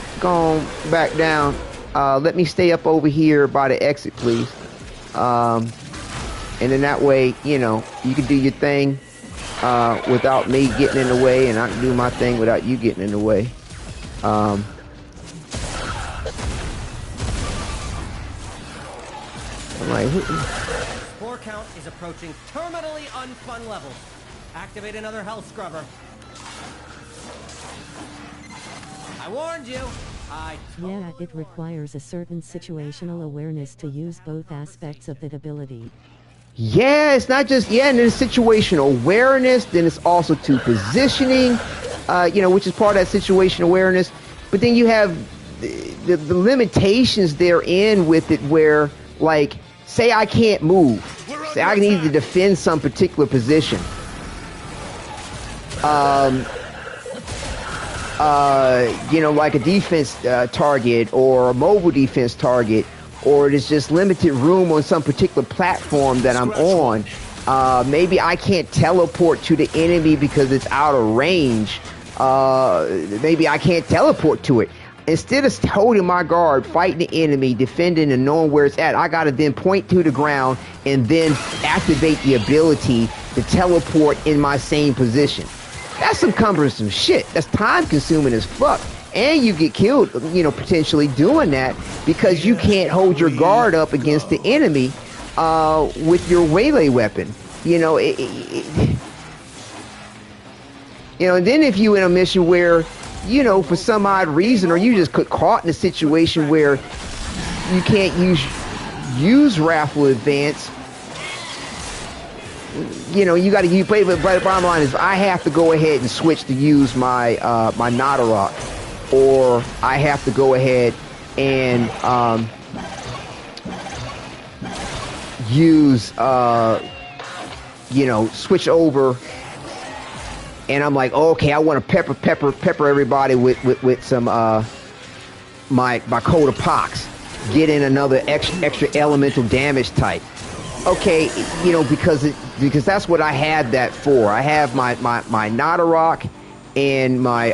Speaker 5: back down? Let me stay up over here by the exit, please. And then that way, you know, you can do your thing without me getting in the way, and I can do my thing without you getting in the way. I'm like,
Speaker 7: Spore count is approaching terminally unfun levels. Activate another health scrubber. I warned you.
Speaker 3: Yeah, it requires a certain situational awareness to use both aspects of that ability.
Speaker 5: yeah, it's not just, yeah, and then situational awareness, then it's also to positioning, you know, which is part of that situational awareness. But then you have the limitations therein with it where, like, say I can't move. Say I need to defend some particular position. You know, like a defense target or a mobile defense target, or there's just limited room on some particular platform that I'm on. Maybe I can't teleport to the enemy because it's out of range. Maybe I can't teleport to it. Instead of holding my guard, fighting the enemy, defending and knowing where it's at, I gotta then point to the ground and then activate the ability to teleport in my same position. That's some cumbersome shit. That's time consuming as fuck. And you get killed, you know, potentially doing that because you can't hold your guard up against the enemy with your waylay weapon. You know, you know, and then if you in a mission where, you know, for some odd reason, or you just get caught in a situation where you can't use Wrathful Advance, you know, you got to play. But the bottom line is, I have to go ahead and switch to use my my Nadarok, or I have to go ahead and use you know, switch over and I'm like, okay, I want to pepper everybody with some my Coat of Pox, get in another extra elemental damage type. Okay, you know, because that's what I had that for. I have my Nadarok and my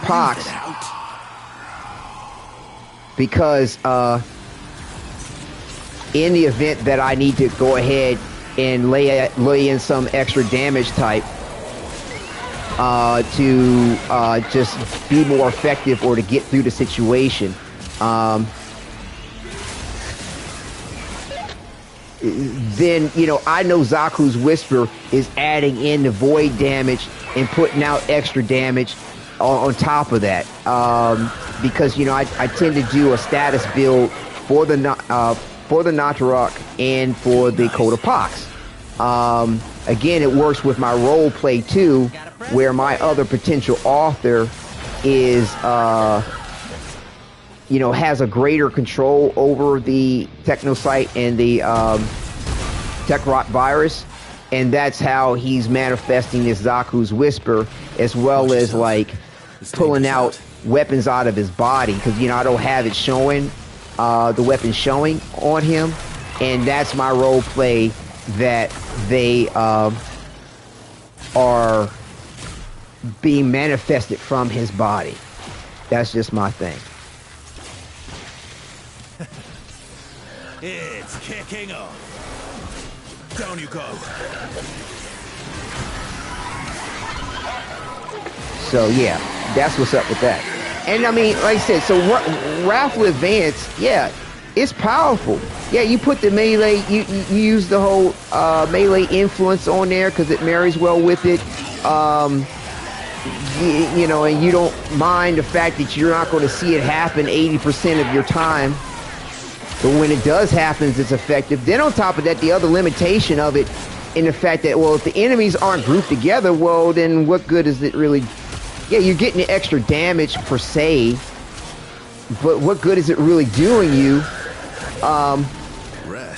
Speaker 5: Pox, because in the event that I need to go ahead and lay in some extra damage type to just be more effective or to get through the situation. Then, you know, I know Xaku's Whisper is adding in the void damage and putting out extra damage on top of that. Because, you know, I tend to do a status build for the Natarok and for the Coat of Pox. Again, it works with my role play too, where my other potential author is, you know, has a greater control over the Technocyte and the Techrot virus, and that's how he's manifesting this Xaku's Whisper, as well as like pulling out weapons out of his body, because, you know, I don't have it showing, the weapon showing on him, and that's my role play, that they are being manifested from his body. That's just my thing.
Speaker 4: It's kicking off. Down you go.
Speaker 5: So yeah, that's what's up with that. And I mean, like I said, so Wrathful Advance, yeah, it's powerful. Yeah, you put the melee, you use the whole melee influence on there because it marries well with it. You know, and you don't mind the fact that you're not going to see it happen 80% of your time. But when it does happen, it's effective. Then on top of that, the other limitation of it in the fact that, well, if the enemies aren't grouped together, well, then what good is it really? Yeah, you're getting the extra damage per se, but what good is it really doing you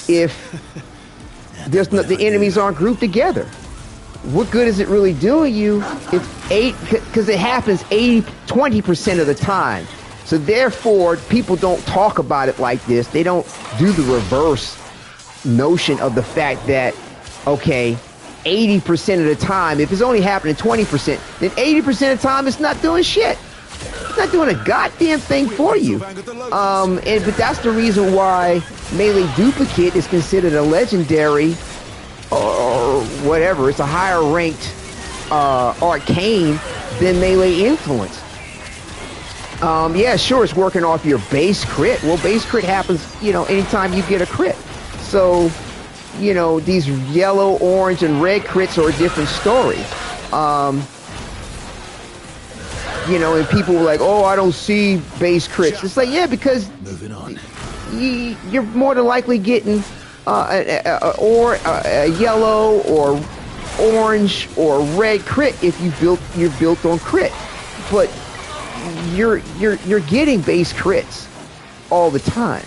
Speaker 5: if there's no, the enemies aren't grouped together? What good is it really doing you if because it happens 20% of the time. So therefore, people don't talk about it like this. They don't do the reverse notion of the fact that, okay, 80% of the time, if it's only happening 20%, then 80% of the time it's not doing shit. It's not doing a goddamn thing for you. But that's the reason why Melee Duplicate is considered a legendary or whatever. It's a higher ranked arcane than Melee Influence. Yeah, sure, it's working off your base crit. Well, base crit happens, you know, anytime you get a crit. So, you know, these yellow, orange, and red crits are a different story. You know, and people were like, oh, I don't see base crits. It's like, yeah, because you're more than likely getting a yellow or orange or red crit if you're built on crit. But you're getting base crits all the time.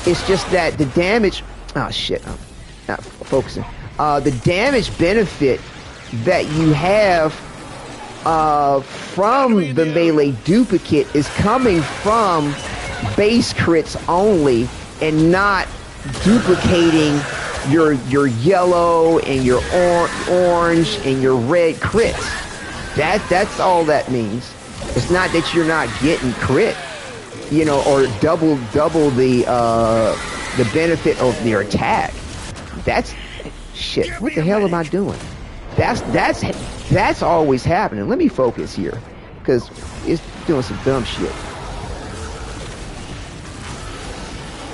Speaker 5: It's just that the damage, oh shit, I'm not focusing. The damage benefit that you have from the Melee Duplicate is coming from base crits only, and not duplicating your yellow and your orange and your red crits. That's all that means. It's not that you're not getting crit, you know, or double the benefit of your attack. That's shit. What the hell am I doing? That's always happening. Let me focus here, because it's doing some dumb shit.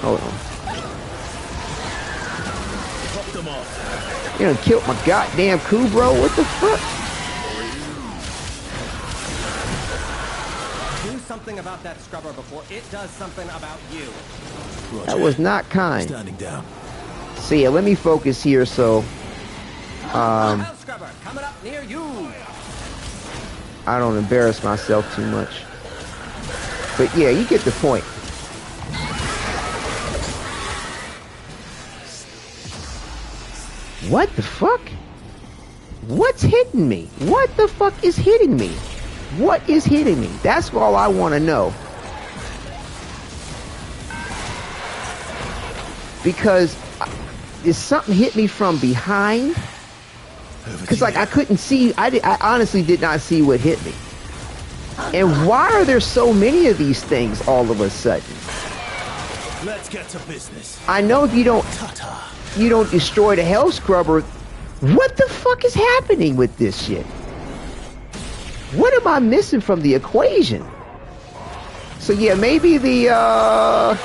Speaker 5: Hold on. You done killed my goddamn coup, bro. What the fuck?
Speaker 7: Do something about that scrubber before it does something about you.
Speaker 4: Roger.
Speaker 5: That was not kind.
Speaker 4: Standing down.
Speaker 5: So yeah, let me focus here. So,
Speaker 7: Scrubber coming up near you.
Speaker 5: I don't embarrass myself too much. But yeah, you get the point. What the fuck? What's hitting me? What the fuck is hitting me? What is hitting me? That's all I want to know. Because did something hit me from behind? Because like I couldn't see. I honestly did not see what hit me. And why are there so many of these things all of a sudden?
Speaker 4: Let's get to business.
Speaker 5: I know if you don't destroy the Hell Scrubber. What the fuck is happening with this shit? What am I missing from the equation? So yeah, maybe the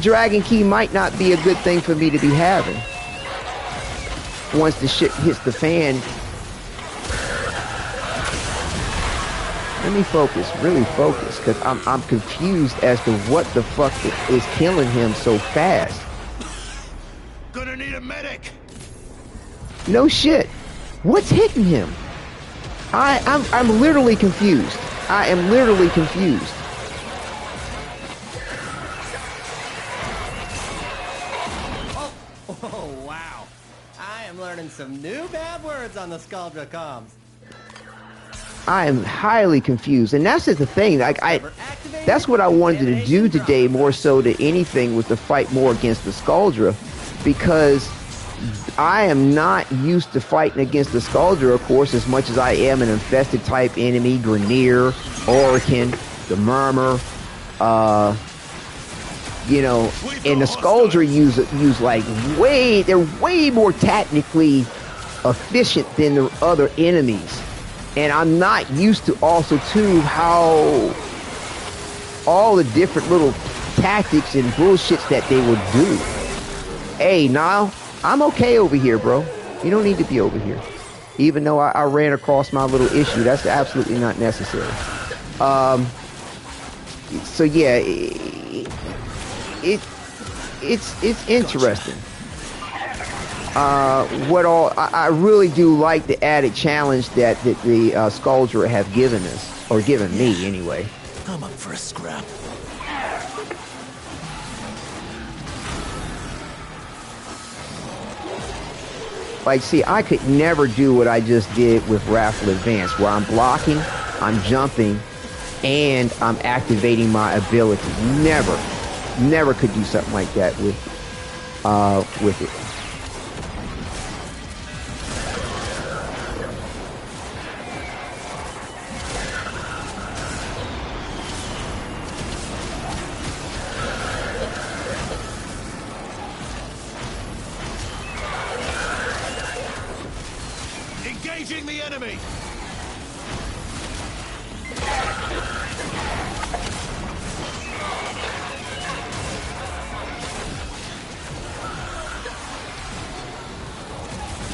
Speaker 5: Dragon Key might not be a good thing for me to be having. Once the shit hits the fan. Let me focus, really focus, because I'm confused as to what the fuck is killing him so fast.
Speaker 4: Gonna need a medic.
Speaker 5: No shit. What's hitting him? I'm literally confused. I am literally confused.
Speaker 7: Oh, wow. I am learning some new bad words on the Scaldra comms.
Speaker 5: I am highly confused, and that's just the thing. That's what I wanted to do today, more so than anything, was to fight more against the Scaldra, because I am not used to fighting against the Scaldra, of course, as much as I am an infested type enemy, Grenier, Orican, the Murmur, you know, and the Scaldra use like they're way more technically efficient than the other enemies. And I'm not used to also too how all the different little tactics and bullshits that they would do. Hey, now I'm okay over here, bro. You don't need to be over here. Even though I ran across my little issue, that's absolutely not necessary. So yeah, it's interesting. I really do like the added challenge that the Scaldra have given us, or given me anyway.
Speaker 4: I'm up for a scrap.
Speaker 5: Like, see, I could never do what I just did with Wrathful Advance, where I'm blocking, I'm jumping, and I'm activating my ability. Never could do something like that with it.
Speaker 4: Engaging the enemy.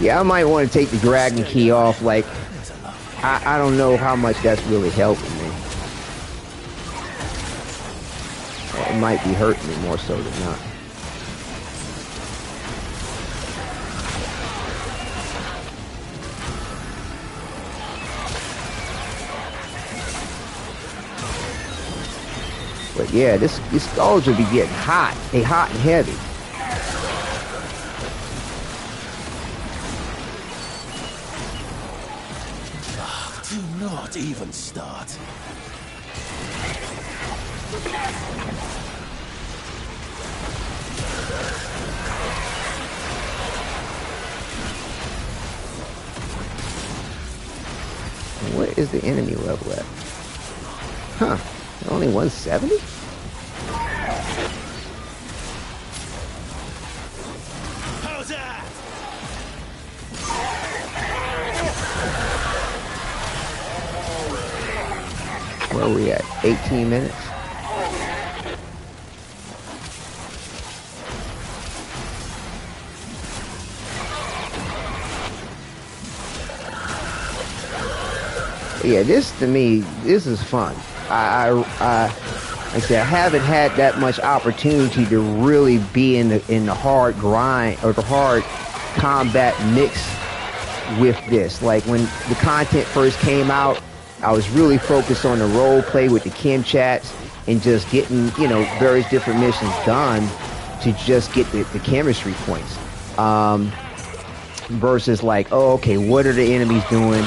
Speaker 5: Yeah, I might want to take the Dragon Key off. Like, I don't know how much that's really helping me. It might be hurting me more so than not. But yeah, this skulls will be getting hot. They hot and heavy.
Speaker 4: Do not even start.
Speaker 5: What is the enemy level at? Huh. Only 170?
Speaker 4: How's that?
Speaker 5: Where are we at? 18 minutes? Yeah, this to me, this is fun. Like I said, I haven't had that much opportunity to really be in the hard grind or the hard combat mix with this. Like when the content first came out, I was really focused on the role play with the chem chats and just getting, you know, various different missions done to just get the chemistry points. versus like, oh, okay, what are the enemies doing?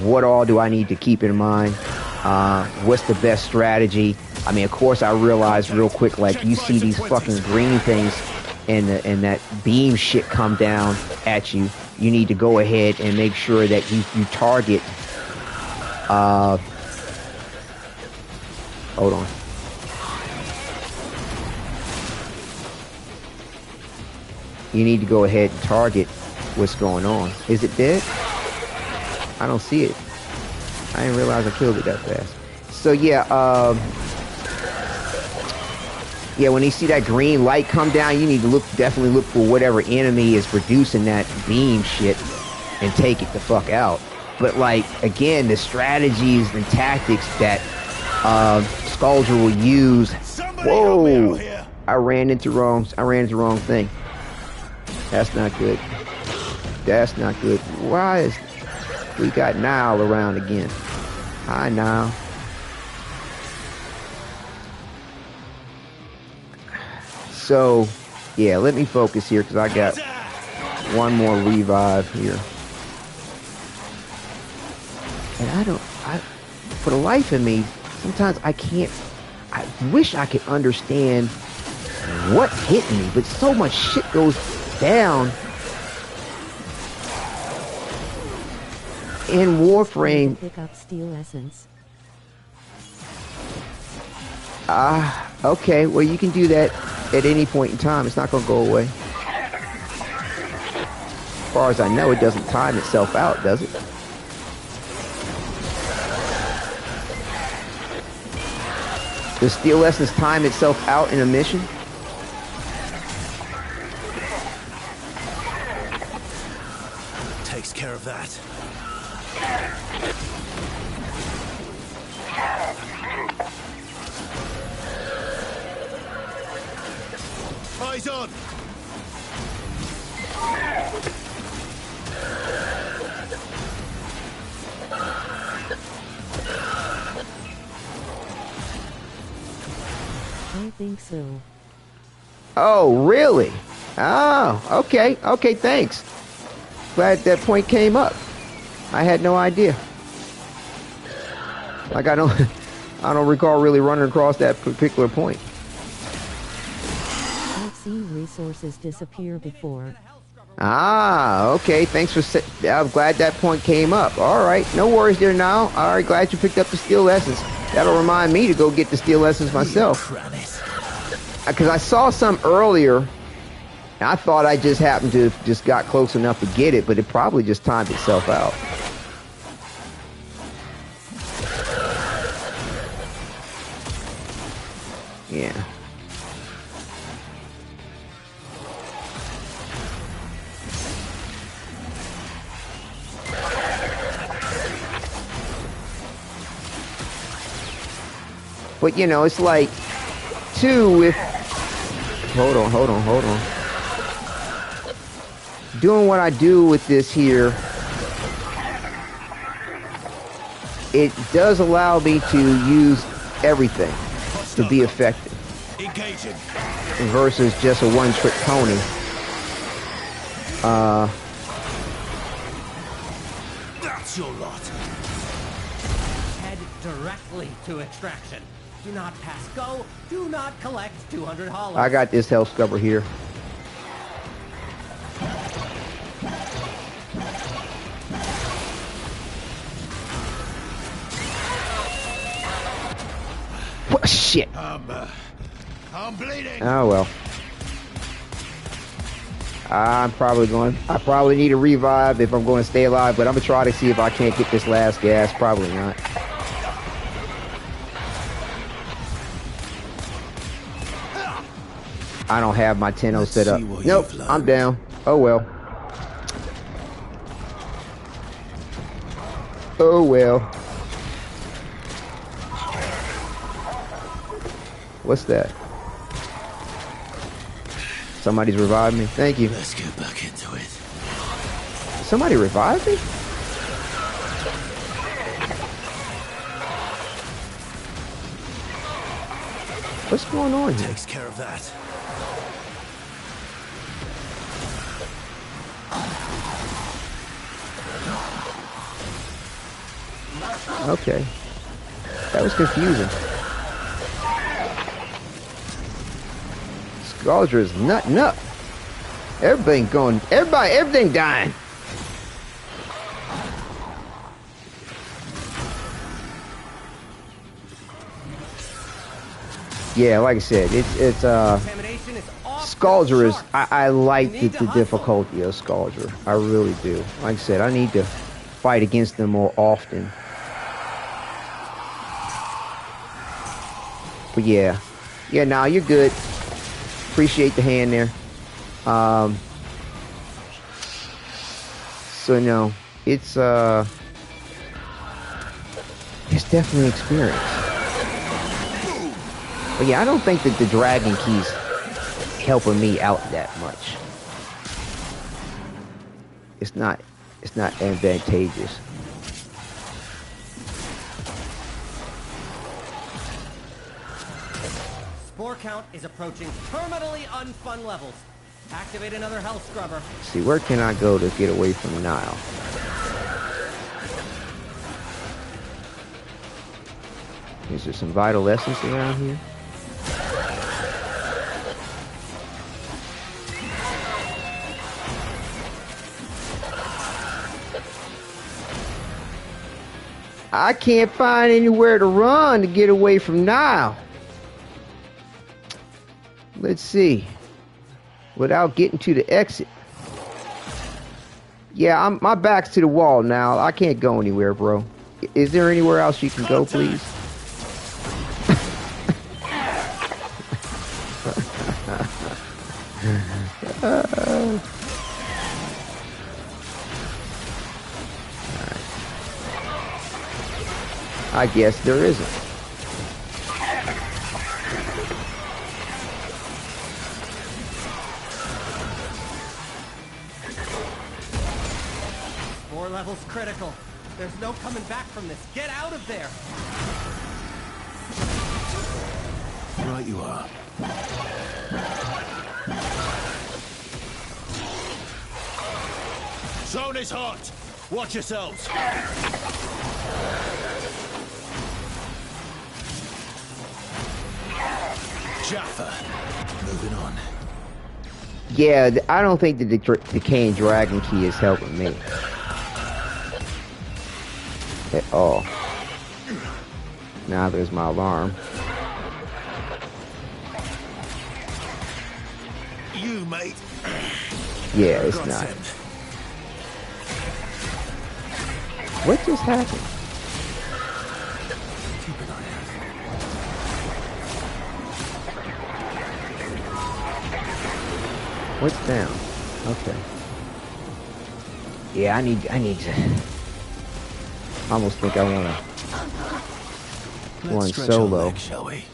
Speaker 5: What all do I need to keep in mind? What's the best strategy? I mean, of course, I realized real quick, like, you see these fucking green things and that beam shit come down at you. You need to go ahead and make sure that you target. Hold on. You need to go ahead and target what's going on. Is it dead? I don't see it. I didn't realize I killed it that fast. So yeah, yeah, when you see that green light come down, you need to definitely look for whatever enemy is producing that beam shit and take it the fuck out. But like, again, the strategies and tactics that Skuldra will use. Whoa! I ran into the wrong thing. That's not good. That's not good. Why is we got Nile around again? Hi, Nile. So, yeah, let me focus here because I got one more revive here. And for the life of me, sometimes I wish I could understand what's hitting me, but so much shit goes down in Warframe.
Speaker 3: Pick up Steel Essence.
Speaker 5: Okay, well, you can do that at any point in time. It's not going to go away. As far as I know, it doesn't time itself out, does it? Does Steel Essence time itself out in a mission?
Speaker 4: Takes care of that. Eyes on!
Speaker 3: I think so.
Speaker 5: Oh, really? Oh, okay. Okay, thanks. Glad that point came up. I had no idea. Like, I don't recall really running across that particular point.
Speaker 3: I've seen resources disappear before.
Speaker 5: Ah, okay. Thanks for. I'm glad that point came up. All right, no worries there now. All right, glad you picked up the Steel Essence. That'll remind me to go get the Steel Essence myself. Because I saw some earlier, and I thought I just happened to just got close enough to get it, but it probably just timed itself out. Yeah. But you know, it's like, too, with hold on. Doing what I do with this here, it does allow me to use everything to be effective.
Speaker 4: Engaging.
Speaker 5: Versus just a one-trick pony.
Speaker 4: That's your lot.
Speaker 7: Head directly to extraction. Do not pass go. Do not collect 200 hollows.
Speaker 5: I got this health scrubber here. What shit?
Speaker 4: I'm bleeding.
Speaker 5: Oh well. I probably need a revive if I'm going to stay alive, but I'm gonna try to see if I can't get this last gas. Probably not. I don't have my 10-0 set up. Nope, I'm down. Oh well. Oh well. What's that? Somebody's revived me. Thank you.
Speaker 4: Let's get back into it.
Speaker 5: Somebody revived me? What's going on here?
Speaker 4: Takes care of that.
Speaker 5: Okay. That was confusing. Scaldra is nutting up. Everything dying. Yeah, like I said, it's Scaldra is, I like the difficulty of Scaldra. I really do. Like I said, I need to fight against them more often. But yeah. Yeah, nah, you're good. Appreciate the hand there. So no, it's definitely experience. But yeah, I don't think that the Dragon Key's helping me out that much. It's not advantageous.
Speaker 7: Spore count is approaching permanently unfun levels. Activate another health scrubber.
Speaker 5: See, where can I go to get away from Nile? Is there some vital essence around here? I can't find anywhere to run to get away from Nile. Let's see. Without getting to the exit. Yeah, my back's to the wall now. I can't go anywhere, bro. Is there anywhere else you can go, please? I guess there isn't.
Speaker 7: Spore level's critical. There's no coming back from this. Get out of there!
Speaker 4: Right you are. Zone is hot. Watch yourselves. Jaffa. Moving on.
Speaker 5: Yeah, I don't think the Decaying Dragon Key is helping me at all. Now there's my alarm.
Speaker 4: You, mate.
Speaker 5: Yeah, it's not. What just happened?
Speaker 4: Keep an eye out.
Speaker 5: What's down? Okay. Yeah, I need to. I almost think I wanna run solo.
Speaker 4: Leg, shall we?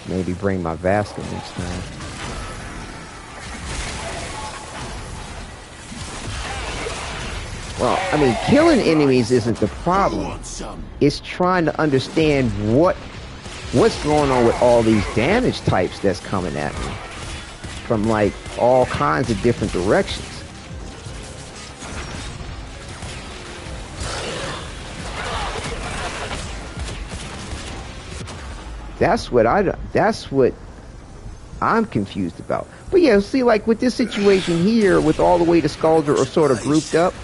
Speaker 5: Maybe bring my Vasca next time. Well, I mean, killing enemies isn't the problem. It's trying to understand what's going on with all these damage types that's coming at me from like all kinds of different directions. That's what I'm confused about. But yeah, see, like with this situation here, with all the way the Scaldra are sort of grouped up,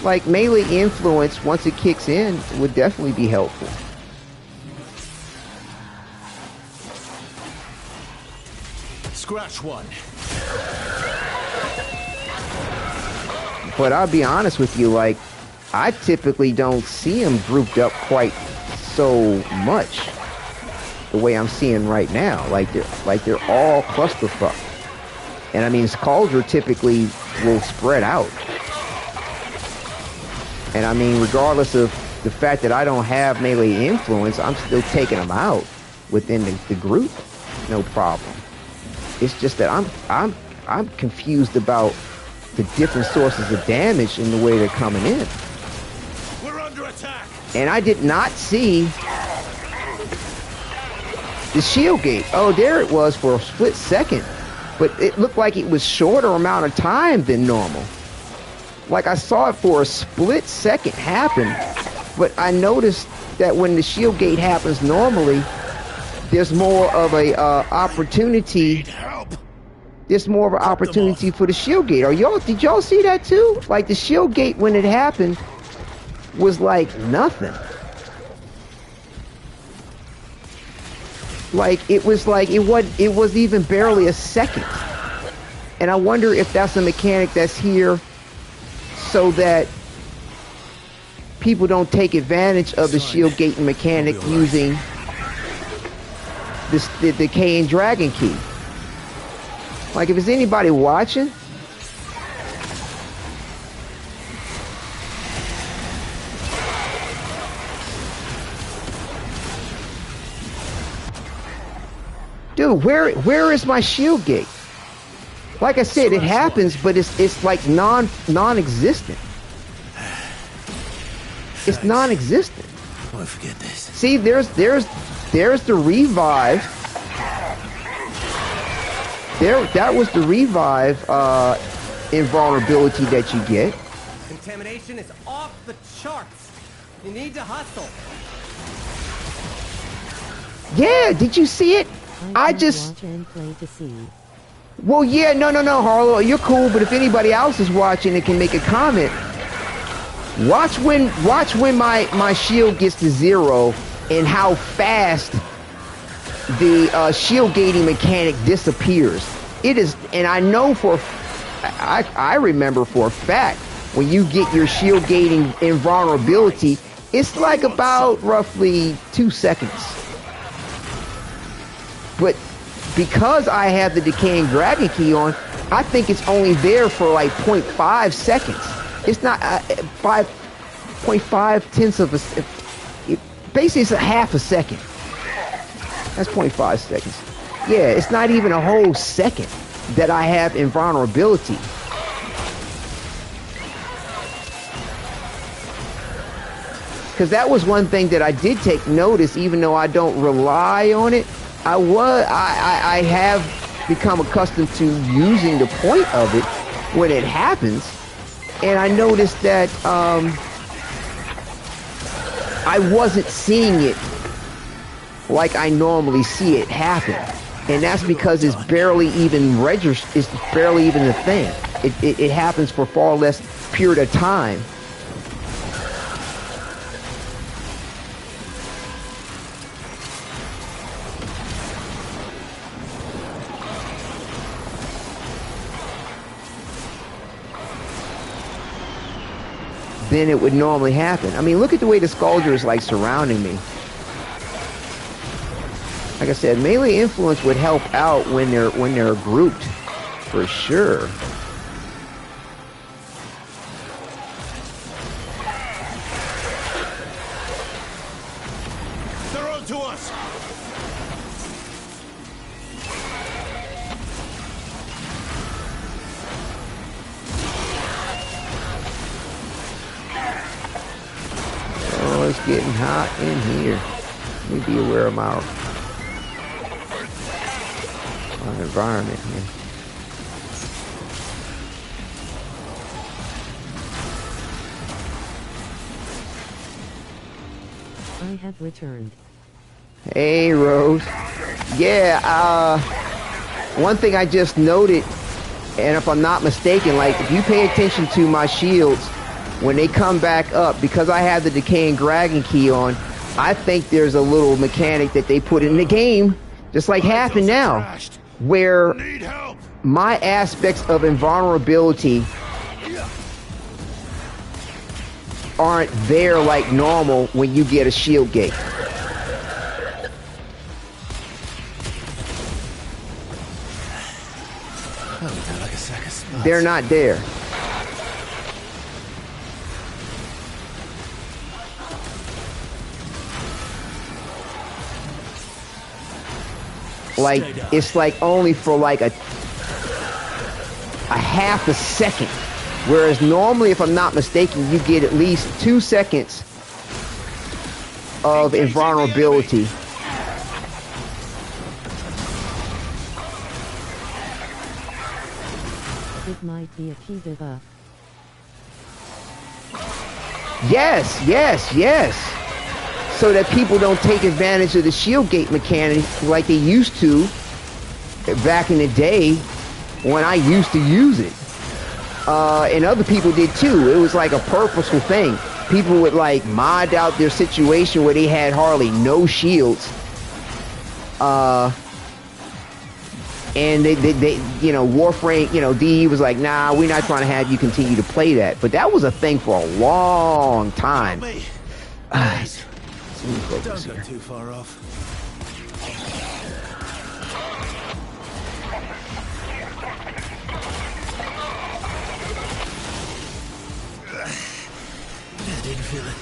Speaker 5: like melee influence, once it kicks in, would definitely be helpful.
Speaker 4: Scratch one.
Speaker 5: But I'll be honest with you, like, I typically don't see them grouped up quite so much the way I'm seeing right now. Like they're all clusterfuck. And I mean, Scaldra typically will spread out. And I mean, regardless of the fact that I don't have melee influence, I'm still taking them out within the group. No problem. It's just that I'm confused about the different sources of damage and the way they're coming in.
Speaker 4: We're under attack.
Speaker 5: And I did not see The shield gate. Oh, there it was for a split second. But it looked like it was shorter amount of time than normal. Like I saw it for a split second happen. But I noticed that when the shield gate happens normally, there's more of a opportunity. There's more of an opportunity for the shield gate. Did y'all see that too? Like the shield gate when it happened was like nothing. Like it was even barely a second. And I wonder if that's a mechanic that's here so that people don't take advantage of the shield gating mechanic using the Decaying Dragon Key. Like if there's anybody watching, dude, where is my shield gate? Like I said, it happens, but it's like non-existent. It's non-existent.
Speaker 4: Won't forget this.
Speaker 5: See, there's the revive. That was the revive invulnerability that you get.
Speaker 7: Contamination is off the charts. You need to hustle.
Speaker 5: Yeah, did you see it? I just
Speaker 3: watch and play to see.
Speaker 5: Well, yeah, no, Harlow, you're cool, but if anybody else is watching and can make a comment, watch when my shield gets to 0 and how fast the shield gating mechanic disappears. It is, and I know I remember for a fact when you get your shield gating invulnerability, it's like about roughly 2 seconds. But because I have the Decaying Dragon Key on, I think it's only there for like 0.5 seconds. It's not 5.5 tenths of a. Basically, it's a half a second. That's 0.5 seconds. Yeah, it's not even a whole second that I have invulnerability. Because that was one thing that I did take notice, even though I don't rely on it. I have become accustomed to using the point of it when it happens, and I noticed that I wasn't seeing it like I normally see it happen, and that's because it's barely even registered. It's barely even a thing. It happens for far less period of time. Than it would normally happen. I mean, look at the way the Scourger is like surrounding me. Like I said, melee influence would help out when they're grouped, for sure.
Speaker 4: They're on to us.
Speaker 5: Oh, it's getting hot in here. Let me be aware of my environment here.
Speaker 3: I have returned.
Speaker 5: Hey, Rose. Yeah, one thing I just noted, and if I'm not mistaken, like, if you pay attention to my shields, when they come back up, because I have the Decaying Dragon Key on, I think there's a little mechanic that they put in the game, just like happened now, where my aspects of invulnerability aren't there like normal when you get a shield gate. They're not there. Like, it's like only for like a half a second. Whereas normally, if I'm not mistaken, you get at least 2 seconds of invulnerability.
Speaker 3: might be a key debuff.
Speaker 5: Yes, yes, yes. So that people don't take advantage of the shield gate mechanic like they used to back in the day when I used to use it. And other people did too. It was like a purposeful thing. People would like mod out their situation where they had hardly no shields. And they you know, Warframe, you know, DE was like, nah, we're not trying to have you continue to play that. But that was a thing for a long time.
Speaker 4: Don't go too far off.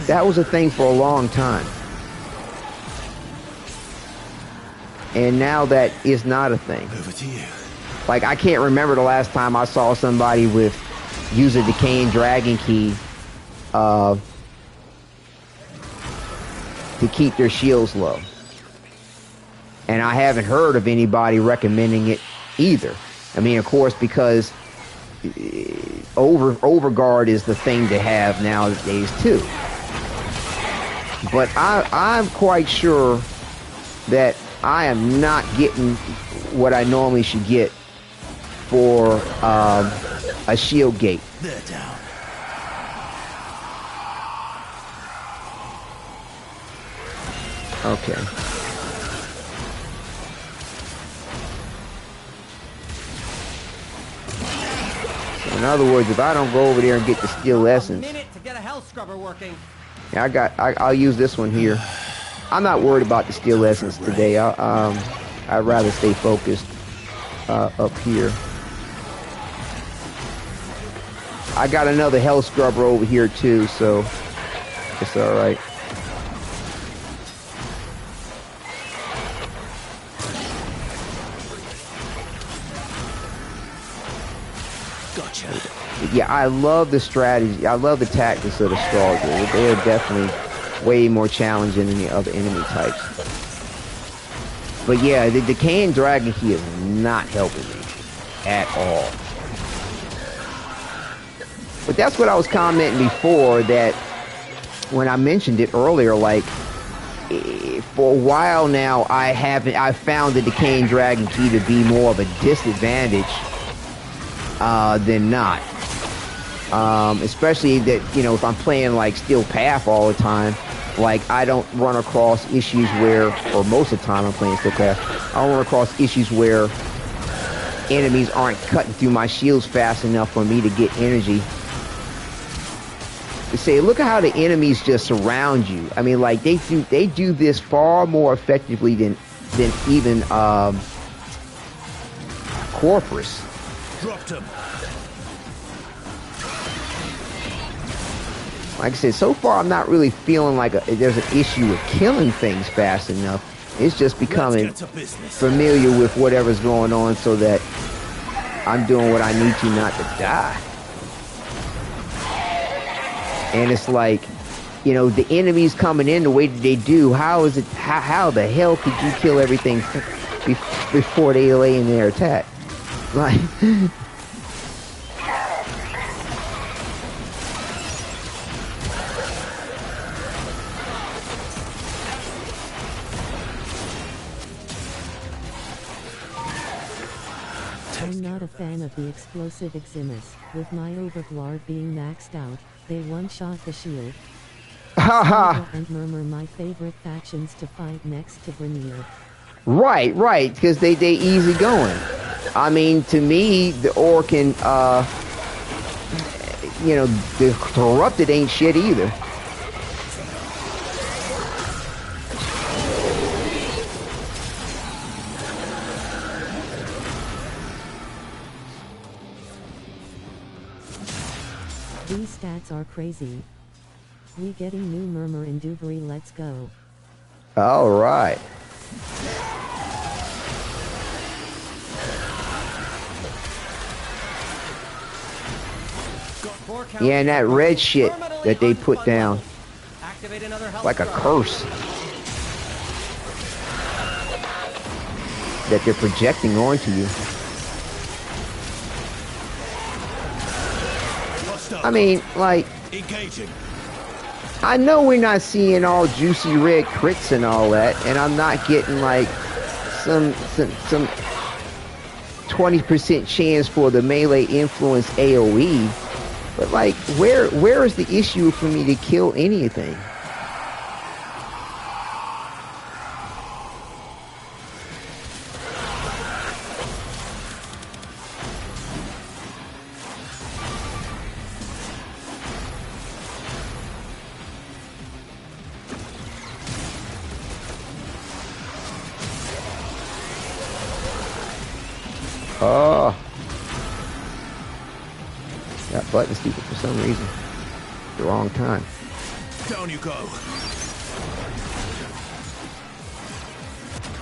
Speaker 5: That was a thing for a long time. And now that is not a thing.
Speaker 4: Over to you.
Speaker 5: Like, I can't remember the last time I saw somebody with use a Decaying Dragon Key to keep their shields low. And I haven't heard of anybody recommending it either. I mean, of course, because overguard is the thing to have nowadays too. But I'm quite sure that I am not getting what I normally should get for a shield gate.
Speaker 4: They're down.
Speaker 5: Okay. So in other words, if I don't go over there and get the steel essence,
Speaker 7: A minute to get a hell scrubber working.
Speaker 5: yeah, I'll use this one here. I'm not worried about the steel essence today. I'd rather stay focused up here. I got another hell scrubber over here too, so it's all right.
Speaker 4: Gotcha.
Speaker 5: Yeah, I love the strategy. I love the tactics of the Strauger. They are definitely way more challenging than the other enemy types. But yeah, the Decaying Dragon Key is not helping me at all. But that's what I was commenting before, that when I mentioned it earlier, like for a while now I found the Decaying Dragon Key to be more of a disadvantage than not. Especially that, you know, if I'm playing like Steel Path all the time, like I don't run across issues where, or most of the time I'm playing Steel Path, I don't run across issues where enemies aren't cutting through my shields fast enough for me to get energy. They say, look at how the enemies just surround you. I mean, like they do this far more effectively than even Corpus.
Speaker 4: Dropped him.
Speaker 5: Like I said, so far I'm not really feeling like there's an issue with killing things fast enough. It's just becoming familiar with whatever's going on so that I'm doing what I need to not to die. And it's like, you know, the enemies coming in the way that they do, how is it, how the hell could you kill everything before they lay in their attack? Like...
Speaker 3: I'm not a fan of the explosive Eximus. With my Overguard being maxed out, they one-shot the shield.
Speaker 5: Haha.
Speaker 3: And Murmur, my favorite factions to fight next to Grenier.
Speaker 5: Right, because they easy going. I mean, to me, the Orc and, you know, the Corrupted ain't shit either.
Speaker 3: These stats are crazy. We getting new Murmur in Duvry, let's go.
Speaker 5: Alright. Yeah, and that red shit that they put down. Like a curse. That they're projecting onto you.
Speaker 4: Hostile.
Speaker 5: I mean, like,
Speaker 4: Engaging.
Speaker 5: I know we're not seeing all juicy red crits and all that, and I'm not getting like some 20% chance for the melee influence AoE, but like, where is the issue for me to kill anything? Oh, that button stupid for some reason. The wrong time.
Speaker 4: Down you go.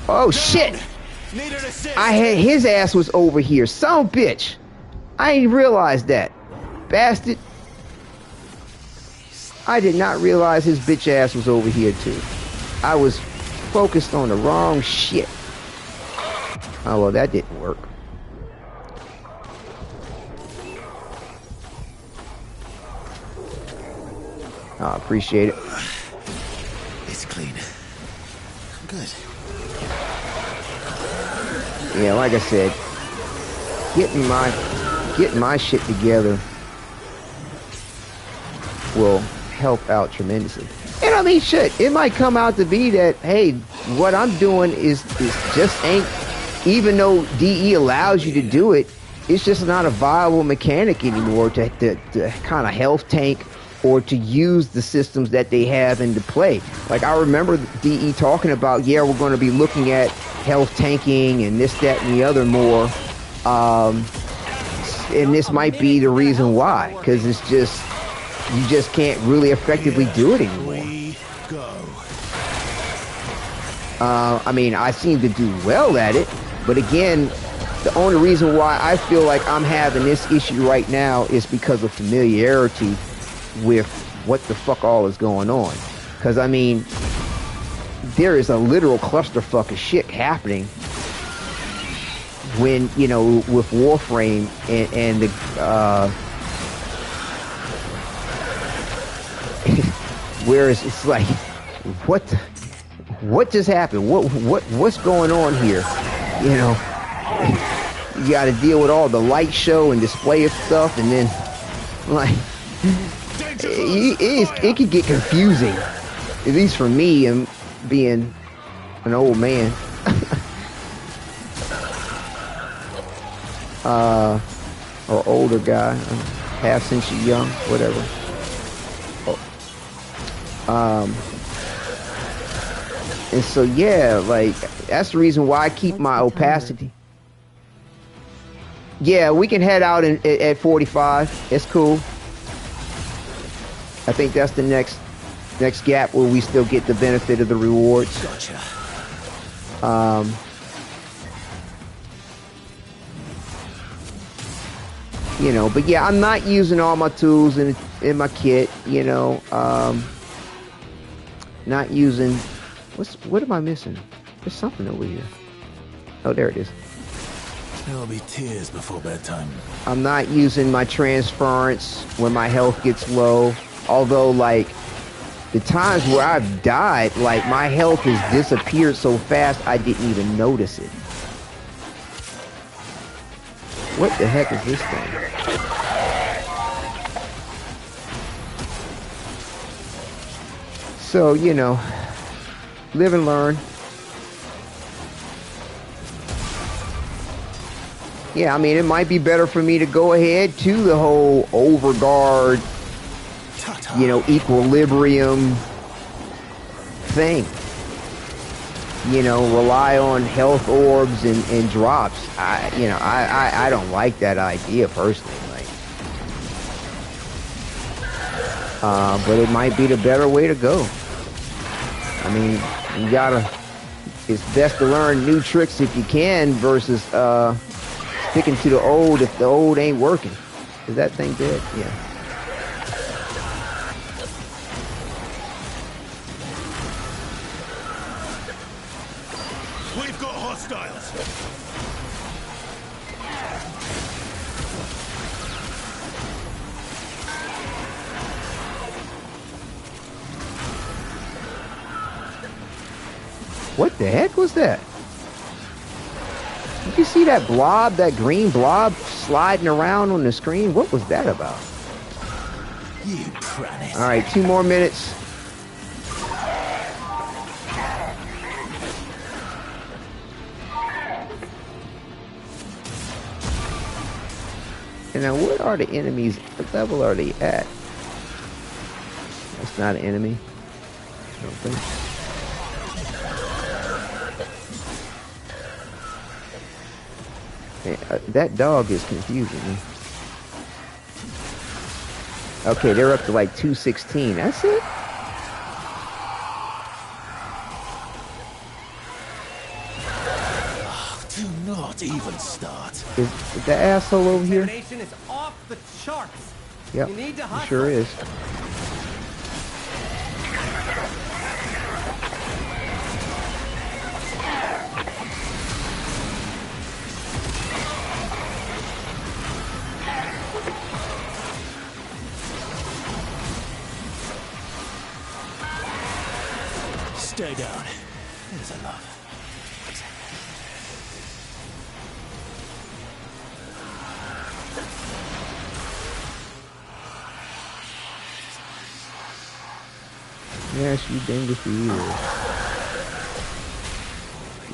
Speaker 5: Oh shit!
Speaker 4: Need an assist.
Speaker 5: I had his ass was over here. Son of a bitch! I ain't realized that, bastard. I did not realize his bitch ass was over here too. I was focused on the wrong shit. Oh well, that didn't work. I appreciate it.
Speaker 4: It's clean. Good.
Speaker 5: Yeah, like I said, getting my shit together will help out tremendously. And I mean, shit, it might come out to be that, hey, what I'm doing is just ain't, even though DE allows you to do it, it's just not a viable mechanic anymore to kind of health tank or to use the systems that they have into play. Like, I remember DE talking about, yeah, we're going to be looking at health tanking and this, that, and the other more. And this might be the reason why, because it's just, you just can't really effectively do it anymore. I mean, I seem to do well at it, but again, the only reason why I feel like I'm having this issue right now is because of familiarity with what the fuck all is going on. Because I mean, there is a literal clusterfuck of shit happening when, you know, with Warframe and the whereas it's like, what just happened? What's going on here? You know, you got to deal with all the light show and display of stuff, and then like it could get confusing, at least for me, and being an old man. Or older guy, half century young, whatever. And so yeah, like, that's the reason why I keep my opacity. Yeah, we can head out at 45. It's cool. I think that's the next gap where we still get the benefit of the rewards.
Speaker 4: Gotcha.
Speaker 5: You know, but yeah, I'm not using all my tools in my kit, you know. Not using, what am I missing? There's something over here. Oh, there it is.
Speaker 4: There'll be tears before bedtime.
Speaker 5: I'm not using my transference when my health gets low. Although, like, the times where I've died, like, my health has disappeared so fast I didn't even notice it. What the heck is this thing? So, you know, live and learn. Yeah, I mean, it might be better for me to go ahead to the whole overguard, you know, equilibrium thing. You know, rely on health orbs and drops. I don't like that idea personally. Like, but it might be the better way to go. I mean, it's best to learn new tricks if you can versus sticking to the old if the old ain't working. Is that thing dead? Yeah.
Speaker 4: We've got hostiles.
Speaker 5: What the heck was that? Did you see that blob, that green blob sliding around on the screen? What was that about?
Speaker 4: You pranny.
Speaker 5: All right, 2 more minutes. And now, what are the enemies? What level are they at? That's not an enemy. I don't think. Man, that dog is confusing me. Okay, they're up to like 216. That's it?
Speaker 4: Do not even start.
Speaker 5: Is the asshole over here?
Speaker 7: Determination is off the charts.
Speaker 5: Yep,
Speaker 7: You need to
Speaker 5: it
Speaker 7: hustle.
Speaker 5: sure is.
Speaker 4: Stay down. There's enough.
Speaker 5: Yes, you dangerous for you.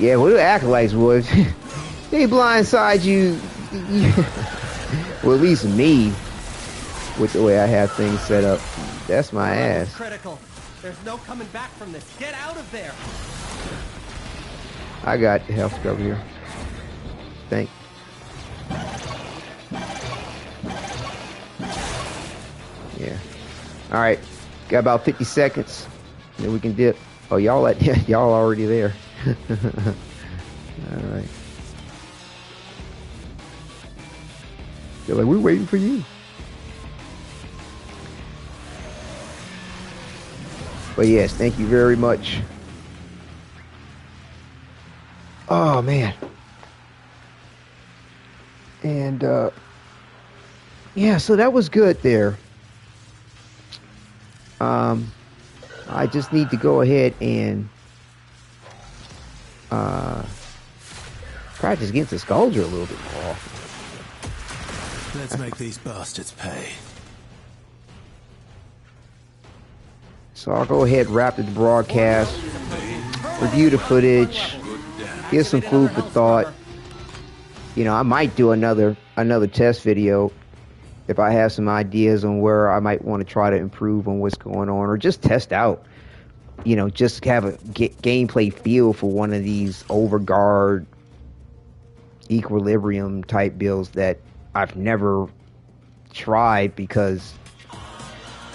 Speaker 5: Yeah, what do acolytes would? They blindside you. Well, at least me, with the way I have things set up. That's my ass.
Speaker 7: Critical. There's no coming back from this. Get out of there.
Speaker 5: I got health cover here. Thank. Yeah. All right. Got about 50 seconds. Then we can dip. Oh, y'all y'all already there. All right. They're like, we're waiting for you. But yes, thank you very much. Oh man. And yeah, so that was good there. I just need to go ahead and practice against the Scourger a little bit more.
Speaker 4: Let's make these bastards pay.
Speaker 5: So I'll go ahead, wrap the broadcast, review the footage, give some food for thought. You know, I might do another test video if I have some ideas on where I might want to try to improve on what's going on, or just test out, you know, just have a gameplay feel for one of these overguard equilibrium type builds that I've never tried, because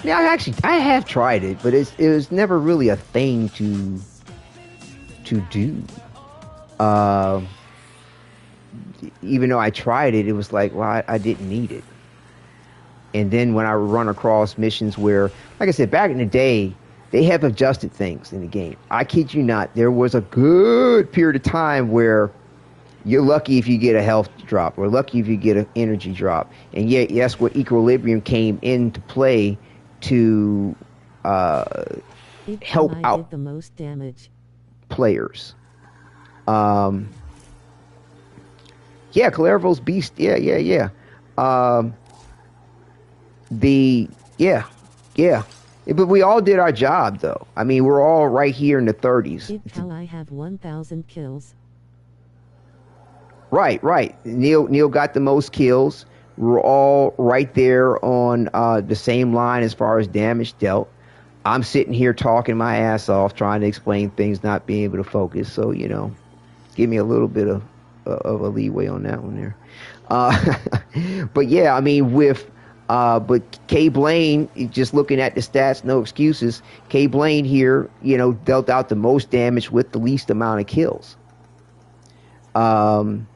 Speaker 5: yeah, I have tried it, but it was never really a thing to do. Even though I tried it, it was like, well, I didn't need it. And then when I run across missions where, like I said, back in the day, they have adjusted things in the game. I kid you not, there was a good period of time where you're lucky if you get a health drop, or lucky if you get an energy drop. And yet, that's where equilibrium came into play to help out
Speaker 3: the most damage
Speaker 5: players. Yeah, Clerval's Beast. Yeah. But we all did our job, though. I mean, we're all right here in the 30s.
Speaker 3: How I have 1,000 kills.
Speaker 5: Right. Neil got the most kills. We're all right there on the same line as far as damage dealt. I'm sitting here talking my ass off, trying to explain things, not being able to focus. So, you know, give me a little bit of a leeway on that one there. But yeah, I mean, but K Blaine, just looking at the stats, no excuses. K Blaine here, you know, dealt out the most damage with the least amount of kills. You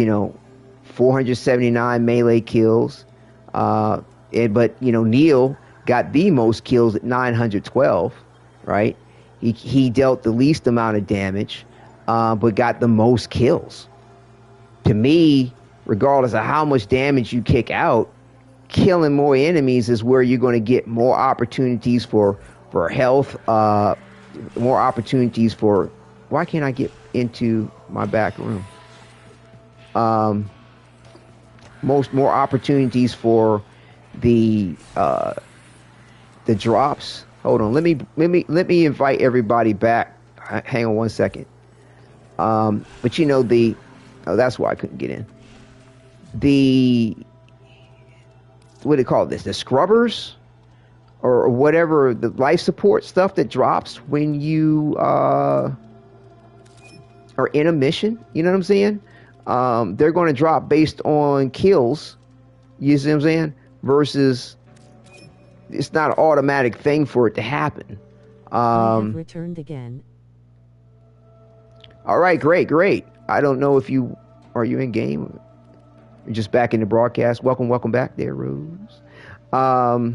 Speaker 5: know, 479 melee kills. But, you know, Neil got the most kills at 912, right? He dealt the least amount of damage, but got the most kills. To me, regardless of how much damage you kick out, killing more enemies is where you're going to get more opportunities for health more opportunities for. Why can't I get into my back room? More opportunities for the drops. Hold on, let me invite everybody back. Hang on one second. But you know that's why I couldn't get in. What do they call this? The scrubbers or whatever, the life support stuff that drops when you are in a mission. You know what I'm saying? They're going to drop based on kills. You see what I'm saying? Versus, it's not an automatic thing for it to happen.
Speaker 3: I have returned again.
Speaker 5: All right, great. I don't know if are you in game? You're just back in the broadcast. Welcome back there, Rose.
Speaker 3: There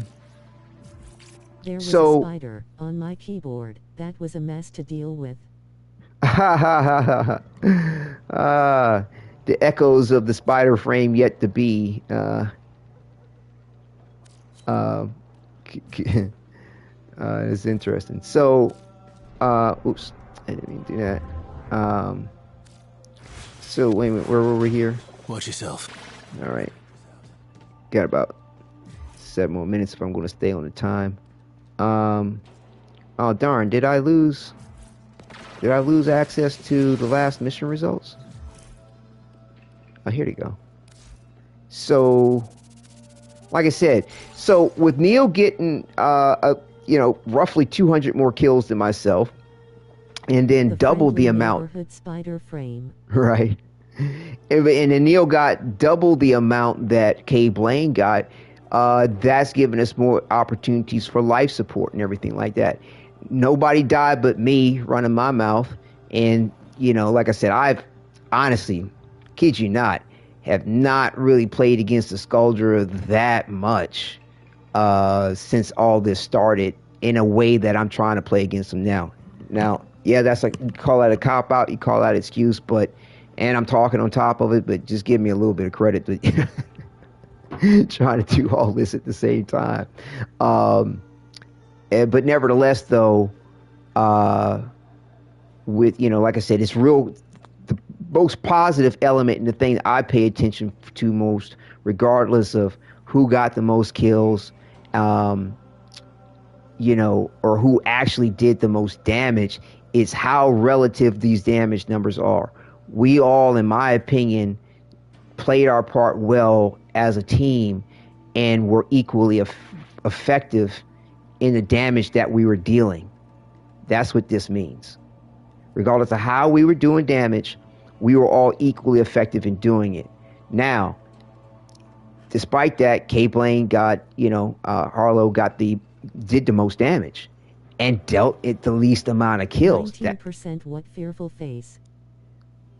Speaker 3: was a spider on my keyboard. That was a mess to deal with.
Speaker 5: The echoes of the spider frame yet to be. It's interesting. So, oops, I didn't mean to do that. So wait a minute, where were we here?
Speaker 4: Watch yourself.
Speaker 5: All right, got about 7 more minutes if I'm going to stay on the time. Oh darn, did I lose access to the last mission results? Oh, here we go. So, like I said, so with Neil getting roughly 200 more kills than myself, and then double the amount.
Speaker 3: Spider frame.
Speaker 5: Right. And then Neil got double the amount that Kay Blaine got. That's given us more opportunities for life support and everything like that. Nobody died but me running my mouth. And, like I said, I've honestly, kid you not, have not really played against the Skuldra that much since all this started in a way that I'm trying to play against them now. Now, yeah, that's like, you call that a cop-out, you call that excuse, and I'm talking on top of it, but just give me a little bit of credit to trying to do all this at the same time. But nevertheless, though, with, like I said, it's the most positive element and the thing that I pay attention to most, regardless of who got the most kills, or who actually did the most damage, is how relative these damage numbers are. We all, in my opinion, played our part well as a team and were equally effective in the damage that we were dealing. That's what this means. Regardless of how we were doing damage, we were all equally effective in doing it. Now, despite that, Kay Blaine got, Harlow did the most damage and dealt it the least amount of kills.
Speaker 3: 19%, what fearful face.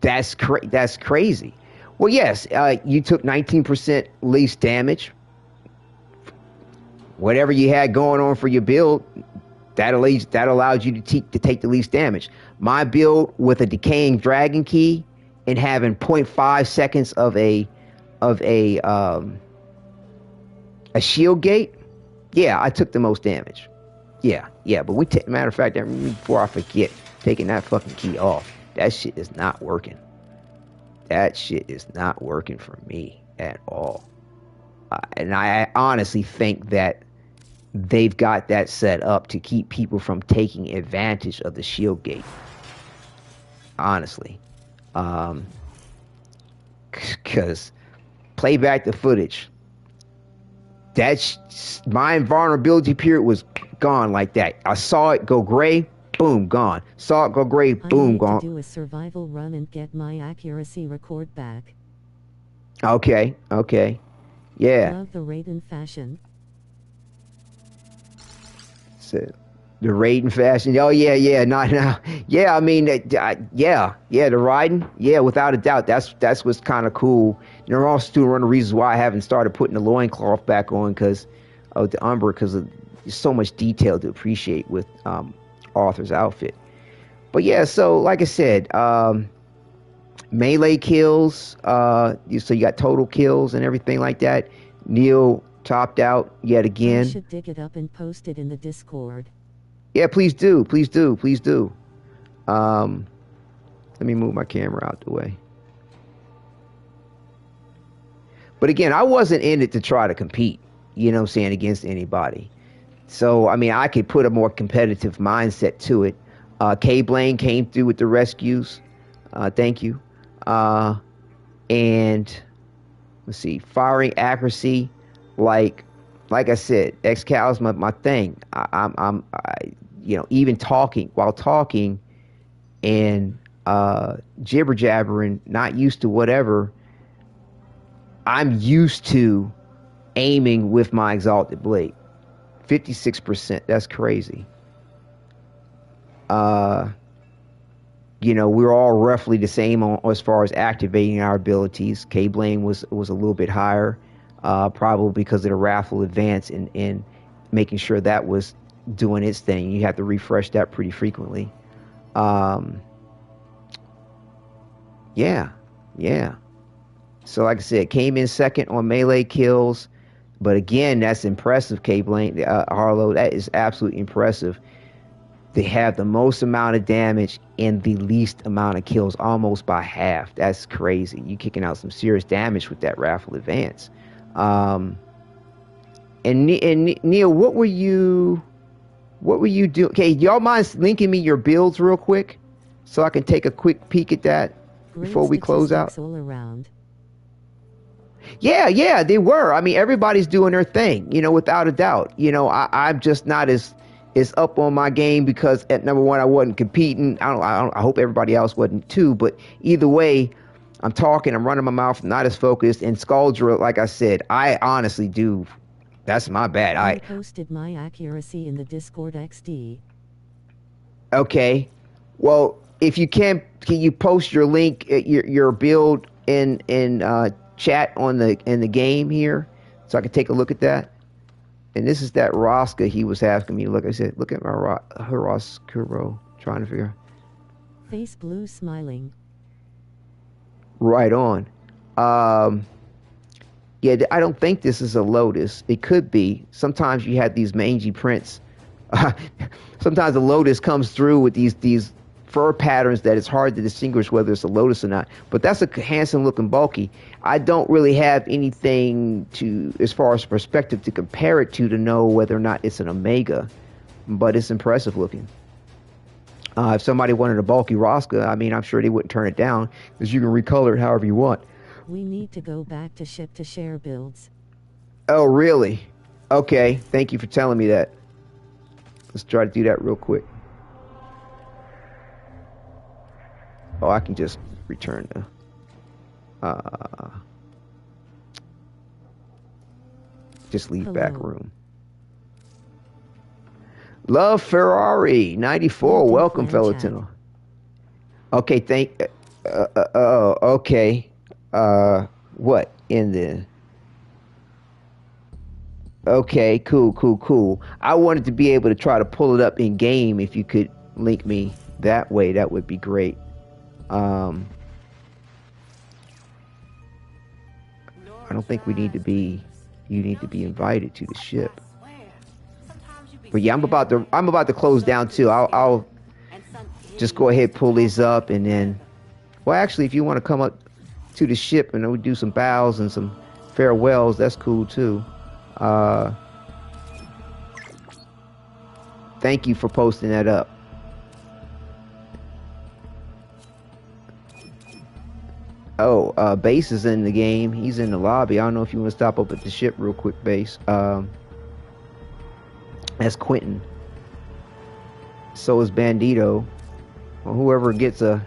Speaker 5: That's crazy. Well, yes, you took 19% least damage. Whatever you had going on for your build, that allowed you to take the least damage. My build with a Decaying Dragon Key and having 0.5 seconds of a shield gate, yeah, I took the most damage. Yeah, but matter of fact, before I forget, taking that fucking key off, that shit is not working. That shit is not working for me at all. And I honestly think that they've got that set up to keep people from taking advantage of the shield gate. Honestly. Because play back the footage. My invulnerability period was gone like that. I saw it go gray, boom, gone. Saw it go gray, boom, gone.
Speaker 3: I need to do a survival run and get my accuracy record back.
Speaker 5: Okay. Yeah.
Speaker 3: Love the Raiden fashion.
Speaker 5: So, the Raiden fashion. Oh, yeah. Not now. Yeah, I mean, yeah, the riding. Yeah, without a doubt. That's what's kind of cool. And they're also one of the reasons why I haven't started putting the loincloth back on, because of the Umbra, because there's so much detail to appreciate with Arthur's outfit. But yeah, so like I said, melee kills, so you got total kills and everything like that. Neil topped out yet again.
Speaker 3: I should dig it up and post it in the Discord.
Speaker 5: Yeah, please do. Please do. Please do. Let me move my camera out the way. But again, I wasn't in it to try to compete, you know what I'm saying, against anybody. So, I mean, I could put a more competitive mindset to it. K-Blane came through with the rescues. Thank you. And let's see, firing accuracy, like I said, Excal's my thing. I'm you know, even while talking and jibber jabbering, not used to whatever. I'm used to aiming with my Exalted Blade. 56%. That's crazy. You know, we're all roughly the same as far as activating our abilities. K-Blane was a little bit higher, probably because of the Wrathful Advance and making sure that was doing its thing. You have to refresh that pretty frequently. Yeah. So like I said, came in second on melee kills. But again, that's impressive, K-Blane, Harlow. That is absolutely impressive. They have the most amount of damage and the least amount of kills, almost by half. That's crazy. You kicking out some serious damage with that Wrathful Advance. And Neil, what were you doing? Okay, y'all mind linking me your builds real quick so I can take a quick peek at that before we close out?
Speaker 3: All around.
Speaker 5: Yeah, they were. I mean, everybody's doing their thing, you know, without a doubt. You know, I'm just not as up on my game because at number one, I wasn't competing. I hope everybody else wasn't too. But either way, I'm talking, I'm running my mouth, not as focused. And Skuldra, like I said, I honestly do. That's my bad.
Speaker 3: I posted my accuracy in the Discord XD.
Speaker 5: Okay. Well, if you can you post your link, your build in chat in the game here, so I can take a look at that. And this is that Rosca he was asking me. Look, I said, look at my Roscuro, trying to figure.
Speaker 3: Face blue smiling.
Speaker 5: Right on. Yeah, I don't think this is a Lotus. It could be. Sometimes you have these mangy prints. Sometimes the Lotus comes through with these fur patterns that it's hard to distinguish whether it's a Lotus or not. But that's a handsome looking bulky. I don't really have anything as far as perspective to compare it to know whether or not it's an Omega, but it's impressive looking. If somebody wanted a bulky Rosca, I mean, I'm sure they wouldn't turn it down because you can recolor it however you want.
Speaker 3: We need to go back to ship to share builds.
Speaker 5: Oh, really? Okay, thank you for telling me that. Let's try to do that real quick. Oh, I can just return to just leave back room. Love Ferrari 94. Welcome, fellow Tino. Okay, okay. What in the? Okay, cool. I wanted to be able to try to pull it up in game. If you could link me that way, that would be great. I don't think you need to be invited to the ship. But yeah, I'm about to close down too. I'll just go ahead, pull these up, and then, well, actually, if you want to come up to the ship and we do some bows and some farewells, that's cool too. Thank you for posting that up. Oh, Base is in the game. He's in the lobby. I don't know if you want to stop up at the ship real quick, Base. That's Quentin. So is Bandito. Well, whoever gets to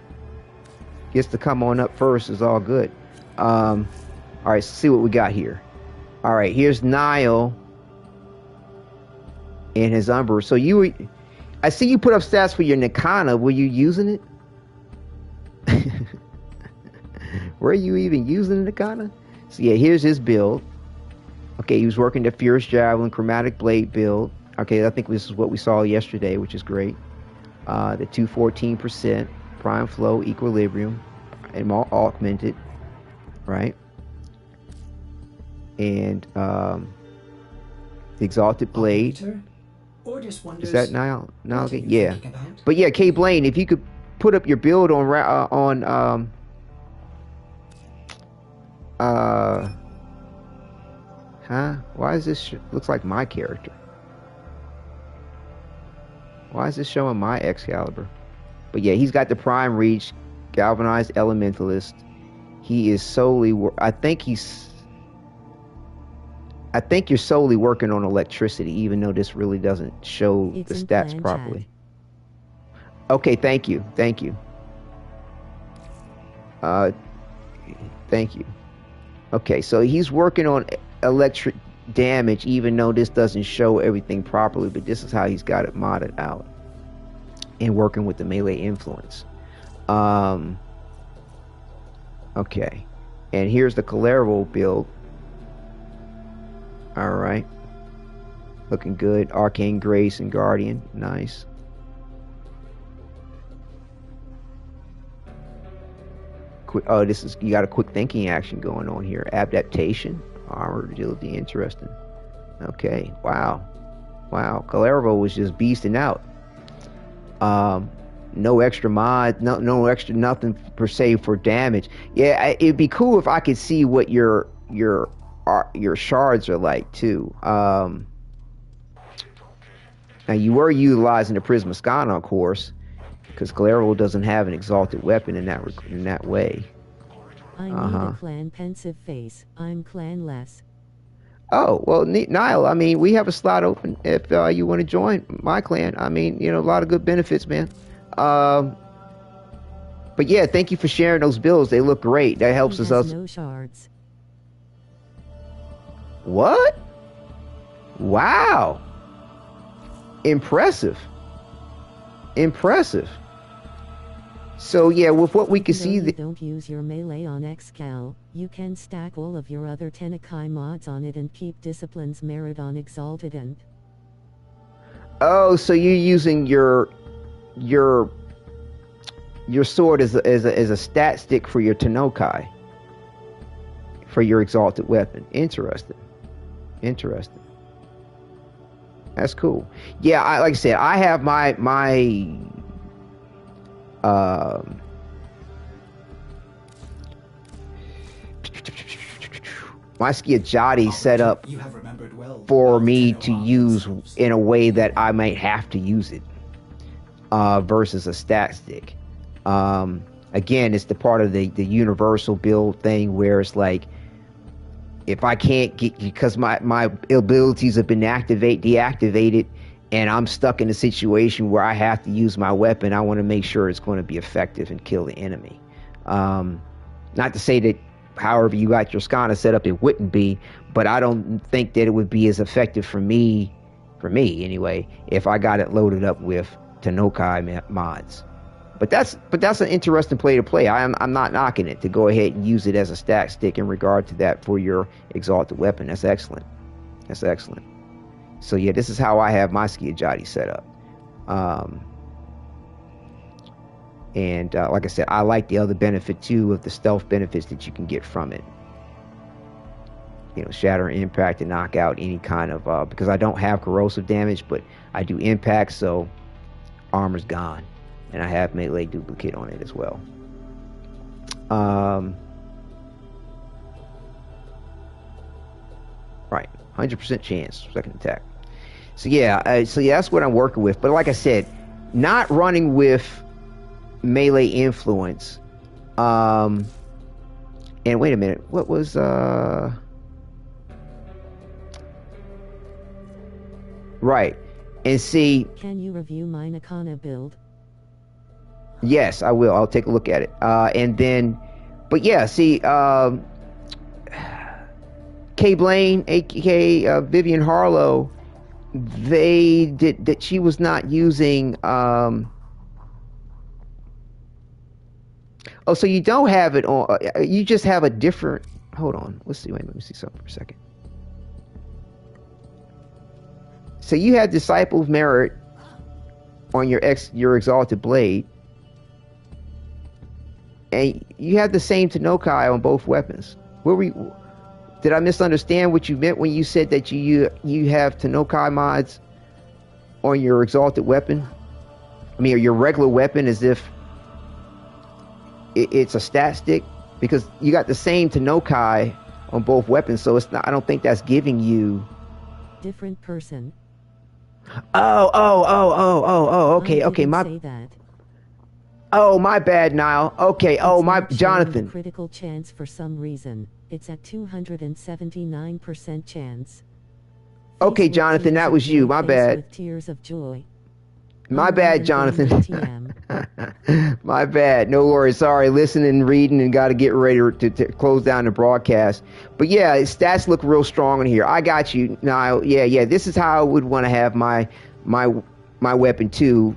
Speaker 5: come on up first is all good. All right, let's see what we got here. All right, here's Niall and his Umbra. So I see you put up stats for your Nikana. Were you using it? Were you even using the Nikana? So yeah, here's his build. Okay, he was working the Forged Javelin Chromatic Blade build. Okay, I think this is what we saw yesterday, which is great. The 214% Prime Flow Equilibrium and all augmented, right? And the Exalted Blade.
Speaker 8: or just wonders
Speaker 5: Is that now?
Speaker 8: what are you
Speaker 5: Yeah.
Speaker 8: thinking about?
Speaker 5: But yeah, K Blaine, if you could put up your build on why is this looks like my character? Why is this showing my Excalibur? But yeah, he's got the Prime Reach, Galvanized Elementalist. He is solely I think you're solely working on electricity, even though this really doesn't show the stats properly. Okay, thank you. Thank you. Okay, so he's working on electric damage, even though this doesn't show everything properly, but this is how he's got it modded out and working with the melee influence. Okay, and here's the Calero build. All right, looking good. Arcane Grace and Guardian, nice. This is, you got a quick thinking action going on here. Adaptation, armor, agility, interesting. Okay, wow. Calero was just beasting out. No extra mod, no extra nothing per se for damage. Yeah, it'd be cool if I could see what your shards are like too. Now you were utilizing the Prismascana, of course, because Calero doesn't have an exalted weapon in that way.
Speaker 3: I need a clan pensive face. I'm clanless.
Speaker 5: Oh, well, Niall, I mean, we have a slot open if you want to join my clan. I mean, a lot of good benefits, man. But yeah, thank you for sharing those builds. They look great. That helps us.
Speaker 3: No shards.
Speaker 5: What? Wow. Impressive. So yeah, with what we can see,
Speaker 3: don't use your melee on Excal. You can stack all of your other Tenakai mods on it and keep Discipline's merit on Exalted and.
Speaker 5: Oh, so you're using your sword as a stat stick for your Tenokai, for your exalted weapon. Interesting. That's cool. Yeah, like I said, I have my Skiajati set up for me to use in a way that I might have to use it versus a stat stick. Again, it's the part of the universal build thing where it's like, if I can't get, because my abilities have been deactivated, and I'm stuck in a situation where I have to use my weapon, I want to make sure it's going to be effective and kill the enemy. Not to say that however you got your Skana set up, it wouldn't be, but I don't think that it would be as effective for me anyway, if I got it loaded up with Tenokai mods. But that's an interesting play to play. I'm not knocking it to go ahead and use it as a stack stick in regard to that for your exalted weapon. That's excellent. So yeah, this is how I have my Skiajati set up. And like I said, I like the other benefit too of the stealth benefits that you can get from it. Shatter, impact, and knock out any kind of because I don't have corrosive damage, but I do impact, so armor's gone. And I have melee duplicate on it as well. Right, 100% chance second attack. So yeah, that's what I'm working with. But like I said, not running with melee influence. And wait a minute, what was right? And see,
Speaker 3: can you review my Nakana build?
Speaker 5: Yes, I will. I'll take a look at it. And then, but yeah, see, K Blaine, aka Vivian Harlow, they did that. She was not using. Oh, so you don't have it on. You just have a different. Hold on. Let's see. Wait, let me see something for a second. So you have Disciple's Merit on your Exalted Blade. And you have the same Tenokai on both weapons. Did I misunderstand what you meant when you said that you have Tenokai mods on your exalted weapon, I mean, or your regular weapon, as if it's a stat stick, because you got the same Tenokai on both weapons, so it's not. I don't think that's giving you
Speaker 3: different person.
Speaker 5: Okay.
Speaker 3: Say that.
Speaker 5: Oh, my bad, Niall. Okay. Jonathan.
Speaker 3: Critical chance for some reason. It's at 279% chance.
Speaker 5: Okay, Jonathan, that was you. My bad.
Speaker 3: With tears of joy.
Speaker 5: My bad, Jonathan. My bad. No worries. Sorry, listening and reading, and got to get ready to close down the broadcast. But yeah, stats look real strong in here. I got you, Niall. Yeah. This is how I would want to have my weapon too.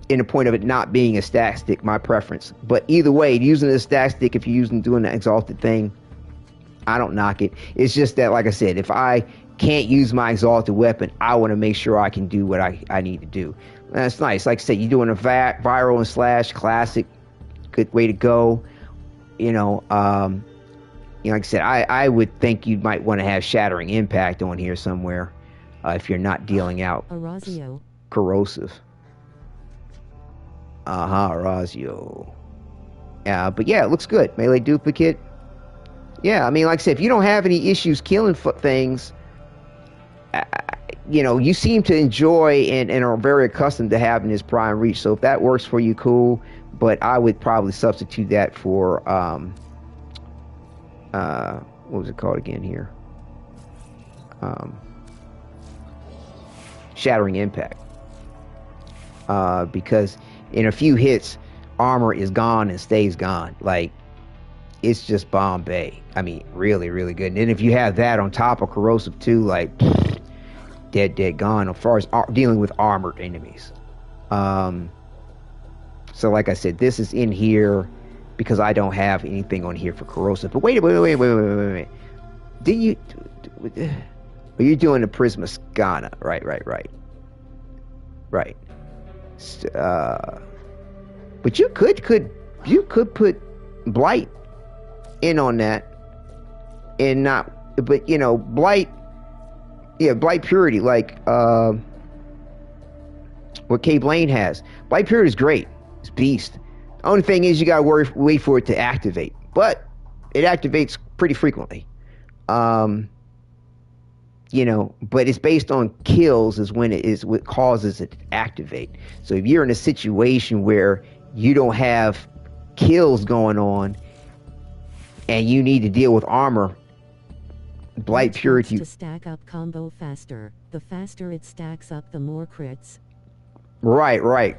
Speaker 5: In the point of it not being a stack stick, my preference. But either way, using a stack stick, if you're doing the exalted thing, I don't knock it. It's just that, like I said, if I can't use my exalted weapon, I want to make sure I can do what I need to do. That's nice. Like I said, you're doing a viral and slash classic, good way to go. Like I said, I would think you might want to have Shattering Impact on here somewhere, if you're not dealing out corrosive. Orazio. But yeah, it looks good. Melee duplicate. Yeah, I mean, like I said, if you don't have any issues killing things, you seem to enjoy and are very accustomed to having this prime reach. So if that works for you, cool. But I would probably substitute that for what was it called again here? Shattering Impact. Because in a few hits, armor is gone and stays gone. Like, it's just Bombay. I mean, really, really good. And then if you have that on top of corrosive too, like, dead gone as far as dealing with armored enemies. So like I said, this is in here because I don't have anything on here for corrosive. But wait. Did you? You're doing the Prismascana, right. But you could put Blight in on that, and not. But Blight. Yeah, Blight Purity, like what K Blaine has. Blight Purity is great. It's beast. The only thing is you gotta wait for it to activate, but it activates pretty frequently. But it's based on kills is when it is what causes it to activate. So if you're in a situation where you don't have kills going on and you need to deal with armor, Blight Purity
Speaker 3: to stack up combo faster. The faster it stacks up, the more crits.
Speaker 5: Right.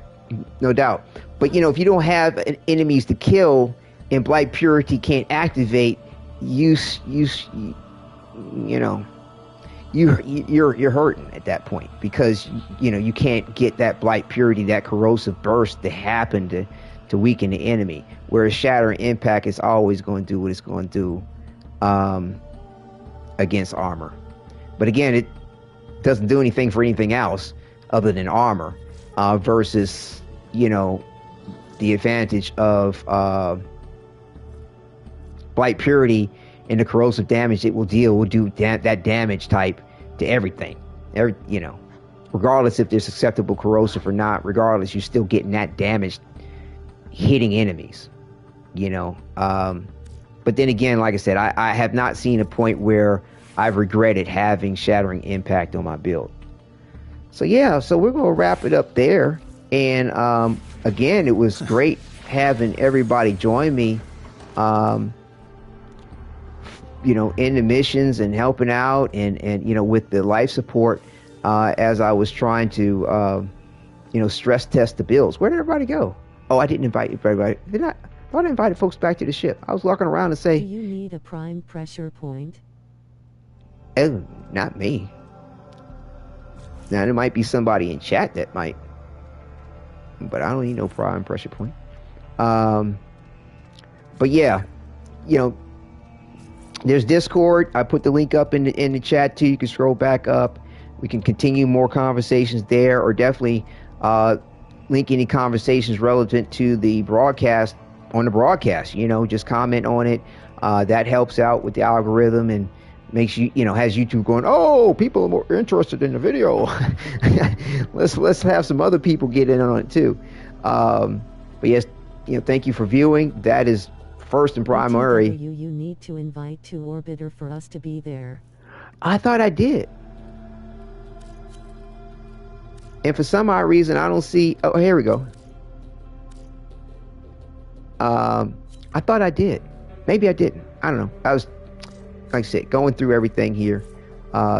Speaker 5: No doubt. But if you don't have enemies to kill and Blight Purity can't activate, you're hurting at that point, because you can't get that Blight Purity, that corrosive burst to happen to weaken the enemy. Whereas Shattering Impact is always going to do what it's going to do against armor. But again, it doesn't do anything for anything else other than armor, versus the advantage of Blight Purity and the corrosive damage it will do that damage type to everything. Regardless if there's acceptable corrosive or not, regardless, you're still getting that damage hitting enemies. But then again, like I said, I have not seen a point where I've regretted having Shattering Impact on my build. So yeah, so we're going to wrap it up there. And again, it was great having everybody join me, in the missions and helping out and with the life support, as I was trying to, stress test the builds. Where did everybody go? Oh, I didn't invite everybody. Did I? I thought I invited folks back to the ship. I was walking around and say,
Speaker 3: do you need a prime pressure point?
Speaker 5: Oh, not me. Now, there might be somebody in chat that might, but I don't need no prime pressure point. But yeah, there's Discord. I put the link up in the chat too. You can scroll back up. We can continue more conversations there, or definitely link any conversations relevant to the broadcast on the broadcast. Just comment on it. That helps out with the algorithm, and makes has YouTube going, oh, people are more interested in the video. let's have some other people get in on it too. But yes, thank you for viewing. That is first and primary.
Speaker 3: You need to invite to Orbiter for us to be there.
Speaker 5: I thought I did. And for some odd reason, I don't see. Oh, here we go. I thought I did. Maybe I didn't. I don't know. I was, like I said, going through everything here,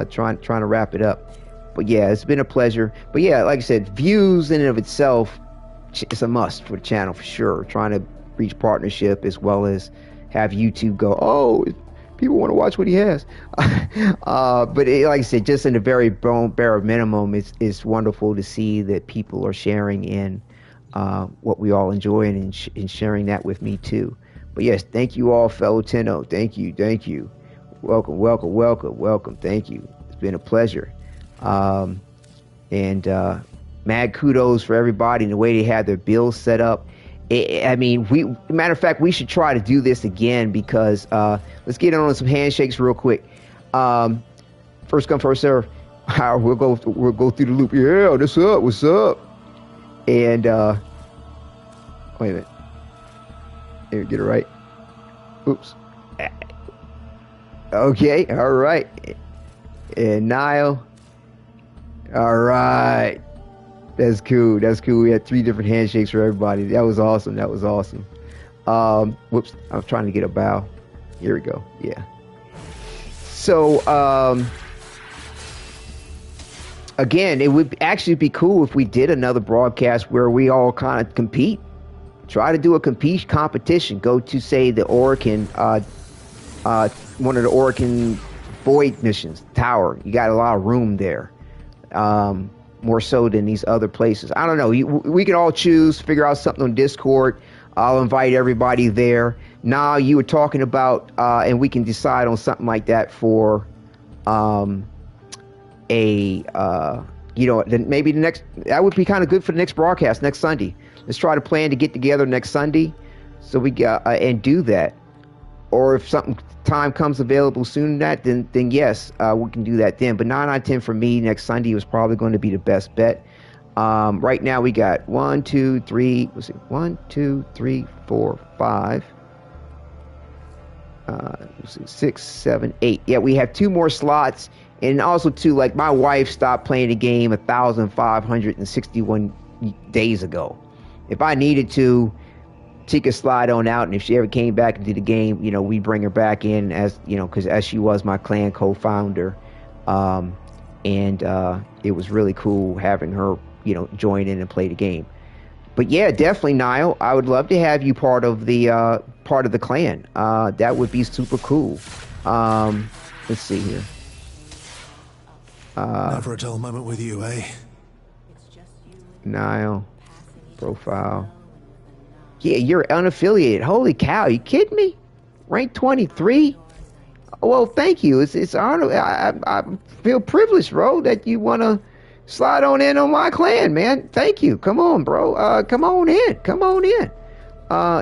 Speaker 5: trying to wrap it up. But yeah, it's been a pleasure. But yeah, like I said, views in and of itself, it's a must for the channel for sure. Trying to reach partnership as well as have YouTube go, oh, people want to watch what he has. But like I said, just in the very bare minimum, it's wonderful to see that people are sharing in what we all enjoy and sharing that with me too. But yes, thank you all, fellow Tenno. Thank you. Welcome. Thank you. It's been a pleasure. And mad kudos for everybody and the way they had their bills set up. Matter of fact, we should try to do this again because let's get on some handshakes real quick. First come, first serve. We'll go through the loop. Yeah, what's up? And wait a minute. Here, get it right. Oops. Okay, all right. And Niall. All right. That's cool. We had 3 different handshakes for everybody. That was awesome. Whoops. I was trying to get a bow. Here we go. Yeah. So, again, it would actually be cool if we did another broadcast where we all kind of compete. Try to do a competition. Go to, say, the Orokin, one of the Orokin Void missions, Tower. You got a lot of room there. More so than these other places. I don't know. We can all choose, figure out something on Discord. I'll invite everybody there. Now you were talking about, and we can decide on something like that for maybe the next, that would be kind of good for the next broadcast next Sunday. Let's try to plan to get together next Sunday so we got and do that. Or if something time comes available soon that, then yes, we can do that then. But 9 out of 10 for me next Sunday was probably going to be the best bet. Right now we got 1, 2, 3, 4, 5, 6, 7, 8. Yeah, we have 2 more slots. And also too, like my wife stopped playing the game 1,561 days ago. If I needed to, she could slide on out, and if she ever came back into the game, we'd bring her back in as, because as she was my clan co-founder. And it was really cool having her, join in and play the game. But yeah, definitely, Niall, I would love to have you part of the clan. That would be super cool. Let's see here.
Speaker 4: Never a dull moment with you, eh?
Speaker 5: Niall, profile. Yeah, you're unaffiliated. Holy cow, you kidding me? Rank 23? Well, thank you. It's honor. I feel privileged, bro, that you want to slide on in on my clan, man. Thank you. Come on, bro. Come on in.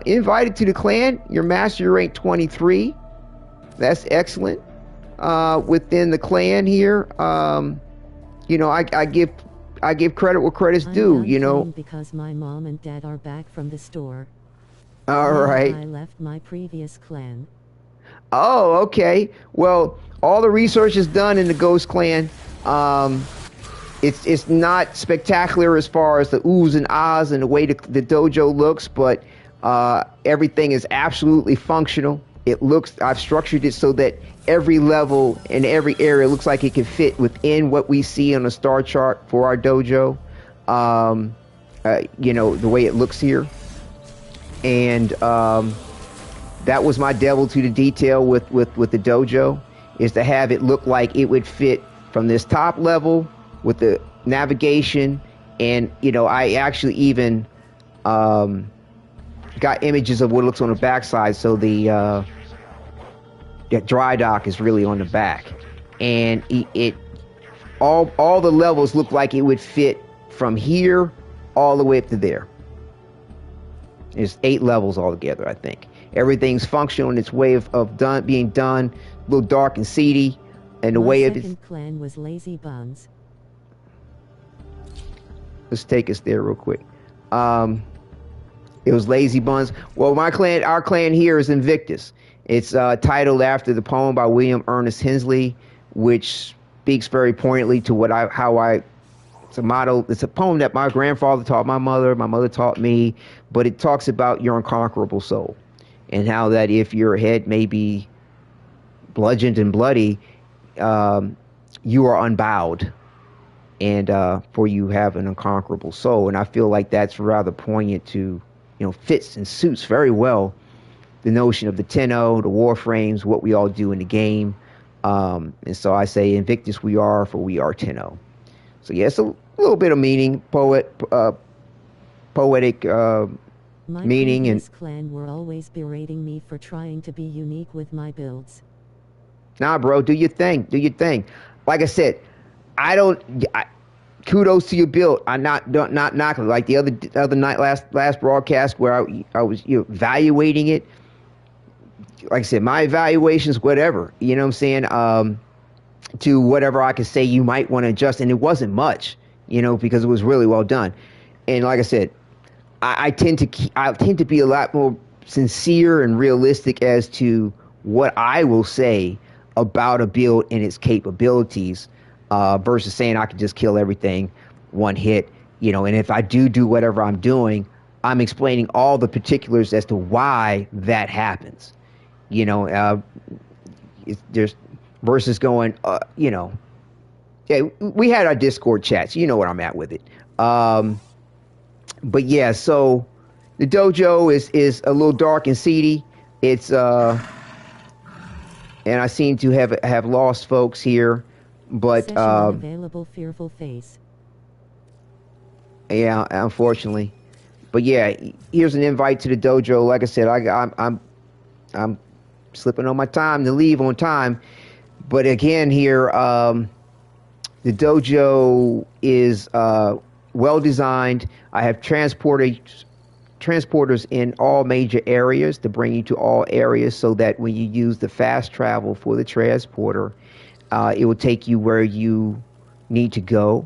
Speaker 5: Invited to the clan. Your master rank 23. That's excellent. Within the clan here, I give credit where credit's due,
Speaker 3: Because my mom and dad are back from the store.
Speaker 5: All right.
Speaker 3: I left my previous clan.
Speaker 5: Oh, okay. Well, all the research is done in the Ghost Clan. It's not spectacular as far as the oohs and ahs and the way the dojo looks, but everything is absolutely functional. I've structured it so that every level and every area looks like it can fit within what we see on the star chart for our dojo. The way it looks here. And that was my devil to the detail with the dojo, is to have it look like it would fit from this top level with the navigation. And, I actually even got images of what it looks on the backside. So the dry dock is really on the back. And all the levels look like it would fit from here all the way up to there. There's 8 levels altogether, I think. Everything's functional in its way of being done. A little dark and seedy. And the
Speaker 3: My
Speaker 5: way it is,
Speaker 3: second clan was Lazy Buns.
Speaker 5: let's take us there real quick. It was Lazy Buns. Well, our clan here is Invictus. It's titled after the poem by William Ernest Henley, which speaks very poignantly to it's a motto. It's a poem that my grandfather taught my mother taught me, but it talks about your unconquerable soul and how that if your head may be bludgeoned and bloody, you are unbowed, and for you have an unconquerable soul. And I feel like that's rather poignant to, fits and suits very well the notion of the Tenno, the Warframes, what we all do in the game. And so I say, Invictus we are, for we are Tenno. So yeah, it's a little bit of meaning, poetic
Speaker 3: My
Speaker 5: meaning.
Speaker 3: previous
Speaker 5: And
Speaker 3: clan were always berating me for trying to be unique with my builds.
Speaker 5: nah, bro, do your thing. Do your thing. Like I said, kudos to your build. I'm not knocking. Like the other night, last broadcast where I was evaluating it. Like I said, my evaluations, whatever. You know what I'm saying? To whatever I could say you might want to adjust, and it wasn't much, because it was really well done. And like I said, I tend to be a lot more sincere and realistic as to what I will say about a build and its capabilities, versus saying I can just kill everything one hit, and if I do whatever I'm doing, I'm explaining all the particulars as to why that happens. There's versus going, yeah, we had our Discord chats. You know where I'm at with it. But yeah, so the dojo is a little dark and seedy. It's and I seem to have lost folks here, but
Speaker 3: Session unavailable, fearful face.
Speaker 5: yeah, unfortunately. But yeah, here's an invite to the dojo. Like I said, I'm slipping on my time to leave on time. But again, here, the dojo is well designed. I have transporters in all major areas to bring you to all areas, so that when you use the fast travel for the transporter, it will take you where you need to go.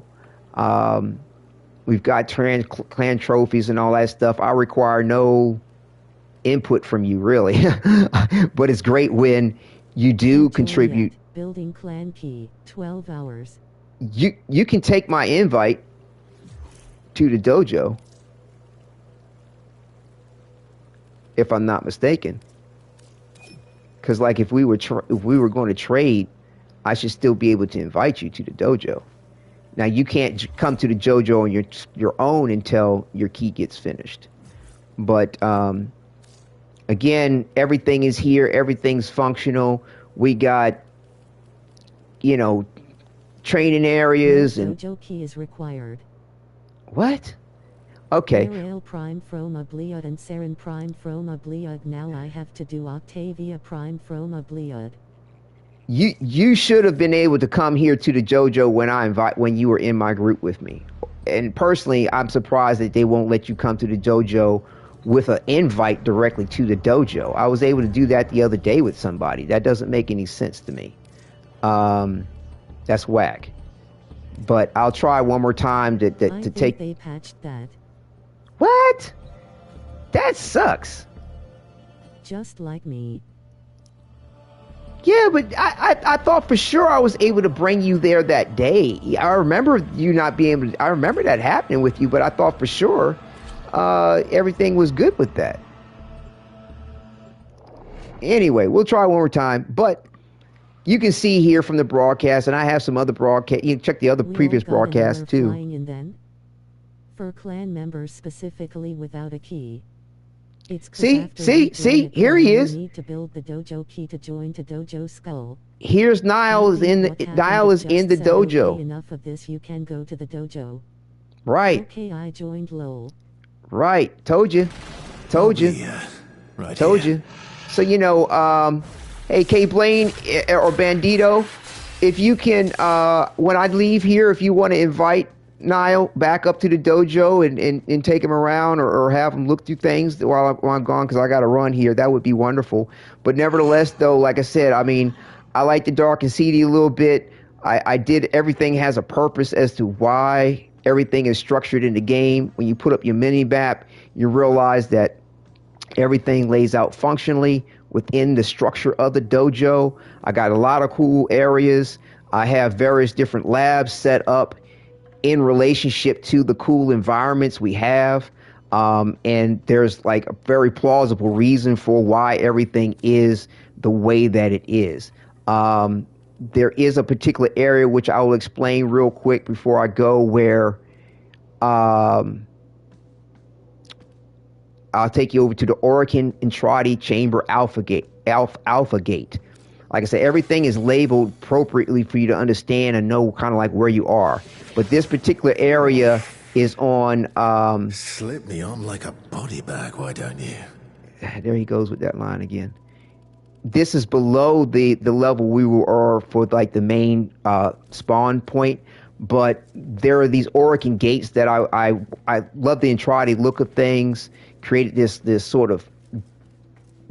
Speaker 5: We've got clan trophies and all that stuff. I require no input from you, really. But it's great when you do contribute.
Speaker 3: Building clan key, 12 hours.
Speaker 5: You can take my invite to the dojo, if I'm not mistaken. Because like if we were going to trade, I should still be able to invite you to the dojo. Now you can't come to the dojo on your own until your key gets finished. But again, everything is here. Everything's functional. We got, training areas, and
Speaker 3: dojo key is required.
Speaker 5: What? Okay.
Speaker 3: Rail Prime from Obliad and Saren Prime from Obliad. Now I have to do Octavia Prime from Obliad.
Speaker 5: You should have been able to come here to the dojo when you were in my group with me. And personally, I'm surprised that they won't let you come to the dojo with an invite directly to the dojo. I was able to do that the other day with somebody. That doesn't make any sense to me. That's whack. But I'll try one more time to take.
Speaker 3: They patched that.
Speaker 5: What? That sucks.
Speaker 3: Just like me.
Speaker 5: Yeah, but I thought for sure I was able to bring you there that day. I remember you not being able to, I remember that happening with you, but I thought for sure everything was good with that. Anyway, we'll try one more time, but you can see here from the broadcast, and I have some other broadcast. You can check the other previous broadcasts too.
Speaker 3: Flying in then? For clan members specifically without a key. It's
Speaker 5: see, here he is.
Speaker 3: You need to build the dojo key to join to Dojo Skull.
Speaker 5: Here's Niall is in the dojo.
Speaker 3: Okay, enough of this, you can go to the dojo.
Speaker 5: Right.
Speaker 3: Okay, I joined lol.
Speaker 5: Right. Told you. Told you.
Speaker 4: Right
Speaker 5: Told
Speaker 4: here.
Speaker 5: you. So hey K Blaine or Bandito, if you can when I leave here, if you want to invite Niall back up to the dojo and take him around or have him look through things while I'm gone, because I got to run here, that would be wonderful. But nevertheless, though, like I said, I mean, I like the dark and seedy a little bit. I did, everything has a purpose as to why everything is structured in the game. When you put up your mini map, you realize that everything lays out functionally within the structure of the dojo. I got a lot of cool areas. I have various different labs set up in relationship to the cool environments we have. And there's like a very plausible reason for why everything is the way that it is. There is a particular area which I will explain real quick before I go, where I'll take you over to the Orokin Entrati Chamber Alpha Gate. Alpha Gate. Like I said, everything is labeled appropriately for you to understand and know kind of like where you are. But this particular area is on...
Speaker 4: Slip me on like a body bag, why don't you?
Speaker 5: There he goes with that line again. This is below the level we were for like the main spawn point, but there are these Orokin gates that I love the Entrati look of things. Created this sort of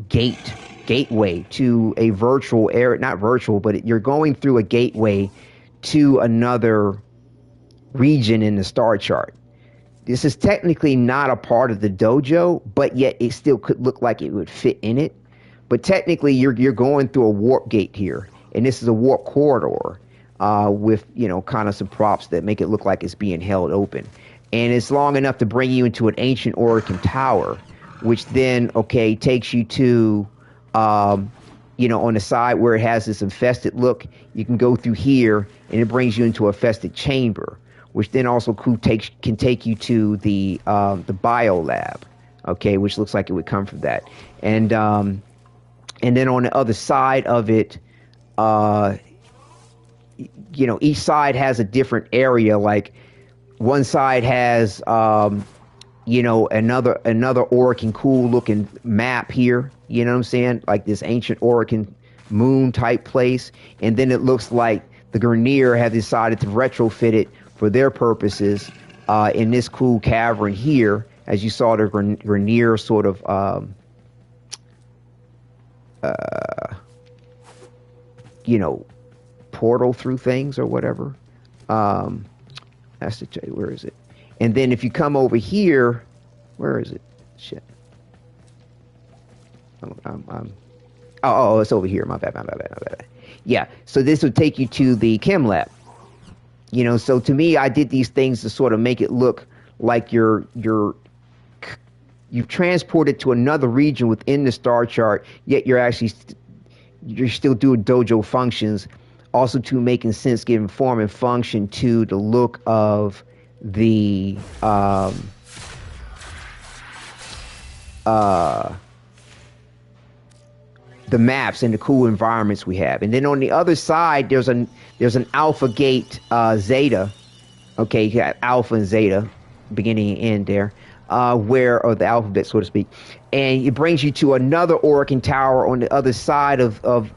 Speaker 5: gateway to a virtual area, not virtual, but you're going through a gateway to another region in the star chart. This is technically not a part of the dojo, but yet it still could look like it would fit in it. But technically, you're going through a warp gate here, and this is a warp corridor with, you know, kind of some props that make it look like it's being held open. And it's long enough to bring you into an ancient Orokin tower, which then, okay, takes you to, you know, on the side where it has this infested look. You can go through here, and it brings you into a infested chamber, which then also can take you to the bio lab, okay, which looks like it would come from that. And then on the other side of it, you know, each side has a different area. Like one side has, you know, another Orokin cool looking map here. You know what I'm saying? Like this ancient Orokin moon type place. And then it looks like the Grineer have decided to retrofit it for their purposes in this cool cavern here. As you saw the Grineer sort of... you know, portal through things or whatever. That's the, where is it? And then if you come over here, where is it? Shit. Oh, it's over here. My bad. Yeah. So this would take you to the chem lab. You know, so to me, I did these things to sort of make it look like you've transported to another region within the star chart, yet you're still doing dojo functions, also to making sense, giving form and function to the look of the maps and the cool environments we have. And then on the other side, there's an Alpha Gate Zeta. Okay, you got Alpha and Zeta, beginning and end there. Or the alphabet, so to speak, and it brings you to another Orokin tower on the other side of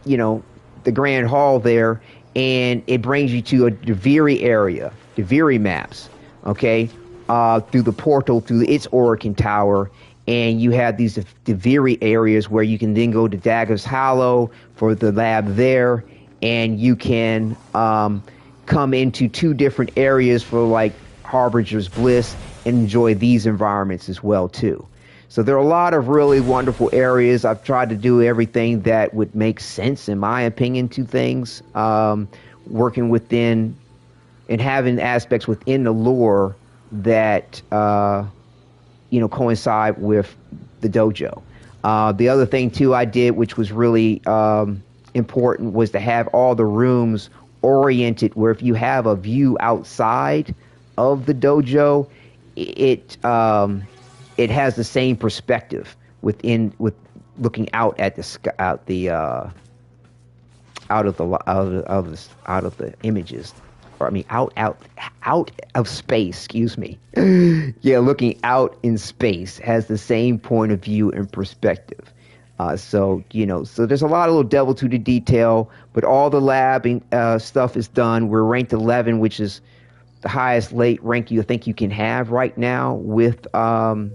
Speaker 5: you know, the Grand Hall there, and it brings you to a Viewr area, the Viewr maps, okay, through the portal through its Orokin tower, and you have these Viewr areas where you can then go to Dagger's Hollow for the lab there, and you can come into two different areas for like Harbinger's Bliss and enjoy these environments as well too. So there are a lot of really wonderful areas. I've tried to do everything that would make sense, in my opinion, to things, working within and having aspects within the lore that you know, coincide with the dojo. The other thing too I did, which was really important, was to have all the rooms oriented where if you have a view outside of the dojo, it has the same perspective with looking out at the sky, out of the images, or I mean out of space. Excuse me. Yeah, looking out in space has the same point of view and perspective. So you know, so there's a lot of little devil to the detail, but all the labbing stuff is done. We're ranked 11, which is the highest late rank you think you can have right now with a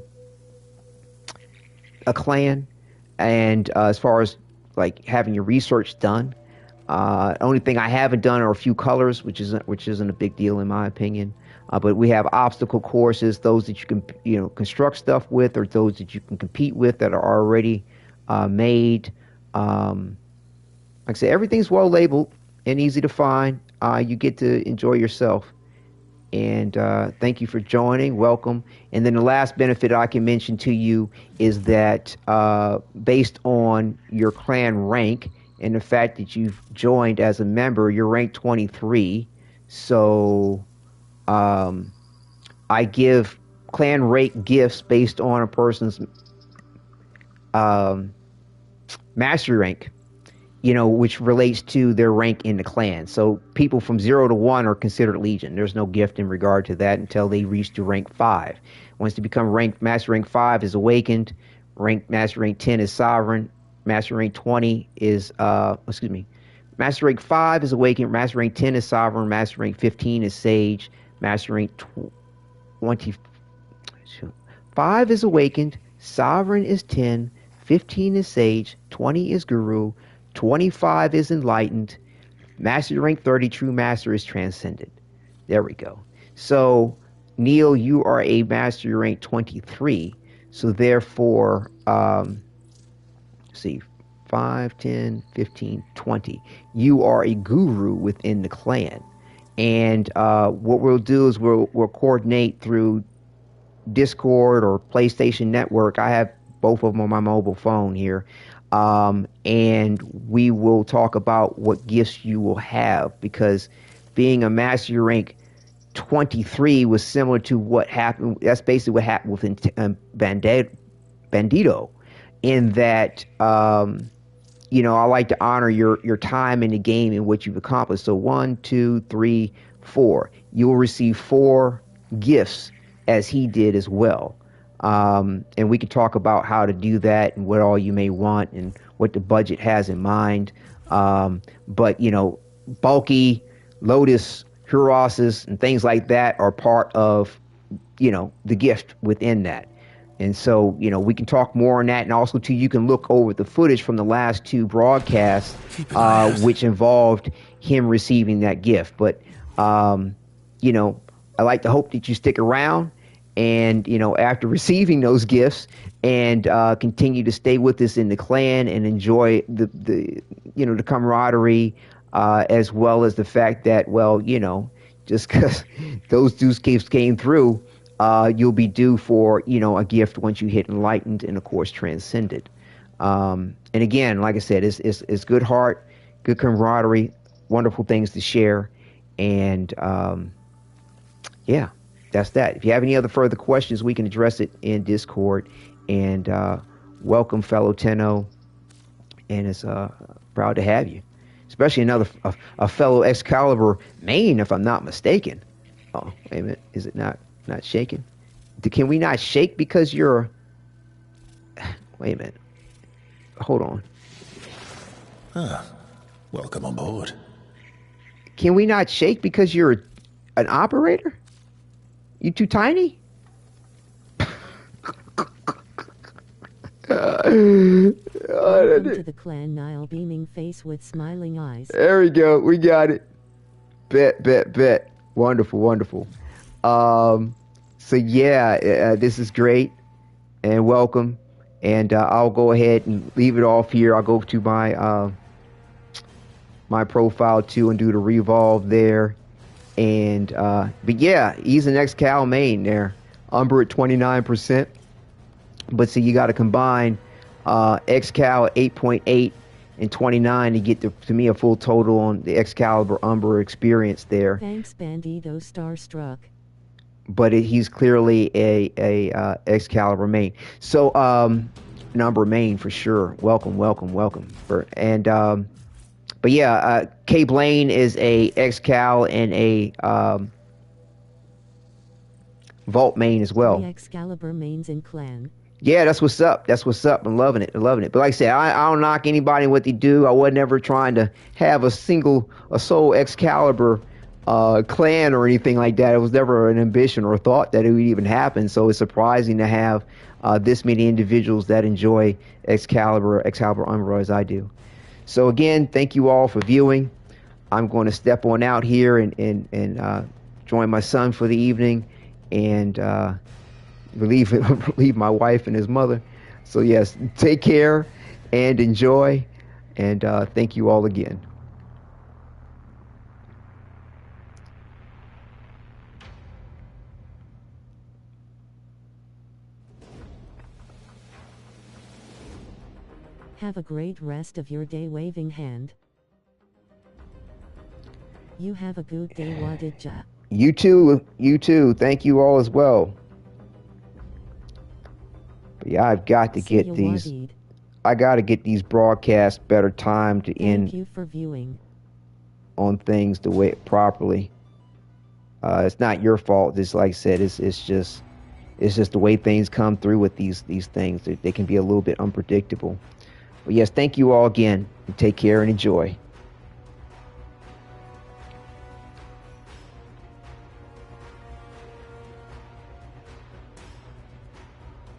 Speaker 5: clan, and as far as like having your research done, Only thing I haven't done are a few colors, which isn't a big deal in my opinion. But we have obstacle courses, those that you can construct stuff with, or those that you can compete with that are already made. Like I said, everything's well labeled and easy to find. You get to enjoy yourself. And thank you for joining. Welcome. And then the last benefit I can mention to you is that based on your clan rank and the fact that you've joined as a member, you're ranked 23. So I give clan rank gifts based on a person's mastery rank, which relates to their rank in the clan. So people from 0 to 1 are considered Legion. There's no gift in regard to that until they reach to rank 5. Once they become master rank 5 is awakened, master rank 10 is sovereign, master rank 20 is master rank 5 is awakened, master rank 10 is sovereign, master rank 15 is sage, master rank 5 is awakened, sovereign is 10, 15 is sage, 20 is guru, 25 is enlightened, master rank 30, true master is transcended. There we go. So Neil, you are a master rank 23. So therefore, see, 5, 10, 15, 20. You are a guru within the clan. And what we'll do is we'll coordinate through Discord or PlayStation Network. I have both of them on my mobile phone here. And we will talk about what gifts you will have, because being a master rank 23 was similar to what happened. That's basically what happened with Bandito, in that, I like to honor your time in the game and what you've accomplished. So 1, 2, 3, 4. You will receive 4 gifts as he did as well. And we can talk about how to do that and what all you may want and what the budget has in mind. But, bulky, Lotus, Huroses, and things like that are part of, the gift within that. And so, we can talk more on that. And also, too, you can look over the footage from the last 2 broadcasts, which involved him receiving that gift. But, I like to hope that you stick around and, after receiving those gifts and continue to stay with us in the clan and enjoy the camaraderie, as well as the fact that, just because those dues came through, you'll be due for, a gift once you hit enlightened and, of course, transcended. And again, like I said, it's good heart, good camaraderie, wonderful things to share. And, that's that. If you have any other further questions, we can address it in Discord. And welcome, fellow Tenno. And it's proud to have you. Especially a fellow Excalibur main, if I'm not mistaken. Oh, wait a minute. Is it not shaking? Can we not shake because you're... Wait a minute. Hold on.
Speaker 4: Welcome on board.
Speaker 5: Can we not shake because you're an operator? You too tiny?
Speaker 3: Welcome to the clan, Nile, beaming face with smiling eyes.
Speaker 5: There we go. We got it. Bet. Wonderful. So yeah, this is great, and welcome. And I'll go ahead and leave it off here. I'll go to my my profile too and do the revolve there. And but yeah, he's an Excal main there. Umber at 29%. But see, you got to combine Excal at 8.8 and 29 to get to me a full total on the Excalibur Umber experience there.
Speaker 3: Thanks, Bandito, starstruck.
Speaker 5: But he's clearly a Excalibur main. So number main for sure. Welcome. But yeah, K Blaine is a Excal and a Vault main as well.
Speaker 3: The Excalibur mains in clan.
Speaker 5: Yeah, that's what's up. I'm loving it. But like I said, I don't knock anybody what they do. I was never trying to have a sole Excalibur clan or anything like that. It was never an ambition or a thought that it would even happen. So it's surprising to have this many individuals that enjoy Excalibur Umbra as I do. So again, thank you all for viewing. I'm going to step on out here and join my son for the evening and relieve my wife and his mother. So yes, take care and enjoy, and thank you all again.
Speaker 3: Have a great rest of your day, waving hand. You have a good day, Wadidja.
Speaker 5: You too. Thank you all as well. But yeah, I've got to get these.
Speaker 3: Wadid.
Speaker 5: I got to get these broadcasts better timed to end.
Speaker 3: Thank you for viewing.
Speaker 5: On things the way properly. It's not your fault. Just like I said, it's just the way things come through with these things. They can be a little bit unpredictable. But yes, thank you all again. Take care and enjoy.